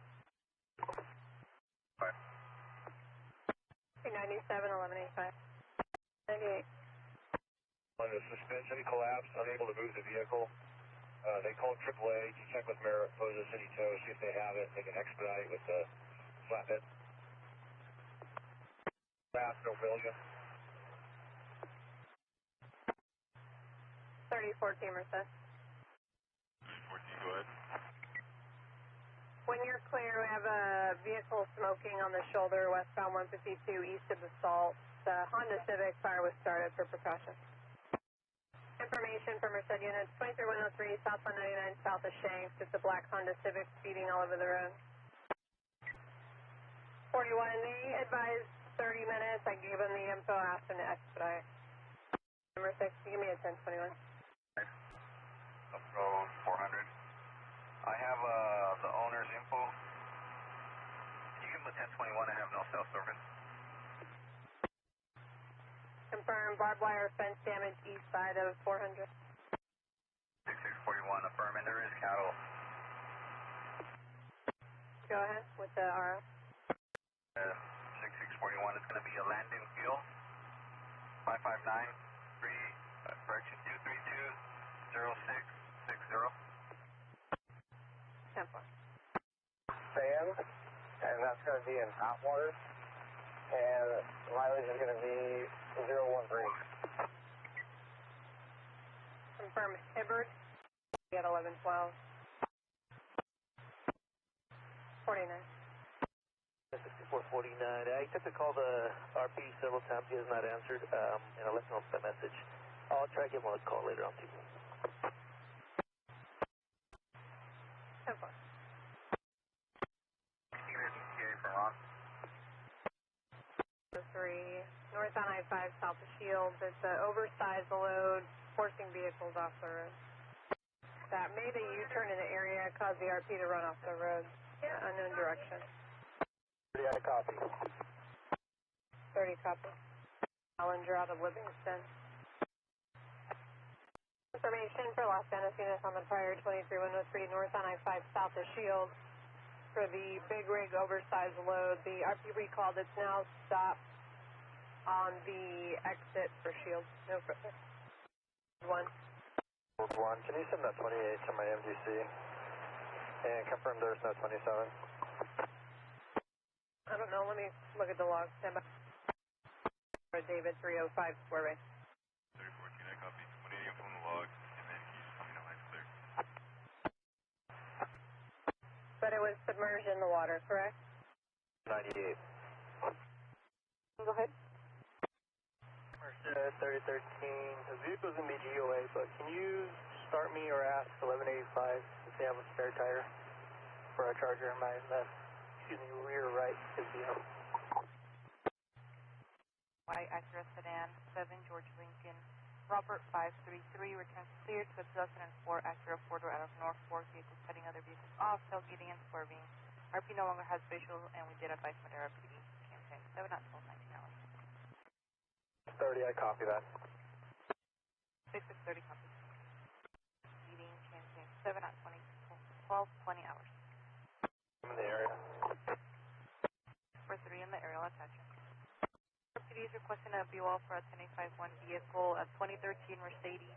97, 1185. 98. On the suspension collapse, unable to move the vehicle. They called AAA to check with Mariposa City Tow, see if they have it. They can expedite with the flatbed. Fast, no failure. 3014 Merced. 14, go ahead. When you're clear, we have a vehicle smoking on the shoulder, westbound 152, east of the Salt. The Honda Civic, fire was started for precaution. Information from Merced units 23103, south 199, south of Shanks. It's a black Honda Civic speeding all over the road. 41, they advised 30 minutes. I gave them the info, asked them to expedite. Number 6, give me a 1021. Up road 400. I have the owner's info. Can you give him a 1021? I have no cell service. Confirm barbed wire fence damage east side of 400. 6641, affirm, and there is cattle. Go ahead with the RF. 6641 is going to be a landing field. 559-3, correction, 232-0660. 10 4. Sam, and that's going to be in hot water, and the mileage is going to be 013. Confirm Hibbard at 1112. 49. 6449. I took to call the RP several times. He has not answered, and I left him a message. I'll try to give him a call later on, too. 10 4. North on I-5, south of Shields. It's an oversized load, forcing vehicles off the road. That made a U-turn in the area, caused the RP to run off the road. Yeah, unknown direction. 30, I copy. 30 copy. Challenger out of Livingston. Information for Los Angeles units on the prior 23103 north on I-5, south of Shields. For the big rig oversized load, the RP recalled. It's now stopped on the exit for Shields. No further. 1. Can you send that 28 to my MDC and confirm there's no 27? I don't know. Let me look at the log. Stand by. David 305 Square Bay. 3014, I copy. 180 from the log, and then he's coming out nice clear. But it was submerged in the water, correct? 98. Go ahead. Merced 3013. The vehicle's in BGOA, but can you start me or ask 1185 if they have a spare tire for a Charger in my rear right is White Acura sedan, 7 George Lincoln, Robert 533, returns clear to the 2004 Acura 4-door out of North Fork, vehicles cutting other vehicles off, tailgating and swerving. RP no longer has visual, and we did advise Madera PD, campaign 7 at 12, 19 hours. 30, I copy that. 6630 copy. Meeting campaign 7 at 12, 20 hours. I'm in the area. For 3 in the aerial attachment. PD is requesting a BOL for a 1051 vehicle, a 2013 Mercedes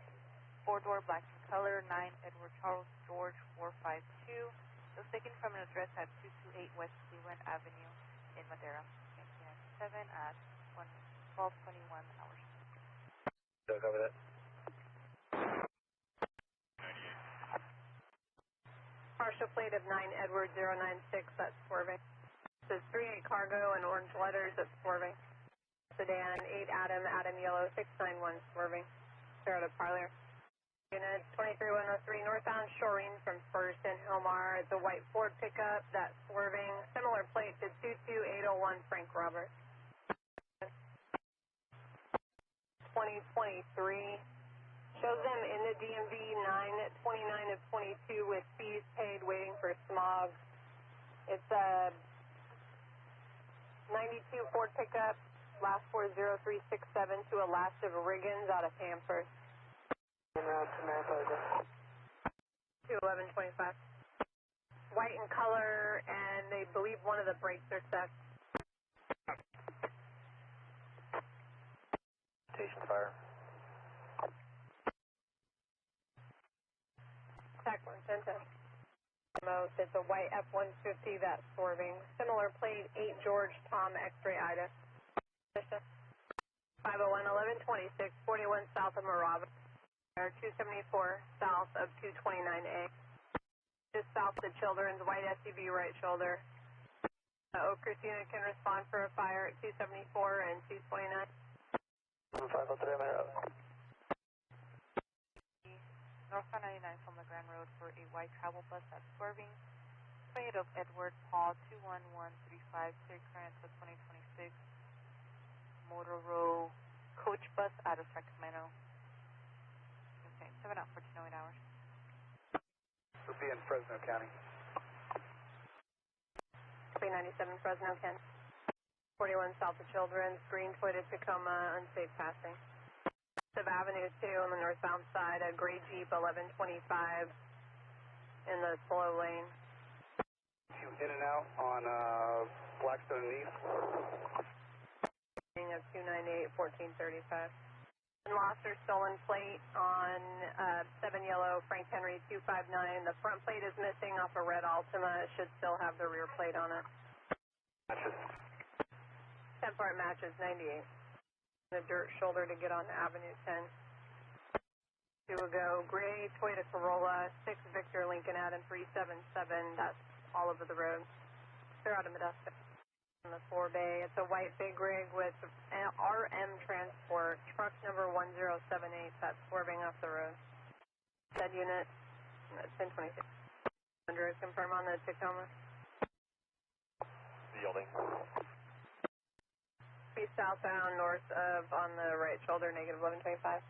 4-door, black in color, 9 Edward Charles George 452. It was taken from an address at 228 West Cleveland Avenue in Madera, 1997 at 12:21 hours. Don't cover that. Partial plate of 9 Edward 096, that's swerving. It says 38 cargo and orange letters, that's swerving. Sedan 8 Adam, Adam yellow 691 swerving. Zero to Parlier. Unit 23103 northbound Shoreen from First and Hilmar. It's a white Ford pickup that's swerving. Similar plate to 22801 Frank Robert. 2023. Shows them in the DMV 929 of 22 with fees paid waiting for smog. It's a 92 Ford pickup, last 40367 to a last of Riggins out of Hanford. En route to Mariposa. 21125. White in color, and they believe one of the brakes are stuck. Station fire. Tac 110. It's a white F-150 that's swerving. Similar plate, 8 George Tom X-ray Ida. 501-1126, 41 south of Marava. 274 south of 229A. Just south of the Children's, white SUV right shoulder. Oak Creek unit can respond for a fire at 274 and 229. 503 Madera. Northbound 99 from the Grand Road for a white travel bus that's swerving. Plate of Edward Paul 21135, current to 2026. Motor row coach bus out of Sacramento. Okay, 7 out for 208 hours. We'll be in Fresno County. 397 Fresno, Ken. 41 south of Children's, green Toyota Tacoma, unsafe passing. Of Avenue 2 on the northbound side, a gray Jeep 1125 in the slow lane. In and out on Blackstone and East. Of 298, 1435. And lost or stolen plate on 7 yellow Frank Henry 259. The front plate is missing off a red Altima. It should still have the rear plate on it. Matches. 10 part matches 98. The dirt shoulder to get on Avenue 10. 2 ago, gray Toyota Corolla, 6 Victor Lincoln Adam 377. That's all over the road. They're out of Modesto. In the 4 bay, it's a white big rig with RM transport, truck number 1078. That's swerving off the road. Said unit, 1026. 100, confirm on the Tacoma. Yielding. Be southbound north of on the right shoulder, negative 1125.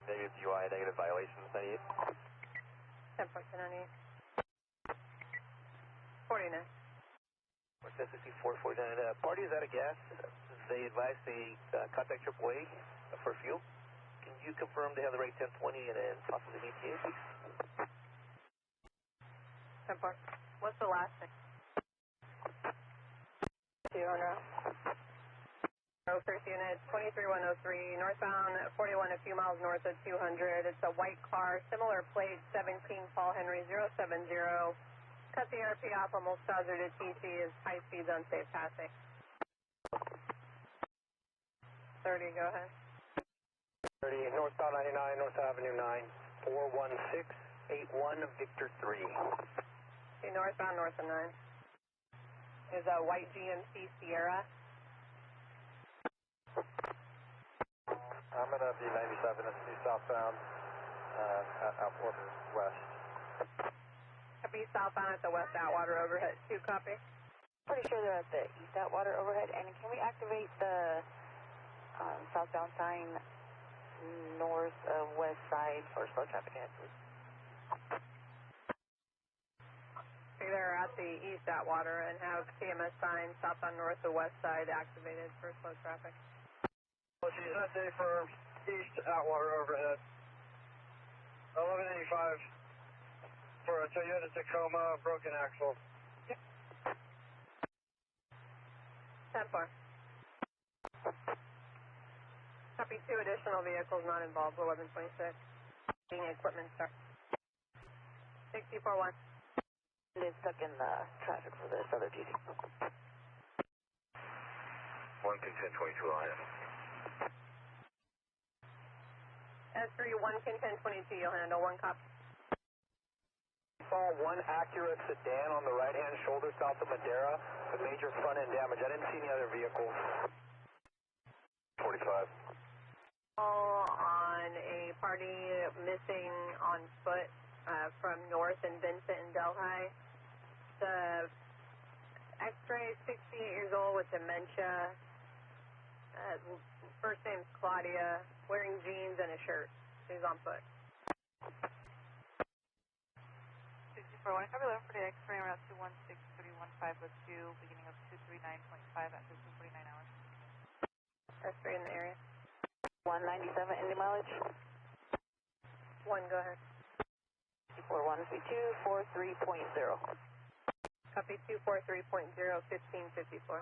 Negative UI, negative violations, 98. 10.98. 49. What's that 6449? Party is out of gas. They advise they contact AAA for fuel. Can you confirm they have the right 1020 and then possibly ETA, please? 10 part. What's the last thing? 2 on route. First unit, 23103, northbound 41, a few miles north of 200. It's a white car, similar plate, 17 Paul Henry 070. Cut the RP off, almost hazardous TC is high speeds unsafe passing. 30, go ahead. 30, northbound 99, North Avenue 9, 41681 Victor 3. Okay, northbound north of 9. Is a white GMC Sierra. I'm going to be 97, it's due southbound Outport West. Copy southbound at the West Atwater overhead. 2 copy. Pretty sure they're at the East Atwater overhead. And can we activate the southbound sign north of west side for slow traffic ahead, please? Okay, they're at the East Atwater and have TMS sign southbound north of west side activated for slow traffic. Well, she's that day for East Atwater overhead. 1185 for a Toyota Tacoma, broken axle. 10-4. Copy 2 additional vehicles not involved, 1126. Equipment start. 64-1. They're stuck in traffic for this other duty. 1 content 22 IM. S3, 1 content 22, you'll handle 1 cop. Saw one Acura sedan on the right-hand shoulder south of Madera with major front-end damage. I didn't see any other vehicles. 45. On a party missing on foot from north in Vincent and Delhi. The X-ray, 68 years old with dementia. First name's Claudia, wearing jeans and a shirt. She's on foot. 64-1, cover 11 for the X-ray, route 216-31502, beginning of 239.5 at 15:49 hours. That's three in the area. 197, any mileage? 1, go ahead. 4-1, 243.0. Copy 243.0, 1554.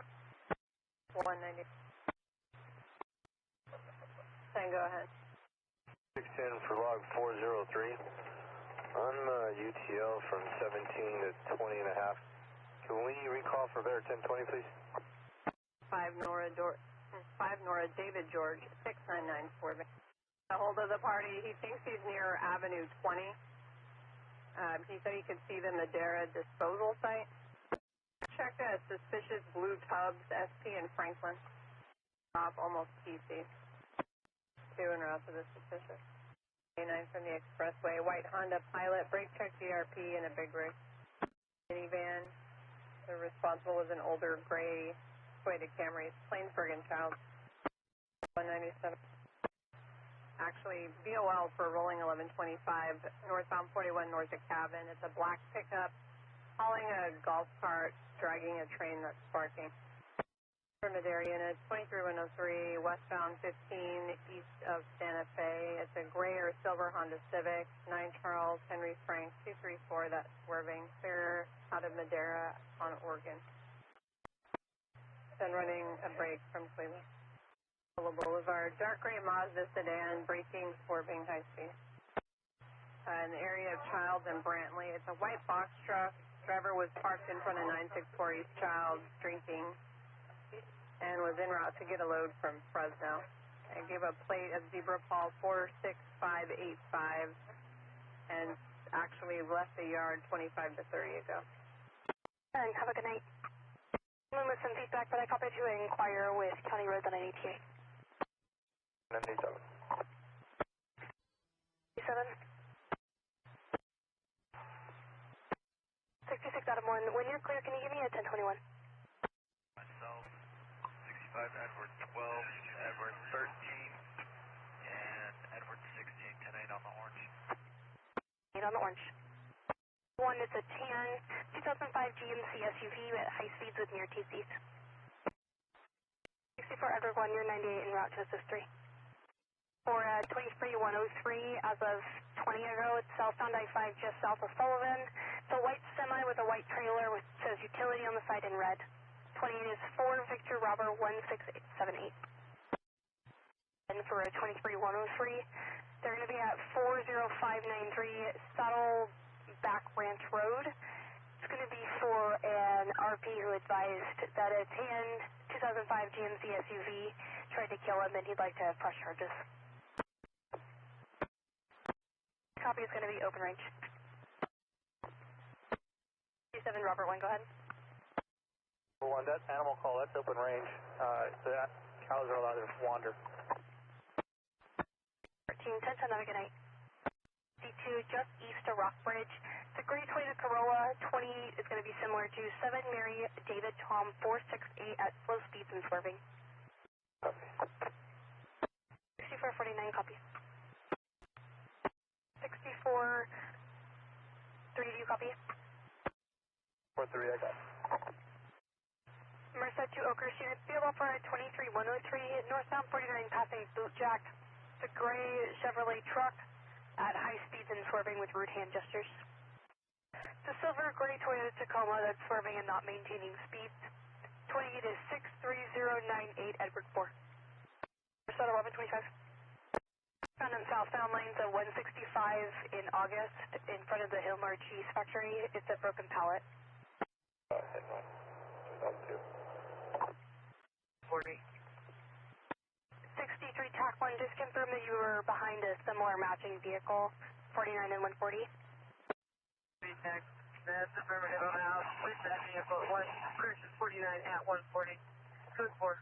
190. Then go ahead. 610 for log 403. I'm UTL from 17 to 20 and a half. Can we recall for Bear 1020, please? 5 Nora David George, 699 Swerving. A hold of the party. He thinks he's near Avenue 20. He said he could see the Madera disposal site. Check a suspicious blue tubs, SP and Franklin. Off almost PC. 2 en route to the suspicious. A9 from the expressway. White Honda Pilot, brake check DRP, and a big rig. Minivan. The responsible was an older gray Toyota Camry. Plainsburg and Child. 197. Actually, VOL for rolling 1125, northbound 41 north of Cabin. It's a black pickup hauling a golf cart, dragging a train that's sparking. From Madera unit, 23103, westbound 15, east of Santa Fe. It's a gray or silver Honda Civic, 9 Charles, Henry Frank, 234, that's swerving. Clear out of Madera on Oregon. Then running a break from Cleveland. Boulevard, dark gray Mazda sedan, braking, swerving, high speed. In the area of Childs and Brantley, it's a white box truck. Driver was parked in front of 964 East Childs, drinking, and was en route to get a load from Fresno. And gave a plate of Zebra Paul 46585, and actually left the yard 25 to 30 ago. And have a good night. I'm with some feedback, but I copied to inquire with County Roads on an ETA. 97. 7. 66 Altamont. When you're clear, can you give me a 1021? Myself, 65, Edward 12, Edward 13, and Edward 16, 10-8 on the orange. 8 on the orange. 1 is a tan 2005 GMC SUV at high speeds with near TCs. 64 Edward 1, you're 98 en route to assist 3. For 23103, as of 20 ago, it's southbound I-5 just south of Sullivan. It's a white semi with a white trailer which says utility on the side in red. 28 is 4 Victor Robert 16878. And for 23103, they're going to be at 40593 Saddleback Ranch Road. It's going to be for an RP who advised that a tan 2005 GMC SUV tried to kill him and he'd like to press charges. Copy is going to be open range. 27 Robert 1, go ahead. 1, that animal call, that's open range. The cows are allowed to wander. 13, 10, have a good night. C2, just east of Rockbridge. It's a gray Toyota Corolla. 28 is going to be similar to 7 Mary David Tom 468 at slow speeds and swerving. Copy. 6449, copy. 64 3, do you copy? 4-3, I got. Merced to Oakhurst unit, field for 23103, northbound 49 passing Bootjack. It's a gray Chevrolet truck at high speeds and swerving with rude hand gestures. It's a silver gray Toyota Tacoma that's swerving and not maintaining speeds. 28 is 63098 Edward 4. Merced 1125. Found on southbound lanes of 165 in August in front of the Hilmar Cheese Factory. It's a broken pallet. Head 1, 40. 63 TAC 1, just confirm that you were behind a similar matching vehicle, 49 and 140. TAC, that's the firm head on out. With that vehicle at 1, Cruz is 49 at 140. Code 4.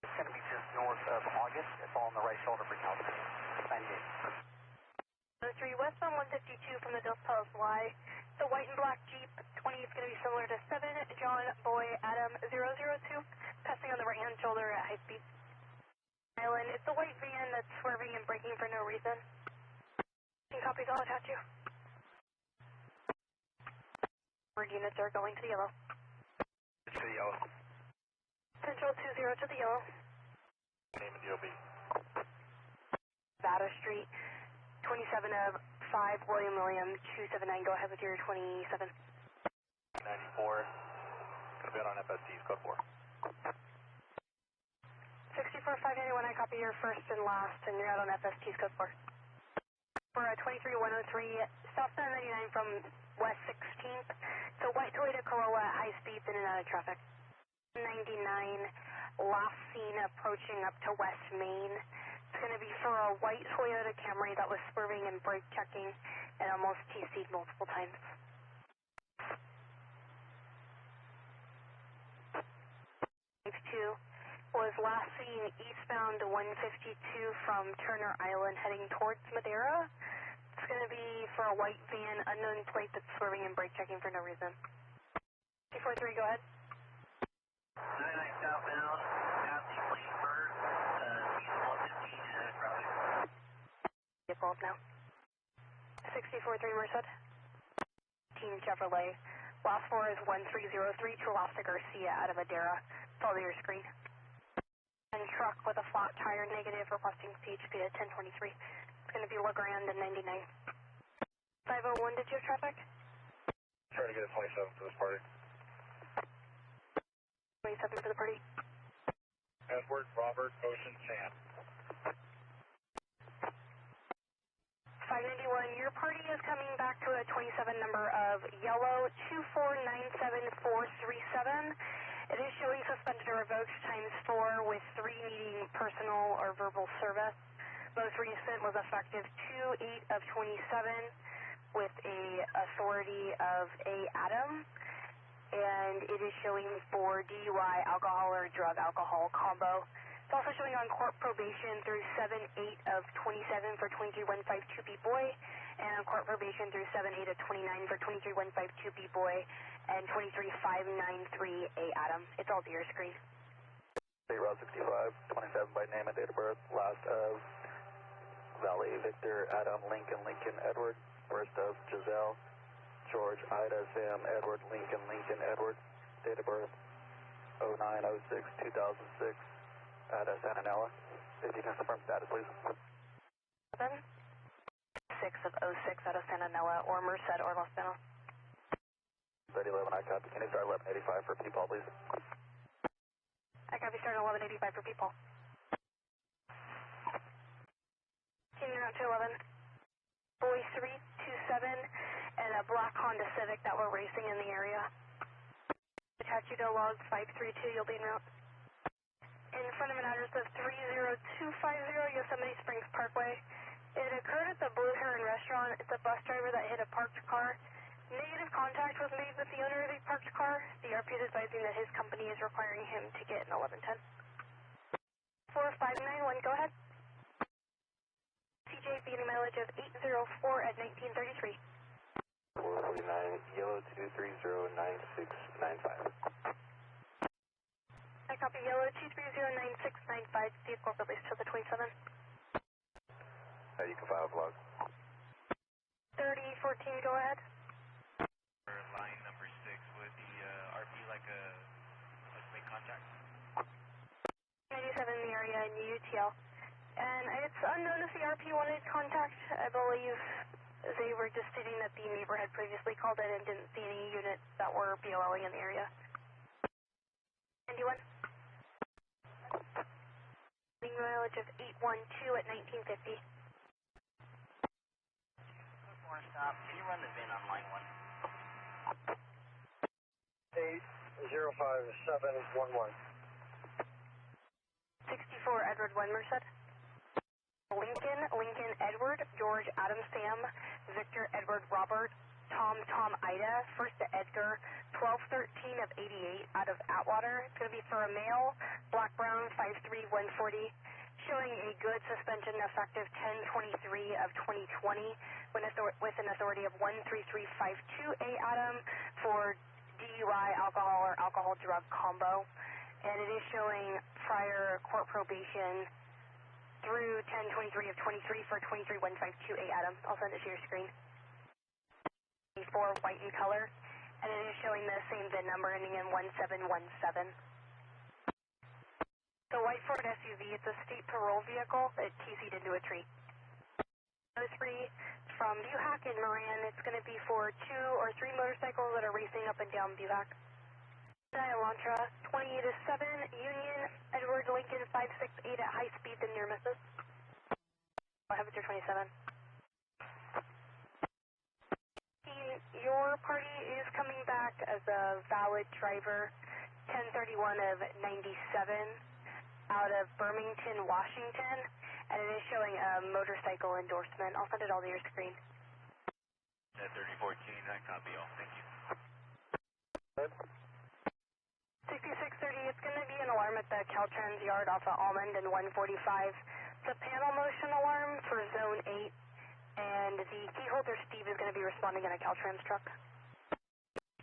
It's going to be just north of August. It's all on the right shoulder for California. 98. 03 westbound 152 from the Dos Palos Y. The white and black Jeep 20 is going to be similar to 7 John Boy Adam 002, passing on the right hand shoulder at high speed. Island, it's the white van that's swerving and braking for no reason. Copies, I'll attach you. Word units are going to the yellow. It's the yellow. Central 20 to the yellow. Name and DOB. Banos Street, 27 of 5, William, 279. Go ahead with your 27. 94. Going to be out on FST's code 4. 64 591, I copy your first and last, and you're out on FST's code 4. For 23103, southbound 99 from West 16th. So white Toyota Corolla at high speeds in and out of traffic. 99, last seen approaching up to West Main. It's going to be for a white Toyota Camry that was swerving and brake checking and almost TC'd multiple times. Next 2 was last seen eastbound 152 from Turner Island heading towards Madera. It's going to be for a white van, unknown plate that's swerving and brake checking for no reason. 243, go ahead. 99 southbound, past the Fleetburg, east 115 traffic. Get both now. 64-3 Merced. Team Chevrolet. Last 4 is 1303 Trulasta Garcia out of Madera. Follow your screen. And truck with a flat tire negative requesting CHP at 1023. It's going to be LeGrand and 99. 501, did you have traffic? Trying to get a 27 for this party. 27 for the party. Edward, Robert, Ocean, Sam. 591, your party is coming back to a 27 number of yellow 2497437. It is showing suspended or revoked ×4 with 3 needing personal or verbal service. Most recent was effective 2/8 of 27 with a authority of A. Adam. And it is showing for DUI, alcohol or drug alcohol combo. It's also showing on court probation through 7/8 of 27 for 23152B boy, and on court probation through 7/8 of 29 for 23152B boy, and 23593A Adam. It's all to your screen. State Route 65, 27 by name and date of birth, last of Valley Victor, Adam, Lincoln, Edward, first of Giselle, George, Ida, Sam, Edward, Lincoln, Edward, date of birth 09/06/2006. At Santa Nella. If you can confirm status, please. 6/06 out of Santa Nella or Merced or Los Banos. 3011, I copy. Can you start 1185 for people, please? I copy, start 1185 for people. Continue out to 11. Boy 327 and a black Honda Civic that were racing in the area. Attach you to log 532, you'll be en route. In front of an address of 30250 Yosemite Springs Parkway. It occurred at the Blue Heron Restaurant. It's a bus driver that hit a parked car. Negative contact was made with the owner of the parked car. The RP is advising that his company is requiring him to get an 1110. 4591, go ahead. CJ beginning mileage of 804 at 1933. 449, yellow 2309695. I copy yellow 2309695, vehicle released to the 27. You can file a vlog. 3014, go ahead. Line number 6, would the RP like make contact? 97 in the area in UTL. And it's unknown if the RP wanted contact. I believe they were just stating that the neighbor had previously called in and didn't see any units that were BOLing in the area. 91. mileage of 812 at 1950. More stop. Can you run the VIN on line 1? 805711. 64 Edward 1 Merced. Lincoln Edward, George Adam Sam, Victor Edward Robert, Tom Ida, first to Edgar, 1213 of 88 out of Atwater. It's going to be for a male, black brown, 5'3", 140, showing a good suspension effective 10/23 of 2020 with an authority of 13352A Adam for DUI, alcohol, or alcohol drug combo. And it is showing prior court probation through 10/23 of 23 for 23152A Adam. I'll send it to your screen. 4 white in color, and it is showing the same VIN number ending in 1717. The white Ford SUV, it's a state parole vehicle that TC'd into a tree. 03 from Buhack in Moran. It's going to be for 2 or 3 motorcycles that are racing up and down Buhack. Elantra, 28-7, Union, Edward Lincoln, 568 at high speed and near misses. I have it through 27. Your party is coming back as a valid driver, 1031 of 97, out of Birmingham, Washington, and it is showing a motorcycle endorsement. I'll send it all to your screen. At 3014, I copy all. Thank you. 6630, it's going to be an alarm at the Caltrans yard off of Almond and 145. It's a panel motion alarm for zone 8, and the key holder Steve is going to be responding in a Caltrans truck.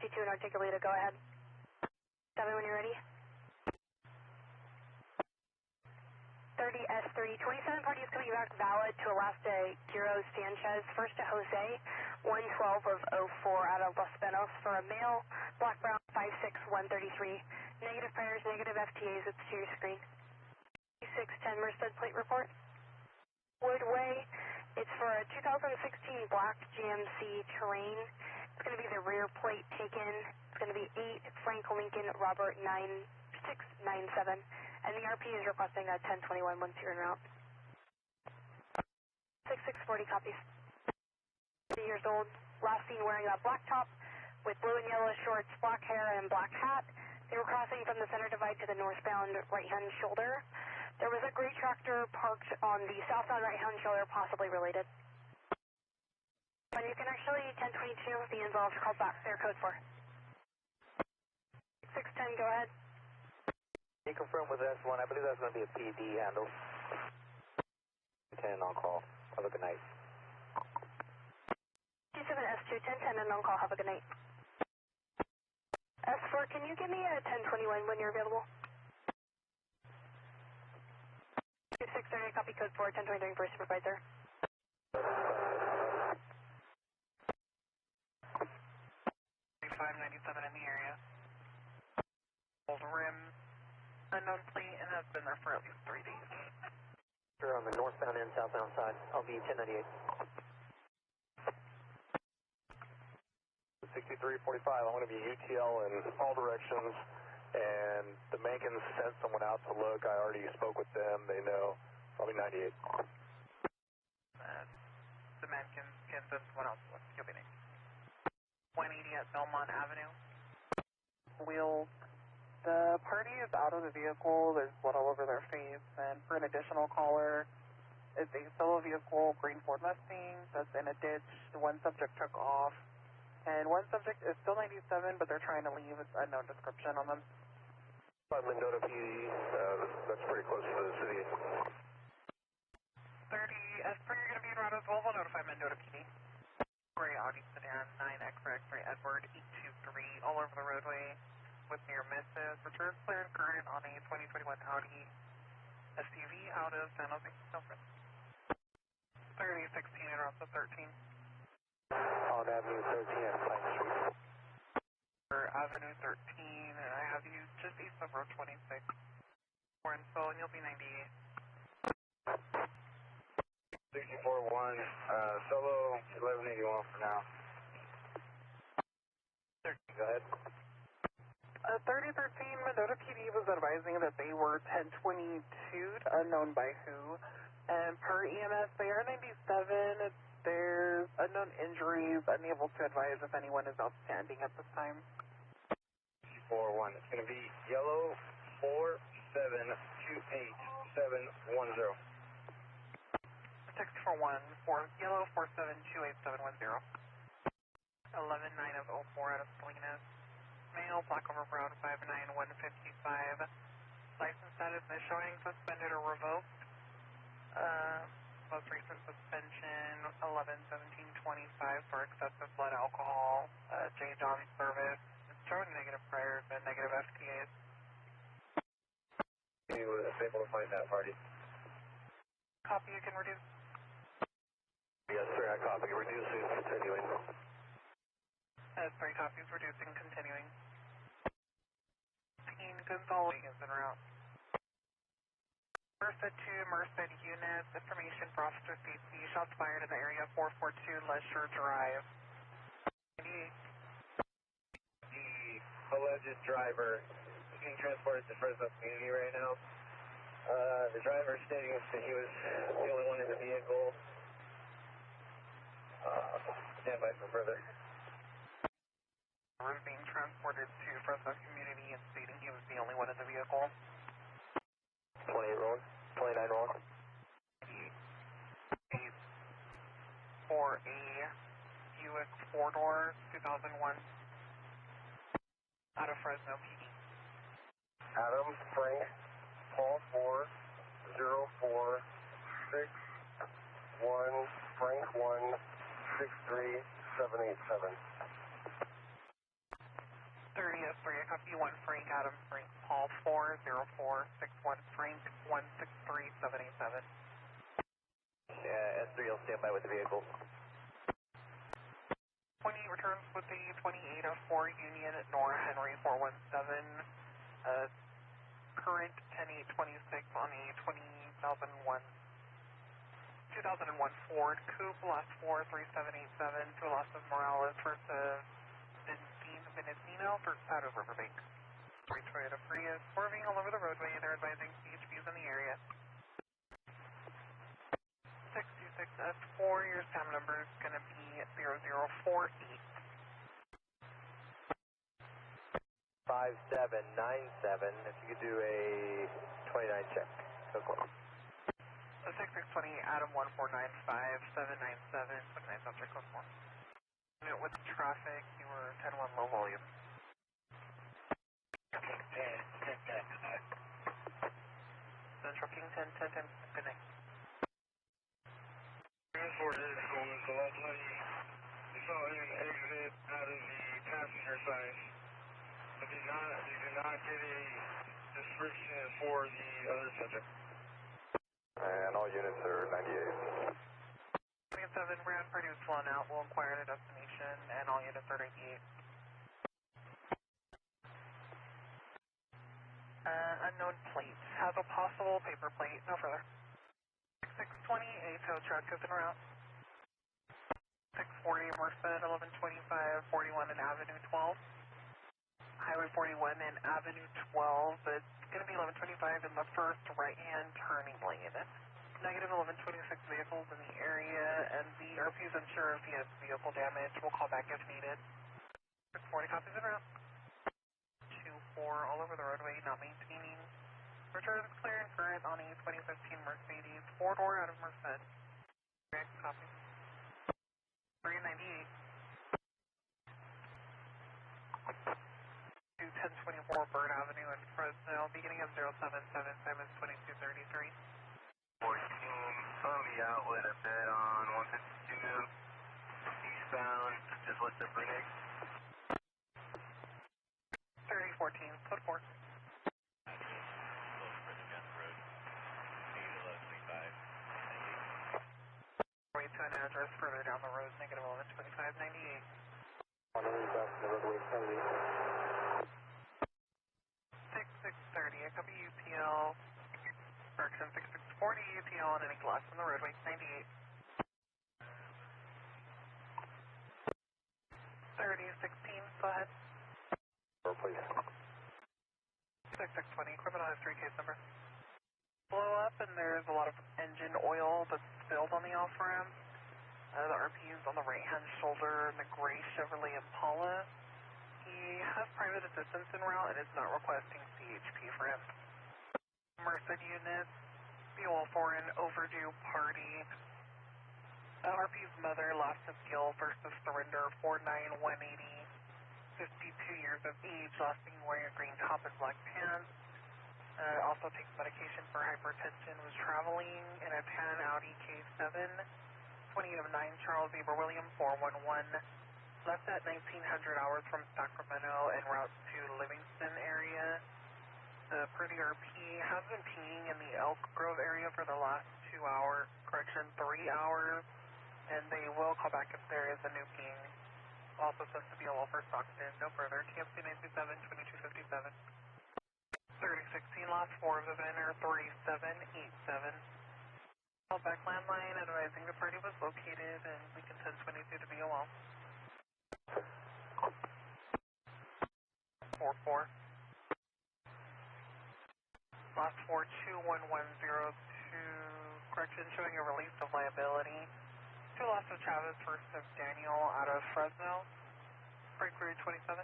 52 and articulated, go ahead. 7 when you're ready. 30S3, 27 party is coming back valid to Alaska Gilroy Sanchez, first to Jose, 112 of 04 out of Los Banos for a male, black brown, 5'6", 133. Negative priors, negative FTAs, it's to your screen. 610 Merced plate report. Woodway, it's for a 2016 black GMC Terrain. It's going to be the rear plate taken. It's going to be 8 Frank Lincoln Robert 9697. And the RP is requesting a 1021 once you're en route. 6640 copies. 3 years old. Last seen wearing a black top with blue and yellow shorts, black hair, and black hat. They were crossing from the center divide to the northbound right-hand shoulder. There was a gray tractor parked on the southbound right-hand shoulder, possibly related. And you can actually 1022, the involved called back, their code 4. 610, go ahead. Can you confirm with S1? I believe that's going to be a PD handle. 10 on call. Have a good night. 27S2, 1010 and on call. Have a good night. S4, can you give me a 1021 when you're available? 2630, copy code 4, 1023 for supervisor. 597 in the area. Old rim. Unknown plate and has been there for at least 3 days. Sure, on the northbound and southbound side. I'll be 1098. 6345, I'm going to be UTL in all directions, and the Mankins sent someone out to look. I already spoke with them. They know. I'll be 98. The Mankins can send someone else to look. You'll be 180 at Belmont Avenue. Wheels. The party is out of the vehicle. There's blood all over their face. And for an additional caller, it's a solo vehicle, green Ford Mustang, that's in a ditch. One subject took off. And one subject is still 97, but they're trying to leave. It's unknown description on them. Mendota PD, that's pretty close to the city. 30, as per you're going to be en route as well, we'll notify Mendota PD. Gray Audi sedan, 9X Ray Edward, 823, all over the roadway with near misses. Return clear and current on a 2021 Audi SUV out of San Jose, California. 3016 en route to 13. On Avenue 13 at Pine Street. For Avenue 13, and I have you just east of Road 26. We're in Seoul, and you'll be 98. 64-1, solo 1181 for now. Go ahead. 3013 Mendota PD was advising that they were 1022'd, unknown by who. And per EMS, they are 97. There's unknown injuries, unable to advise if anyone is outstanding at this time. 4-1. It's going to be yellow 4728710. 641 for yellow 4728710. 11-9 of 04 out of Salinas. Male, black over brown, 59155. License status is showing suspended or revoked. Most recent suspension 11/17/25 for excessive blood alcohol. J. John service. It's showing negative priors and negative FTAs. He was able to find that party. Copy, you can reduce. Yes, sir, I copy. Reducing, continuing. 3 copies, reducing, continuing. Teen Gonzalez is en route. Merced to Merced units, information for officer safety. Shots fired in the area 442 Leisure Drive. The alleged driver is being transported to Fresno community right now. The driver stating that he was the only one in the vehicle. Stand by for further. Was being transported to Fresno community and stating he was the only one in the vehicle. 28 rolling. 29 rolling. 8 for a Buick 4-door 2001 out of Fresno PD. Adam, Frank, Paul 40461, Frank 163787. 30 S3, I copy 1 Frank, Adam, Frank, Paul 40461, Frank 163787. Yeah, S3 will stand by with the vehicle. 20 returns with the 28 of 4 Union North Henry 417. Current 10-8-26 on a 2001 Ford Coupe, last 43787 to a loss of Morales versus Venezino out of Riverbank. Toyota Prius swerving all over the roadway. They're advising CHPs in the area. 626S4, your SAM number is going to be 0048. 5797. If you could do a 29 check. Go close. 6620 Adam 1495 797 29 subject code 4. With traffic, you were 10-1 low volume. Central King 10-10-10, good night. Transport is going to allegedly you saw him exit out of the passenger side. But you did not get a description for the other subject. And all units are 98. 27 Brand produced 1 out, will inquire the destination, and all units are 98. Unknown plate. Has a possible paper plate. No further. 620, a tow truck is en route. 640 Merced, 1125, 41 and Avenue 12. Highway 41 and Avenue 12. It's going to be 1125 in the first right-hand turning lane. Negative 1126 vehicles in the area, and the RP is unsure if he has vehicle damage. We'll call back if needed. 640 copies en route. 2-4 all over the roadway, not maintaining. Returns clear and current on a 2015 Mercedes 4-door out of Merced. Correct, copy. 398. To 1024 Bird Avenue in Fresno, beginning of 077 Simons 2233. 14, from the outlet a bit on 152, eastbound, just west of Phoenix. 3014, code 4. Way to an address further down the road, negative 1125, 98. On the way back to the roadway, 6630, I copy UPL. Correction 6640, UPL on any glass on the roadway, 98. 3016, go ahead. please. 6620, equipment on a 3 case number. Blow up and there's a lot of engine oil that's spilled on the off-ramp. The RP is on the right-hand shoulder in the gray Chevrolet Impala. He has private assistance en route and is not requesting CHP for him. Merced unit, fuel for an overdue party. RP's mother lost his skill, first of surrender, 49180, 52 years of age, last seen wearing a green top and black pants. Also takes medication for hypertension, was traveling in a tan Audi K7, 28 of 9, Charles Eber William, 411. Left at 1900 hours from Sacramento en route to Livingston area. The pretty RP has been peeing in the Elk Grove area for the last 2 hours, 3 hours, and they will call back if there is a new peeing. Also sent to BLO for Stockton, no further. TMC 927, 2257. 3016, last 4 of the VIN are 3787. Call back landline advising the party was located and we can send 22 to BOL. 44. Last 4, 21102, correction showing a release of liability. 2 loss of Chavez, first of Daniel out of Fresno. Break route 27.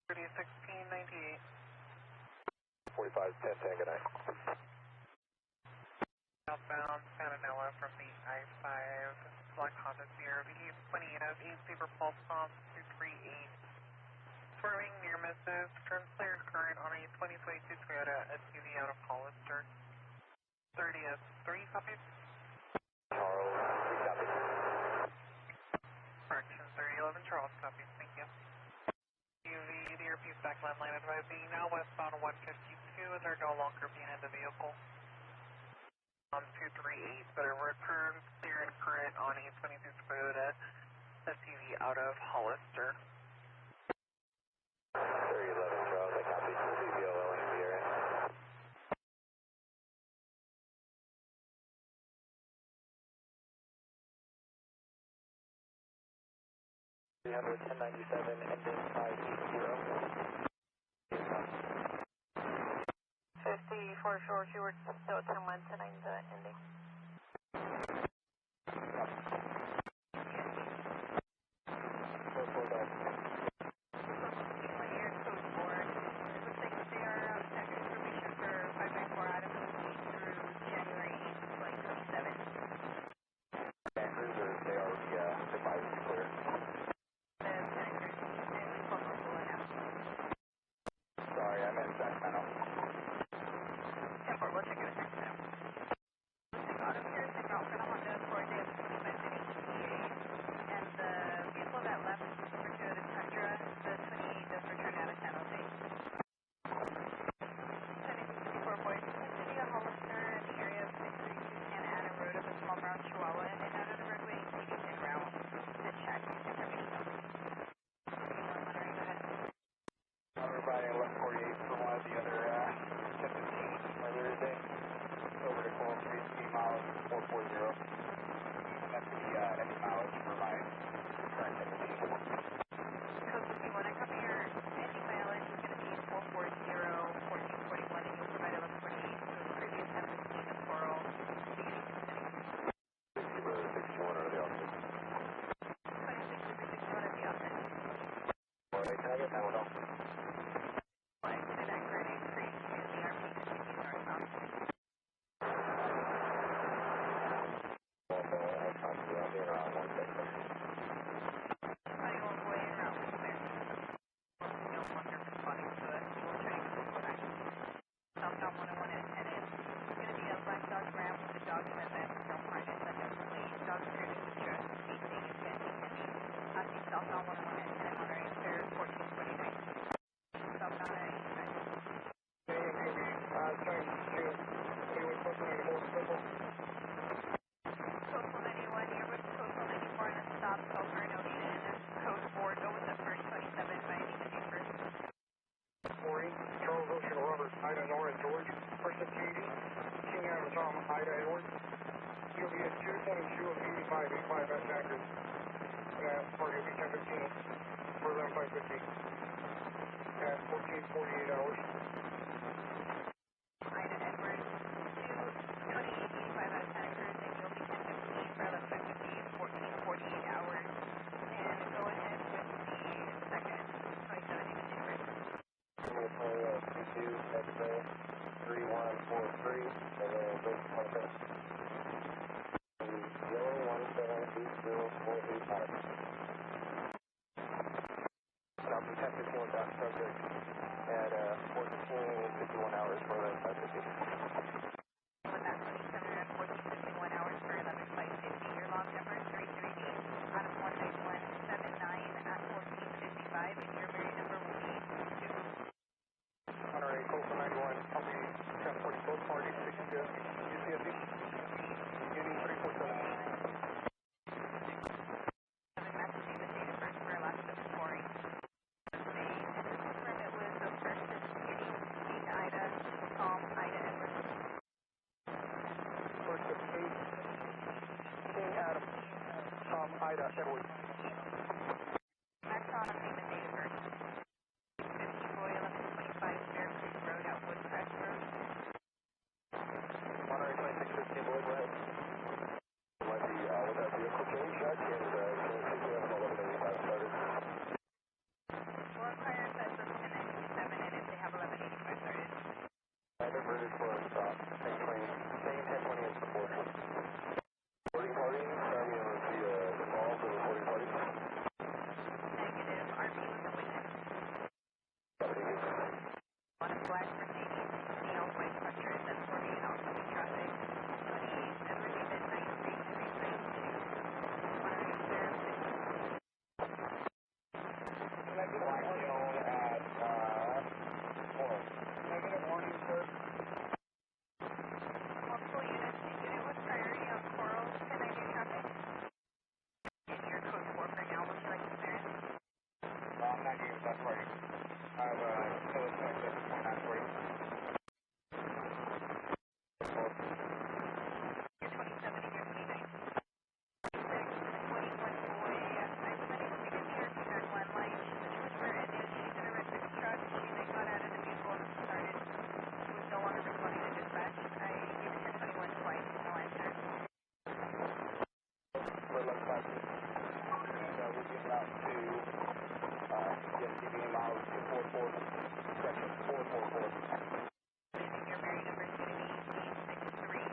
301698. 4510, good night. Southbound Santanella from the I-5, black Honda CRV, 20 of 8 Saber Pulse Pump 238. Swerving near misses, turn clear current on a 2022 Toyota SUV out of Hollister. 30S3 copies. Charles, 3 copies. Correction, 3011 Charles copies, thank you. UV, the RP's back landline advising now westbound 152 and they're no longer behind the vehicle. 238, but a return clear and current on a 22 Toyota SUV out of Hollister. 3011 Charles, I copy to the BLO in the area. We have a 1097 ending 580. 54 short, you were still 1019 the ending. You'll be at 222 of 85, 85 at Packers. Party will be 1015 for 11550. At 14:48 hours. Ida Edwards, 2885 out of Santa Cruz, and you'll be 10:15 for 11:50, 14:48 hours. And go ahead with the second, 27 Newman David. Merced, 22, X-ray, 3143, and then go to Monterey. Yellow 1780485. Copy 10:51 dock subject at 14:51 hours for 11:50. With that 27 at 14:51 hours for 11:50, your log number 338 out of 19179 at 14:55, and your Mary number will be 2. Monterey, Coast 91, copy 1040, both parties, 6 UCSD, beginning 347. Ida Edwards. That's on a payment date of birth. 50 Roy 1125 Fairfield Road at Woodcrest Road. Monterey 2615 Boyd Road. Might be with that vehicle change check and can you have an 1185 started? We'll require sets of 1097 and if they have 1185 started. I diverted for a stop. Same 1020 as before. Reporting party, starting with the involved the reporting party. Negative. RP was a witness. On a black Mercedes, neon white Hunter, 748 oncoming traffic. 28 Edward David 93392. Monterey Fairfield. Negative black zone at 4. Negative warning, sir. Multiple units. The unit was priority on Coral 1098 traffic. And your code 4 for now. Would you like to clear it? I'm not getting that party. I have a still check at 29 for you. Your 27 and your 29. 21 boy. I was unable to get the RP 91 line. She switched her ended. She's in a red fixed truck. She then got out of the vehicle and started. Was no longer responding to dispatch. I gave it 1021 twice. No answer. We're left back. And we're getting out to CHP miles 244, section 444. And your Mary number is going to be 863.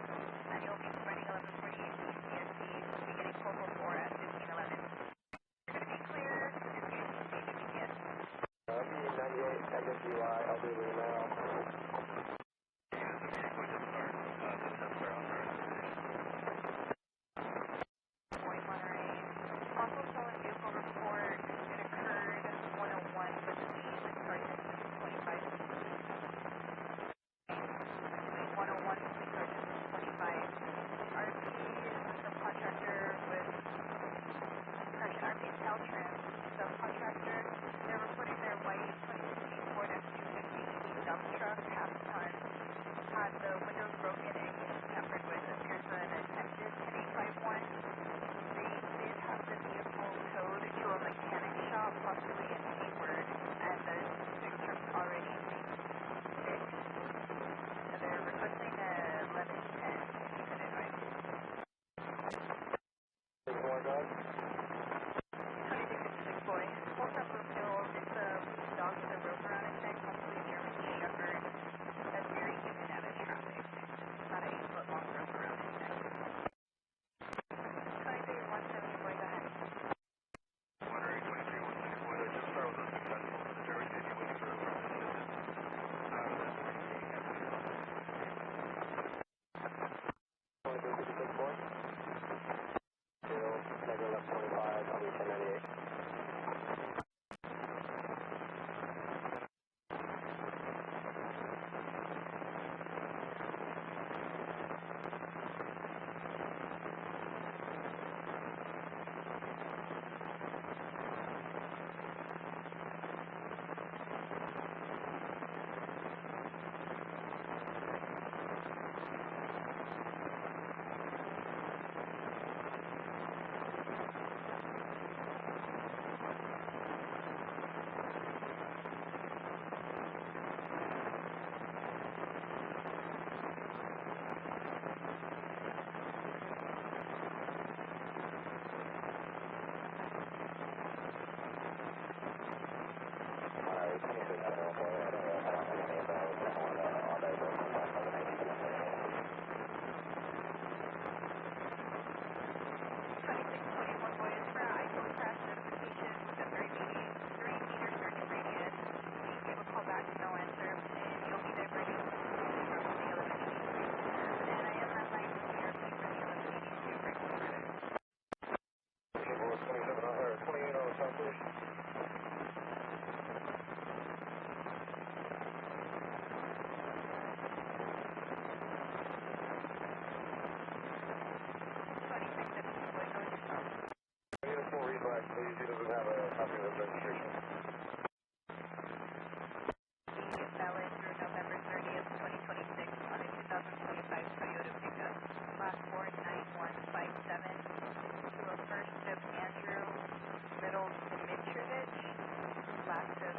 And you'll be providing 1148 CSD beginning 444 at 1511. You're going to be clear. Your CSD to begin. B98, MSUI, I'll do it now. Point Monterey. Possible stolen vehicle report. It occurred 101 with the sergeant 25. Between 101 and sergeant 25. RP is the contractor with, RP is Caltrans, subcontractor. They're reporting their white 2016 Ford F-250 dump truck, half ton, had the windows broken and units tampered with. Appears an attempted 10851. They did have the vehicle towed to a mechanic shop, possibly in Hayward, and the fixed truck's already fixed. And they're requesting 1110 if you could advise. 2656 boy. Both have roof hills. It's a dog with a rope around its neck, possibly German Shepherd. That's very human out of traffic. 157 to a first of Andrew, middle Dimitrovich, last of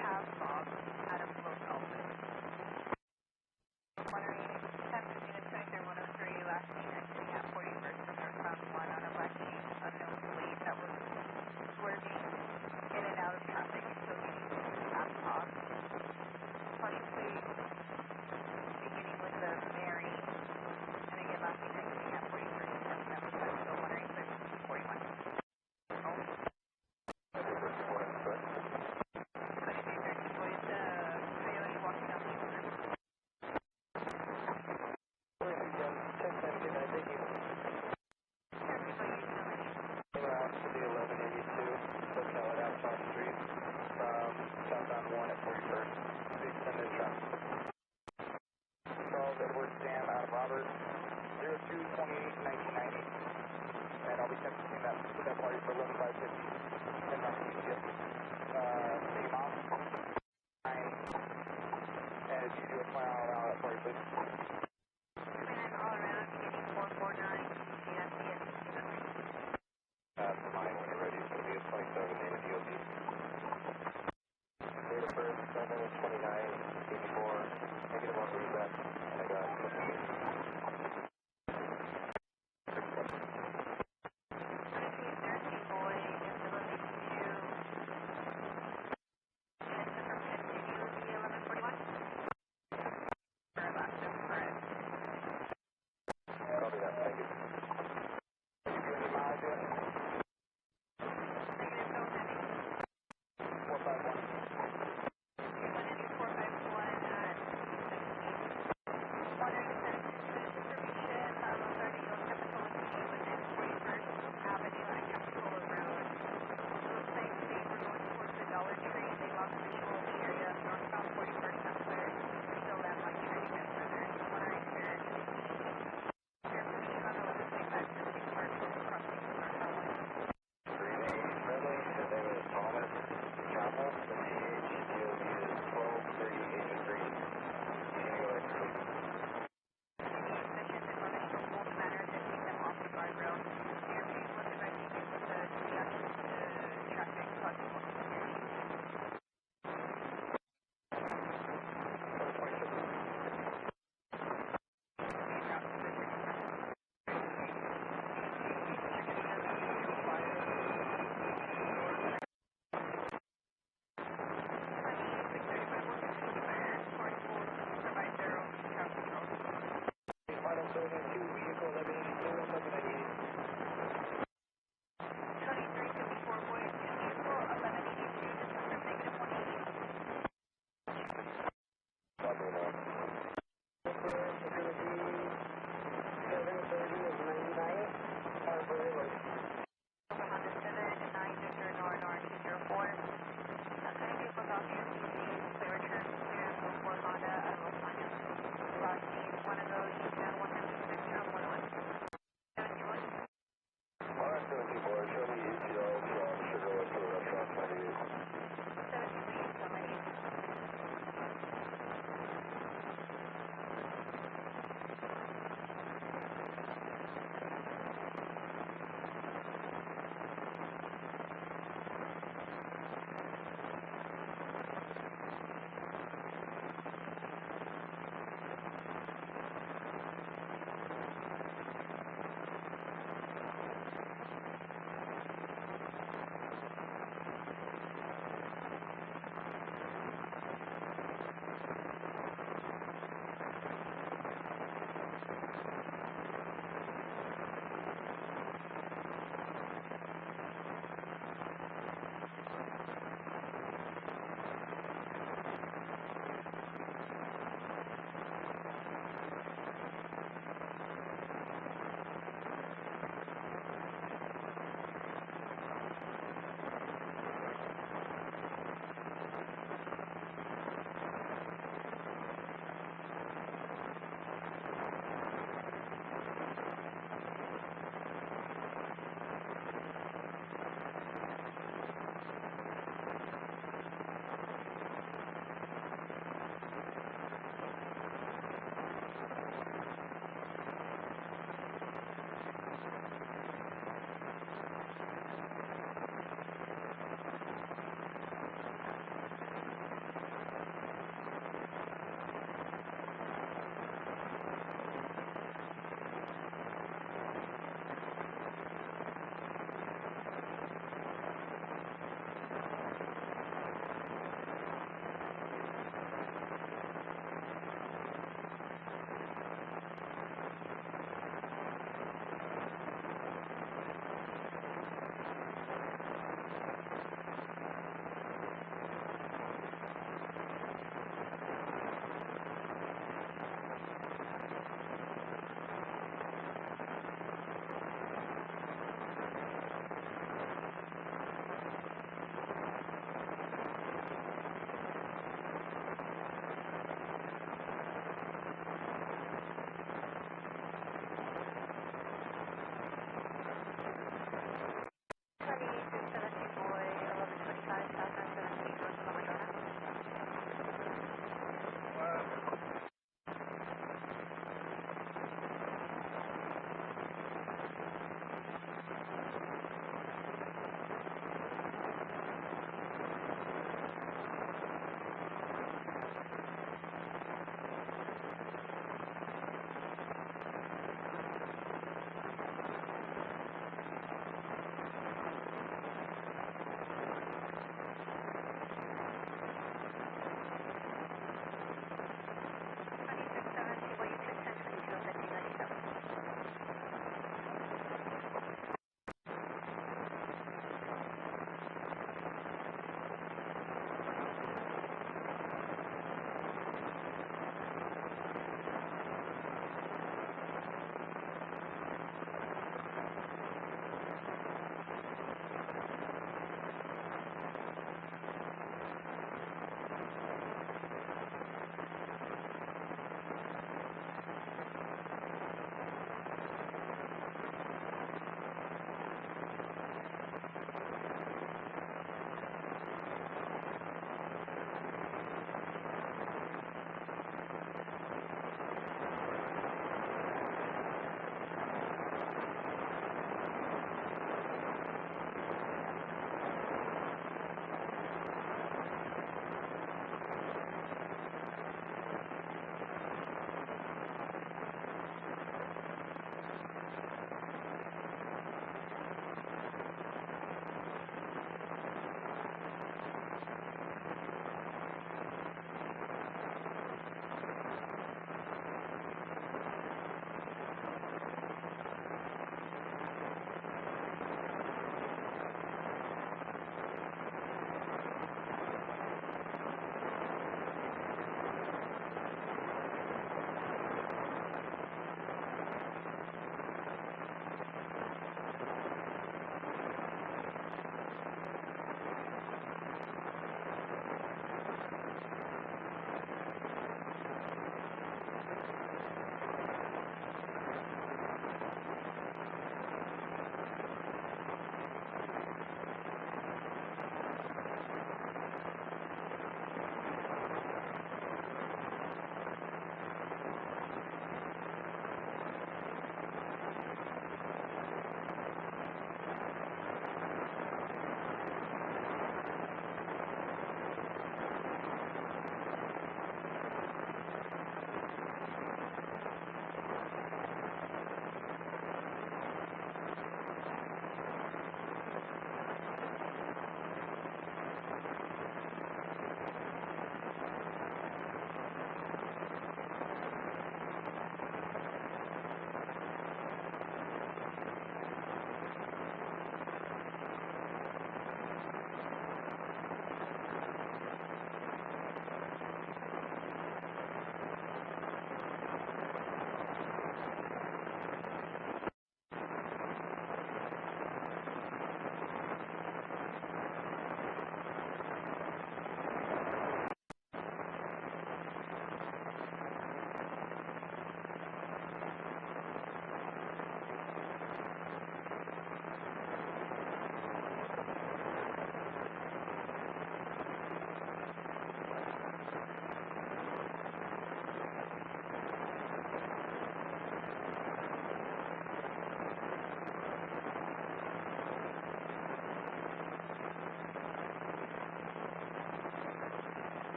Pavlov, Adam Local. Monterey, 1015 and 23103, last seen exiting at 41st and northbound 1 on a black Jeep, unknown plate that was swerving in and out of traffic until getting to Pavlov. Possibly beginning with the Mary, and again last seen exiting at 41st and northbound with Pacheco, Monterey, 41. Home.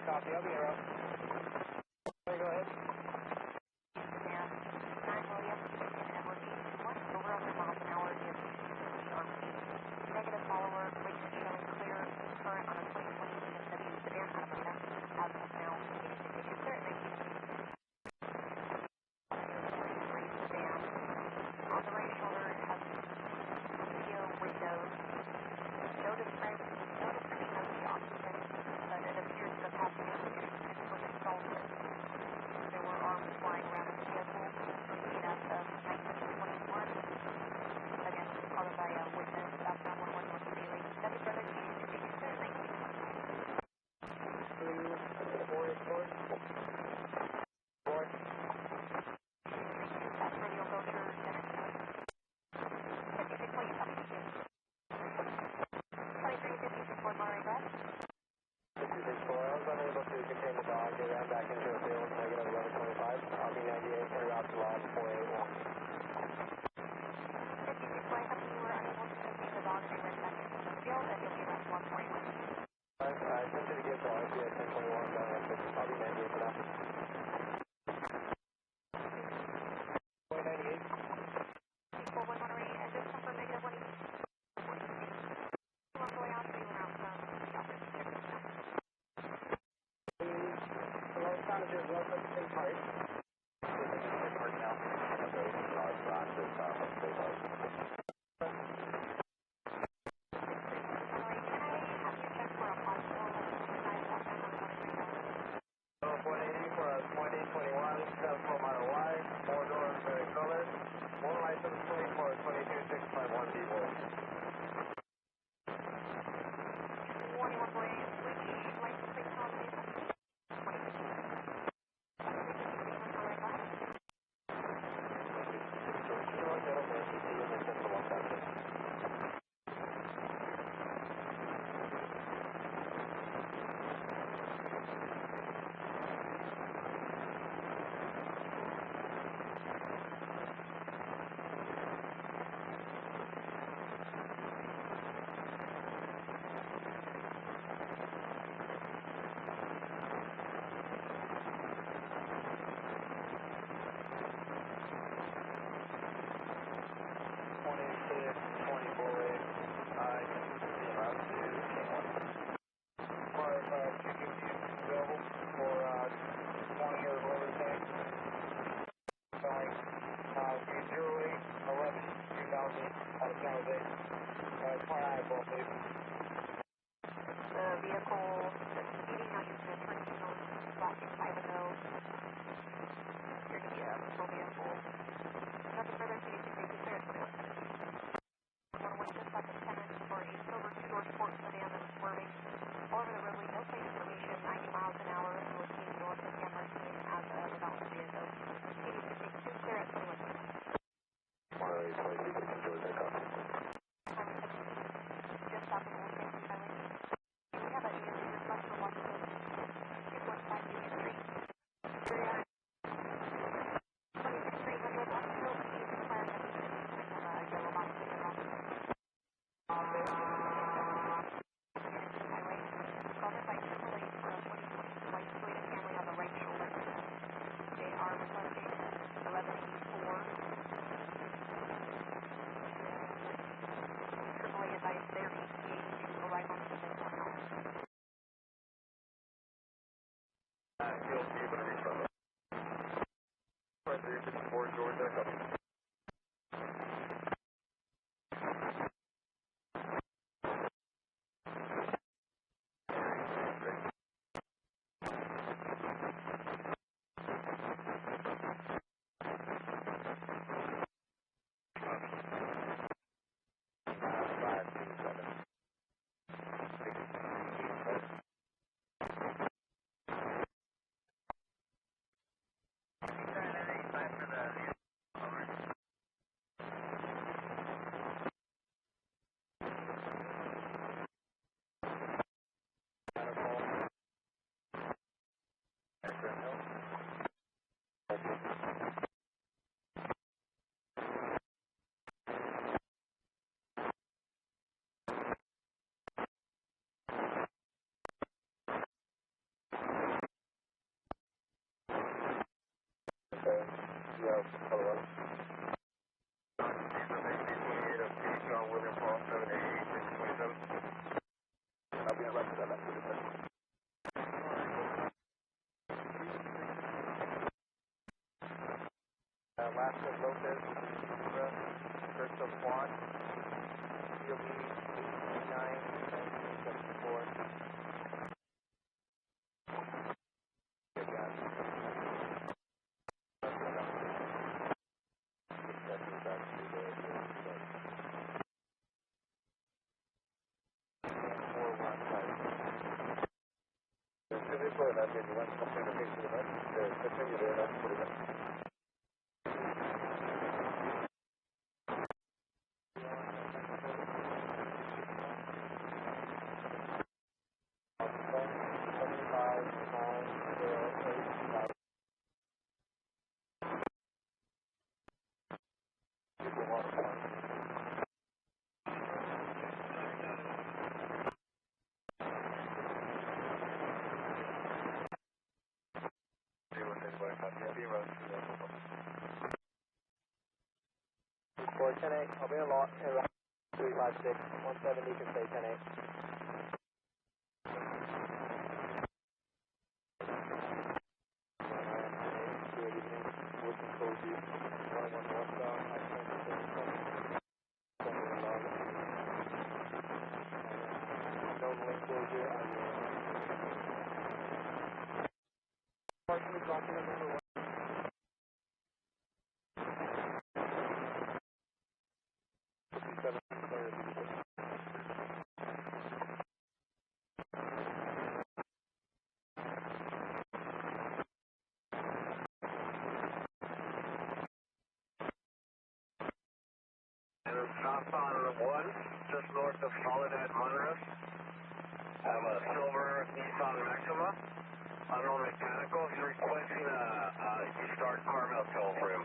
Copy, I'll be here. Go ahead. Negative follower, rate showing clear, current on a 2020 BMW sedan Amador, as of now. 82 clear, 19. Sedan. On the right shoulder, it has video windows. No description of the occupant, but it appears the passenger was assaulted. There were arms flying around the vehicle, proceed as of 1921. Again, called by a witness, southbound 111 Bailey. Seven Brother, Colorado. AT28 of John William Paul 788 27. I'll be on right to that. Last of Lopez, first of Juan, COB 89-1974. For 10-8, I'll be in lot 356, 170, you can say 10-8. Good evening, working code you, 111 westbound, known link closure, partially blocking number 1. Southbound 1, just north of Soledad, Monterey. I have a silver Nissan Maxima, unknown mechanical. He's requesting you start Carmel toll for him.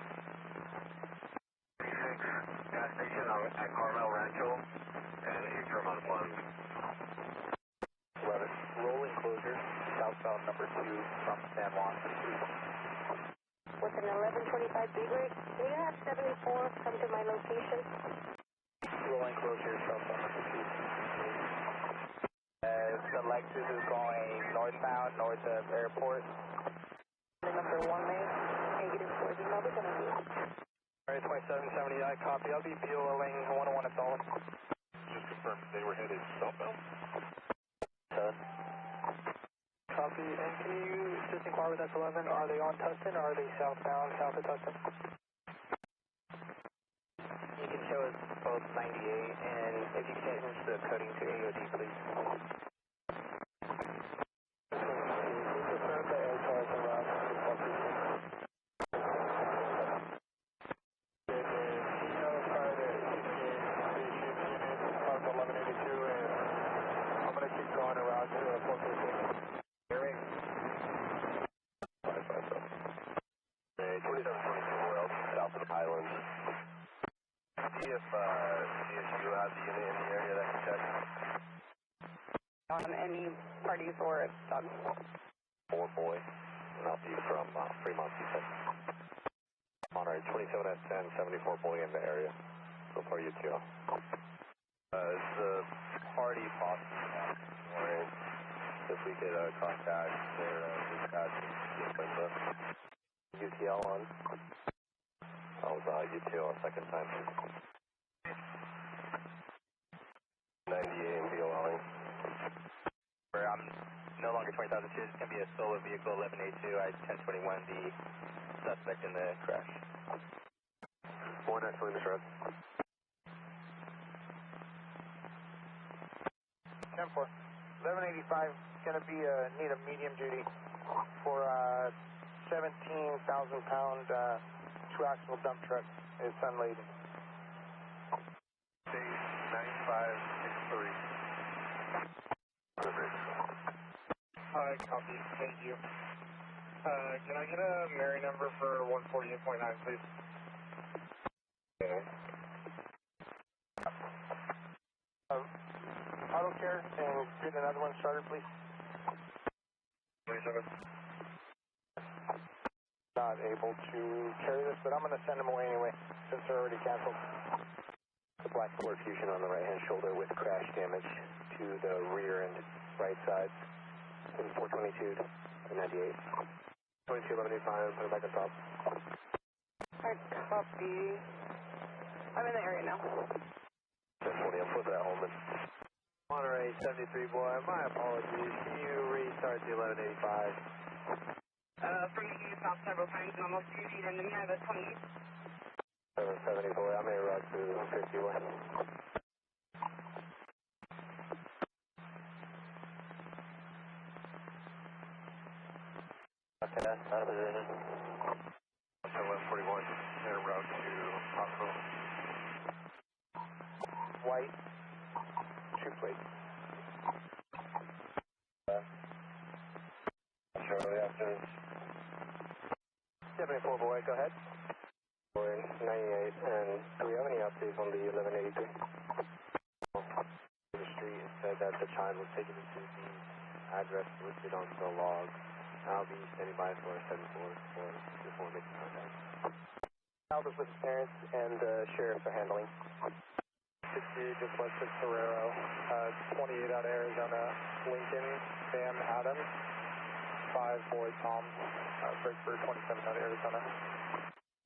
36 gas station at Carmel Rancho, and he's from on 1. 11, rolling closure, southbound number 2 from San Juan. With an 1125 B break, can you have 74 come to my location? Rolling closure, southbound number 2. The Lexus is going northbound, north of airport. The number 1 lane, negative 40, I'll be coming to you. Alright, 2770, I copy. I'll be BOLing 101 at Dallas. Just confirm they were headed southbound? Copy, and can you just inquire with S11, are they on Tustin or are they southbound, south of Tustin? You can show us both 98, and if you can change the coding to AOD, please. Confirm the air cars are around I'm going to keep going around to 415. Eric. 557. 2722 World, south of the Highlands. See if CSU has a unit in the area that can check. On any parties or dog? 4 boy, and I'll be from Fremont, you said. Monterey, 27 at 10, 74 boy in the area. So far, you two. It's the party possible. If we could contact their dispatch, UTL on. I was UTL second time. 98 and BOLing. I'm no longer 20,002. It's going to be a solo vehicle 1182. I 1021 the suspect in the crash. 4 next to the shred. 10-4. 1185 is going to be need a medium duty for 17,000 pound 2-axle dump truck. It's unladen. 9563. Hi, copy. Thank you. Can I get a Mary number for 148.9, please? Okay. Auto care and get another one started, please. 27. Not able to carry this, but I'm going to send them away anyway, since they're already canceled. The black port fusion on the right-hand shoulder with crash damage to the rear and right sides. In 422 to 98. 22, 1185, put it back on top. I copy. I'm in the area now. 1020, I'll put that home in. Monterey 73 boy, my apologies. Can you restart the 1185? From you south several times and almost 2 feet into me, I have a 28. 770 boy, I'm in route to 51. Okay, that's out of position. 1141, en route to hospital. White, 2 plates. Shortly after. 74 boy, go ahead. Boy, 98, and do we have any updates on the 1183? The street said that the child was taken to the address listed on the log. I'll be standing by for 74 before making contact. Albert with his parents and the sheriffs are handling. 68 just west of Ferrero, 28 out of Arizona, Lincoln, Sam Adams, 5 boy Tom, Breakford 27 out of Arizona.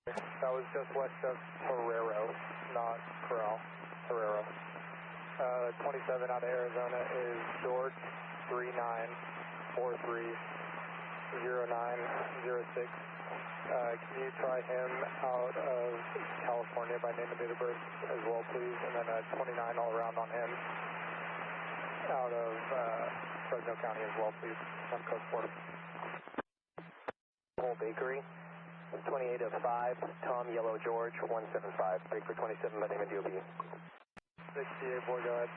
That was just west of Ferrero, not Corral, Ferrero. 27 out of Arizona is George 39430906. Can you try him out of California by name and date of birth as well, please? And then 29 all around on him out of Fresno County as well, please, on code 4. Whole Bakery, 28 of 5, Tom Yellow George 175, break for 27 by name and DOB. 68 boy, go ahead.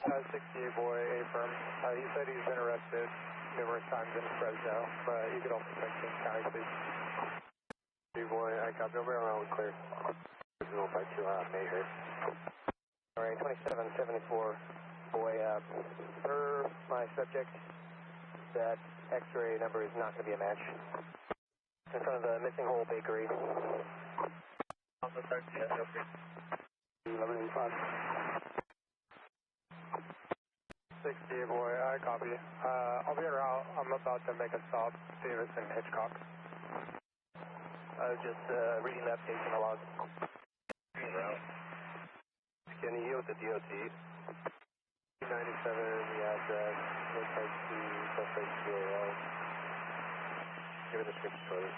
68 boy, A-firm. He said he's been arrested numerous times in Fresno, but you could also check King County, please. Boy, I copy over around clear. Go back to Mayor. Alright, 2774 boy, per my subject, that x-ray number is not going to be a match. In front of the missing Whole Bakery. Also start to 1185. 68 boy, I copy. I'll be en route. I'm about to make a stop, Davis and Hitchcock. I was just reading the updates in the log. En route. Can you yield the DOT? 97, the address, looks like the suspect CAL. Give it a description, please.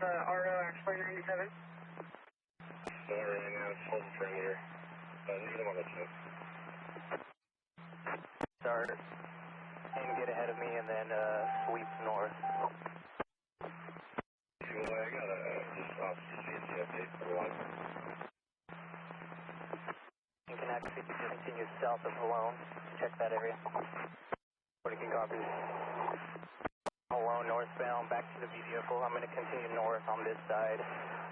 RO Explorer 97. Sorry, right now it's holding perimeter. Neither one of us. Start and get ahead of me and then sweep north. Well, I got just off CHP update for a while. You can actually continue south of Malone. Check that area. 40 can copy. Malone northbound, back to the vehicle. I'm going to continue north on this side.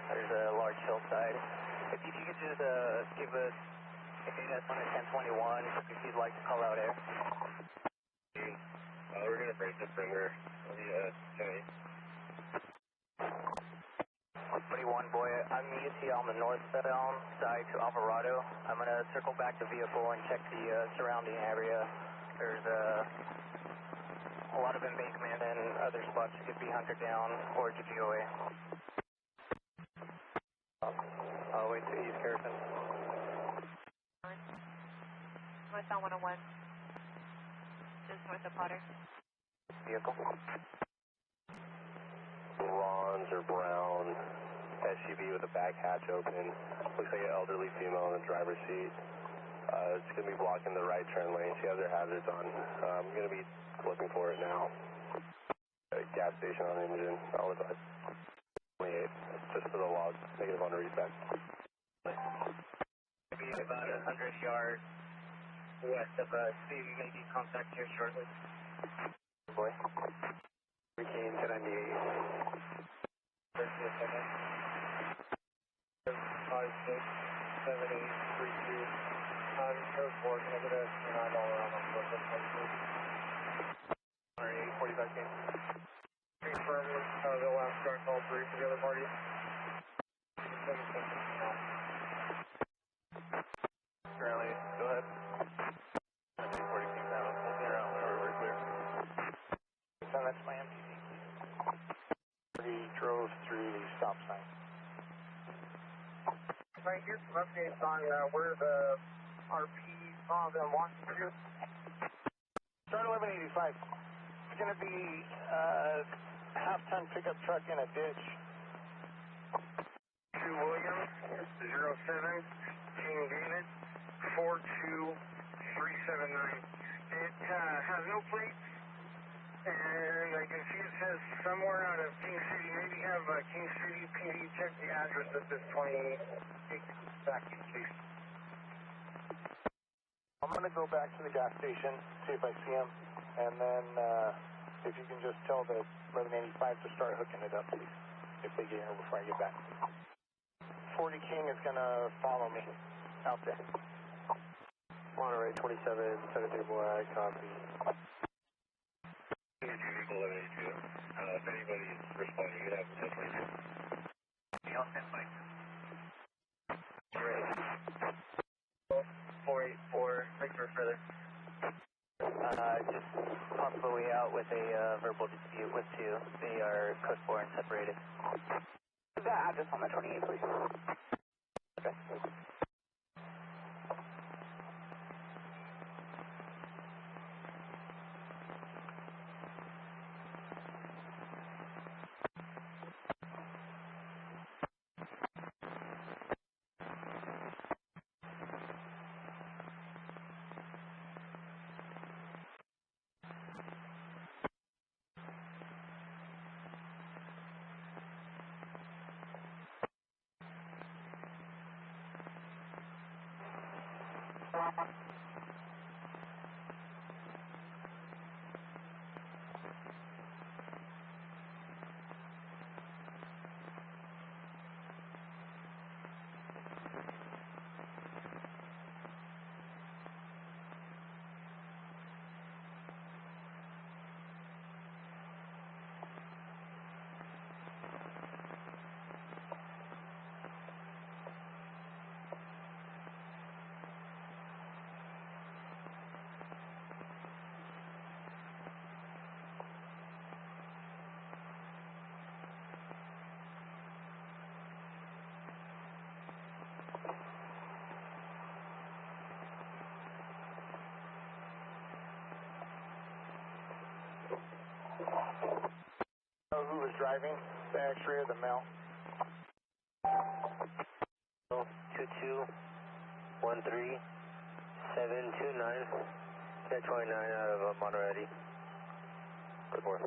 There's a large hillside. If you could just give a AS on a 1021 if you'd like to call out air. We're going to break the perimeter of the 141 boy, I'm UT on the northbound side to Alvarado. I'm going to circle back the vehicle and check the surrounding area. There's a lot of embankment and other spots that could be hunted down or GPOA. I'll wait to East Harrison. Westbound 101. Just north of Potter. Vehicle. Bronze or brown SUV with a back hatch open. Looks like an elderly female in the driver's seat. It's going to be blocking the right turn lane. She has her hazards on. I'm going to be looking for it now. Gas station on the engine. I'll advise. 28. Just for the log. Negative on the reset. Maybe about 100 yards west of Steve. Maybe contact here shortly. Boy. 13 to 98. 30 seconds. 5, 6, 7, 8, 3, 2. Code 4, can I get a 9 all around on 4, 45 games? Confirm the last truck call three for the other party. Currently, go ahead. 40 came down. Looking around whenever we're clear. So that's my MTV, please. He drove through the stop sign. Right, here's some updates on where the RP saw them walking through. Start 1185. It's going to be half-ton pickup truck in a ditch. 2 Williams, 07, King David, 42379. It has no plates, and I can see it says somewhere out of King City. Maybe have King City PD check the address of this 28 back in case. I'm going to go back to the gas station, see if I see him, and then if you can just tell the 1185 to start hooking it up, please, if they get here before I get back. 40 King is going to follow me out there. Monterey 27, 73 Black, copy. If anybody is responding, you have 1022. Y'all send bike. 484, Victor further. Just possible way out with a verbal dispute with two. They are code 4 and separated. Is that address on the 28, please? Okay. Who was driving the X-ray or the mail? 2213729, 1029 out of Monterey. Report.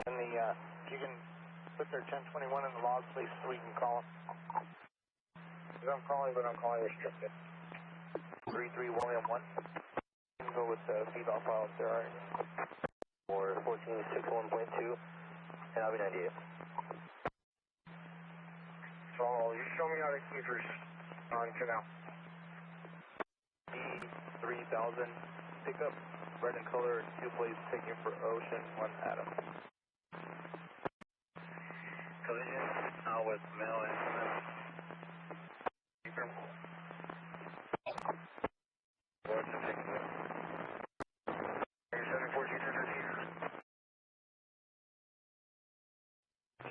And the, if you can put their 1021 in the log, please, so we can call them. I'm calling, but I'm calling restricted. 33 William 1. You can go with the feed-off file if there are any. Or 1461.2, and I'll be 98. So you show me how to keep yours on canal. E3000 pickup, red in color, 2 plates taken for Ocean, 1 Adam. Collision with mail and confirm. What's the ticket?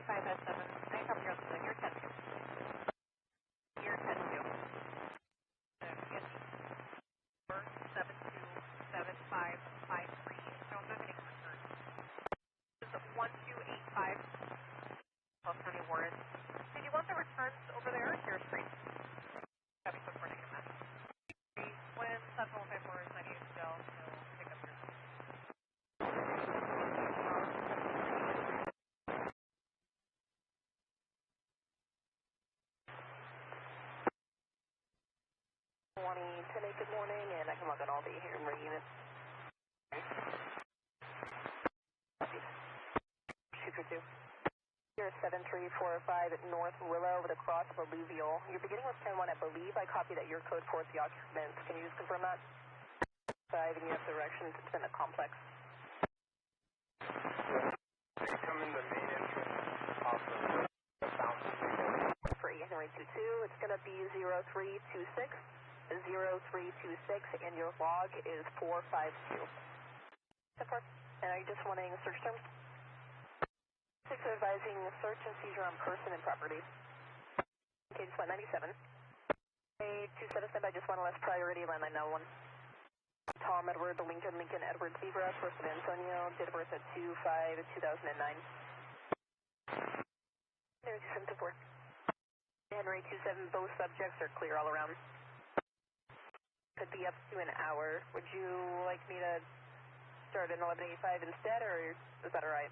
5S7. I cover your other You're 10 2. You're 10 2. 4727553. Don't have any returns. This is 1285. Plus County Warren. Did you want the returns over there? Here's free. Copy for negative match. When Central 54 is 98 still, so pick up your. Good morning, and I can log on all day here in Marine units. Super 2. You're 73405 at North Willow with a cross of alluvial. You're beginning with 10-1, I believe. I copy that your code 4 is the occupants. Can you just confirm that? 5, and you have directions. It's been a complex. January 22. It's going to be 0326, 0326, and your log is 452. And are you just wanting search terms? 6 advising search and seizure on person and property. Okay, just 197. Hey, 27 standby, just one less priority, landline 911. Tom Edward, the Lincoln Edward Zebra, First of Antonio, date of birth at 2/5/2009. Henry 2724. Henry 27, both subjects are clear all around. Could be up to an hour. Would you like me to start at 1185 instead, or is that alright?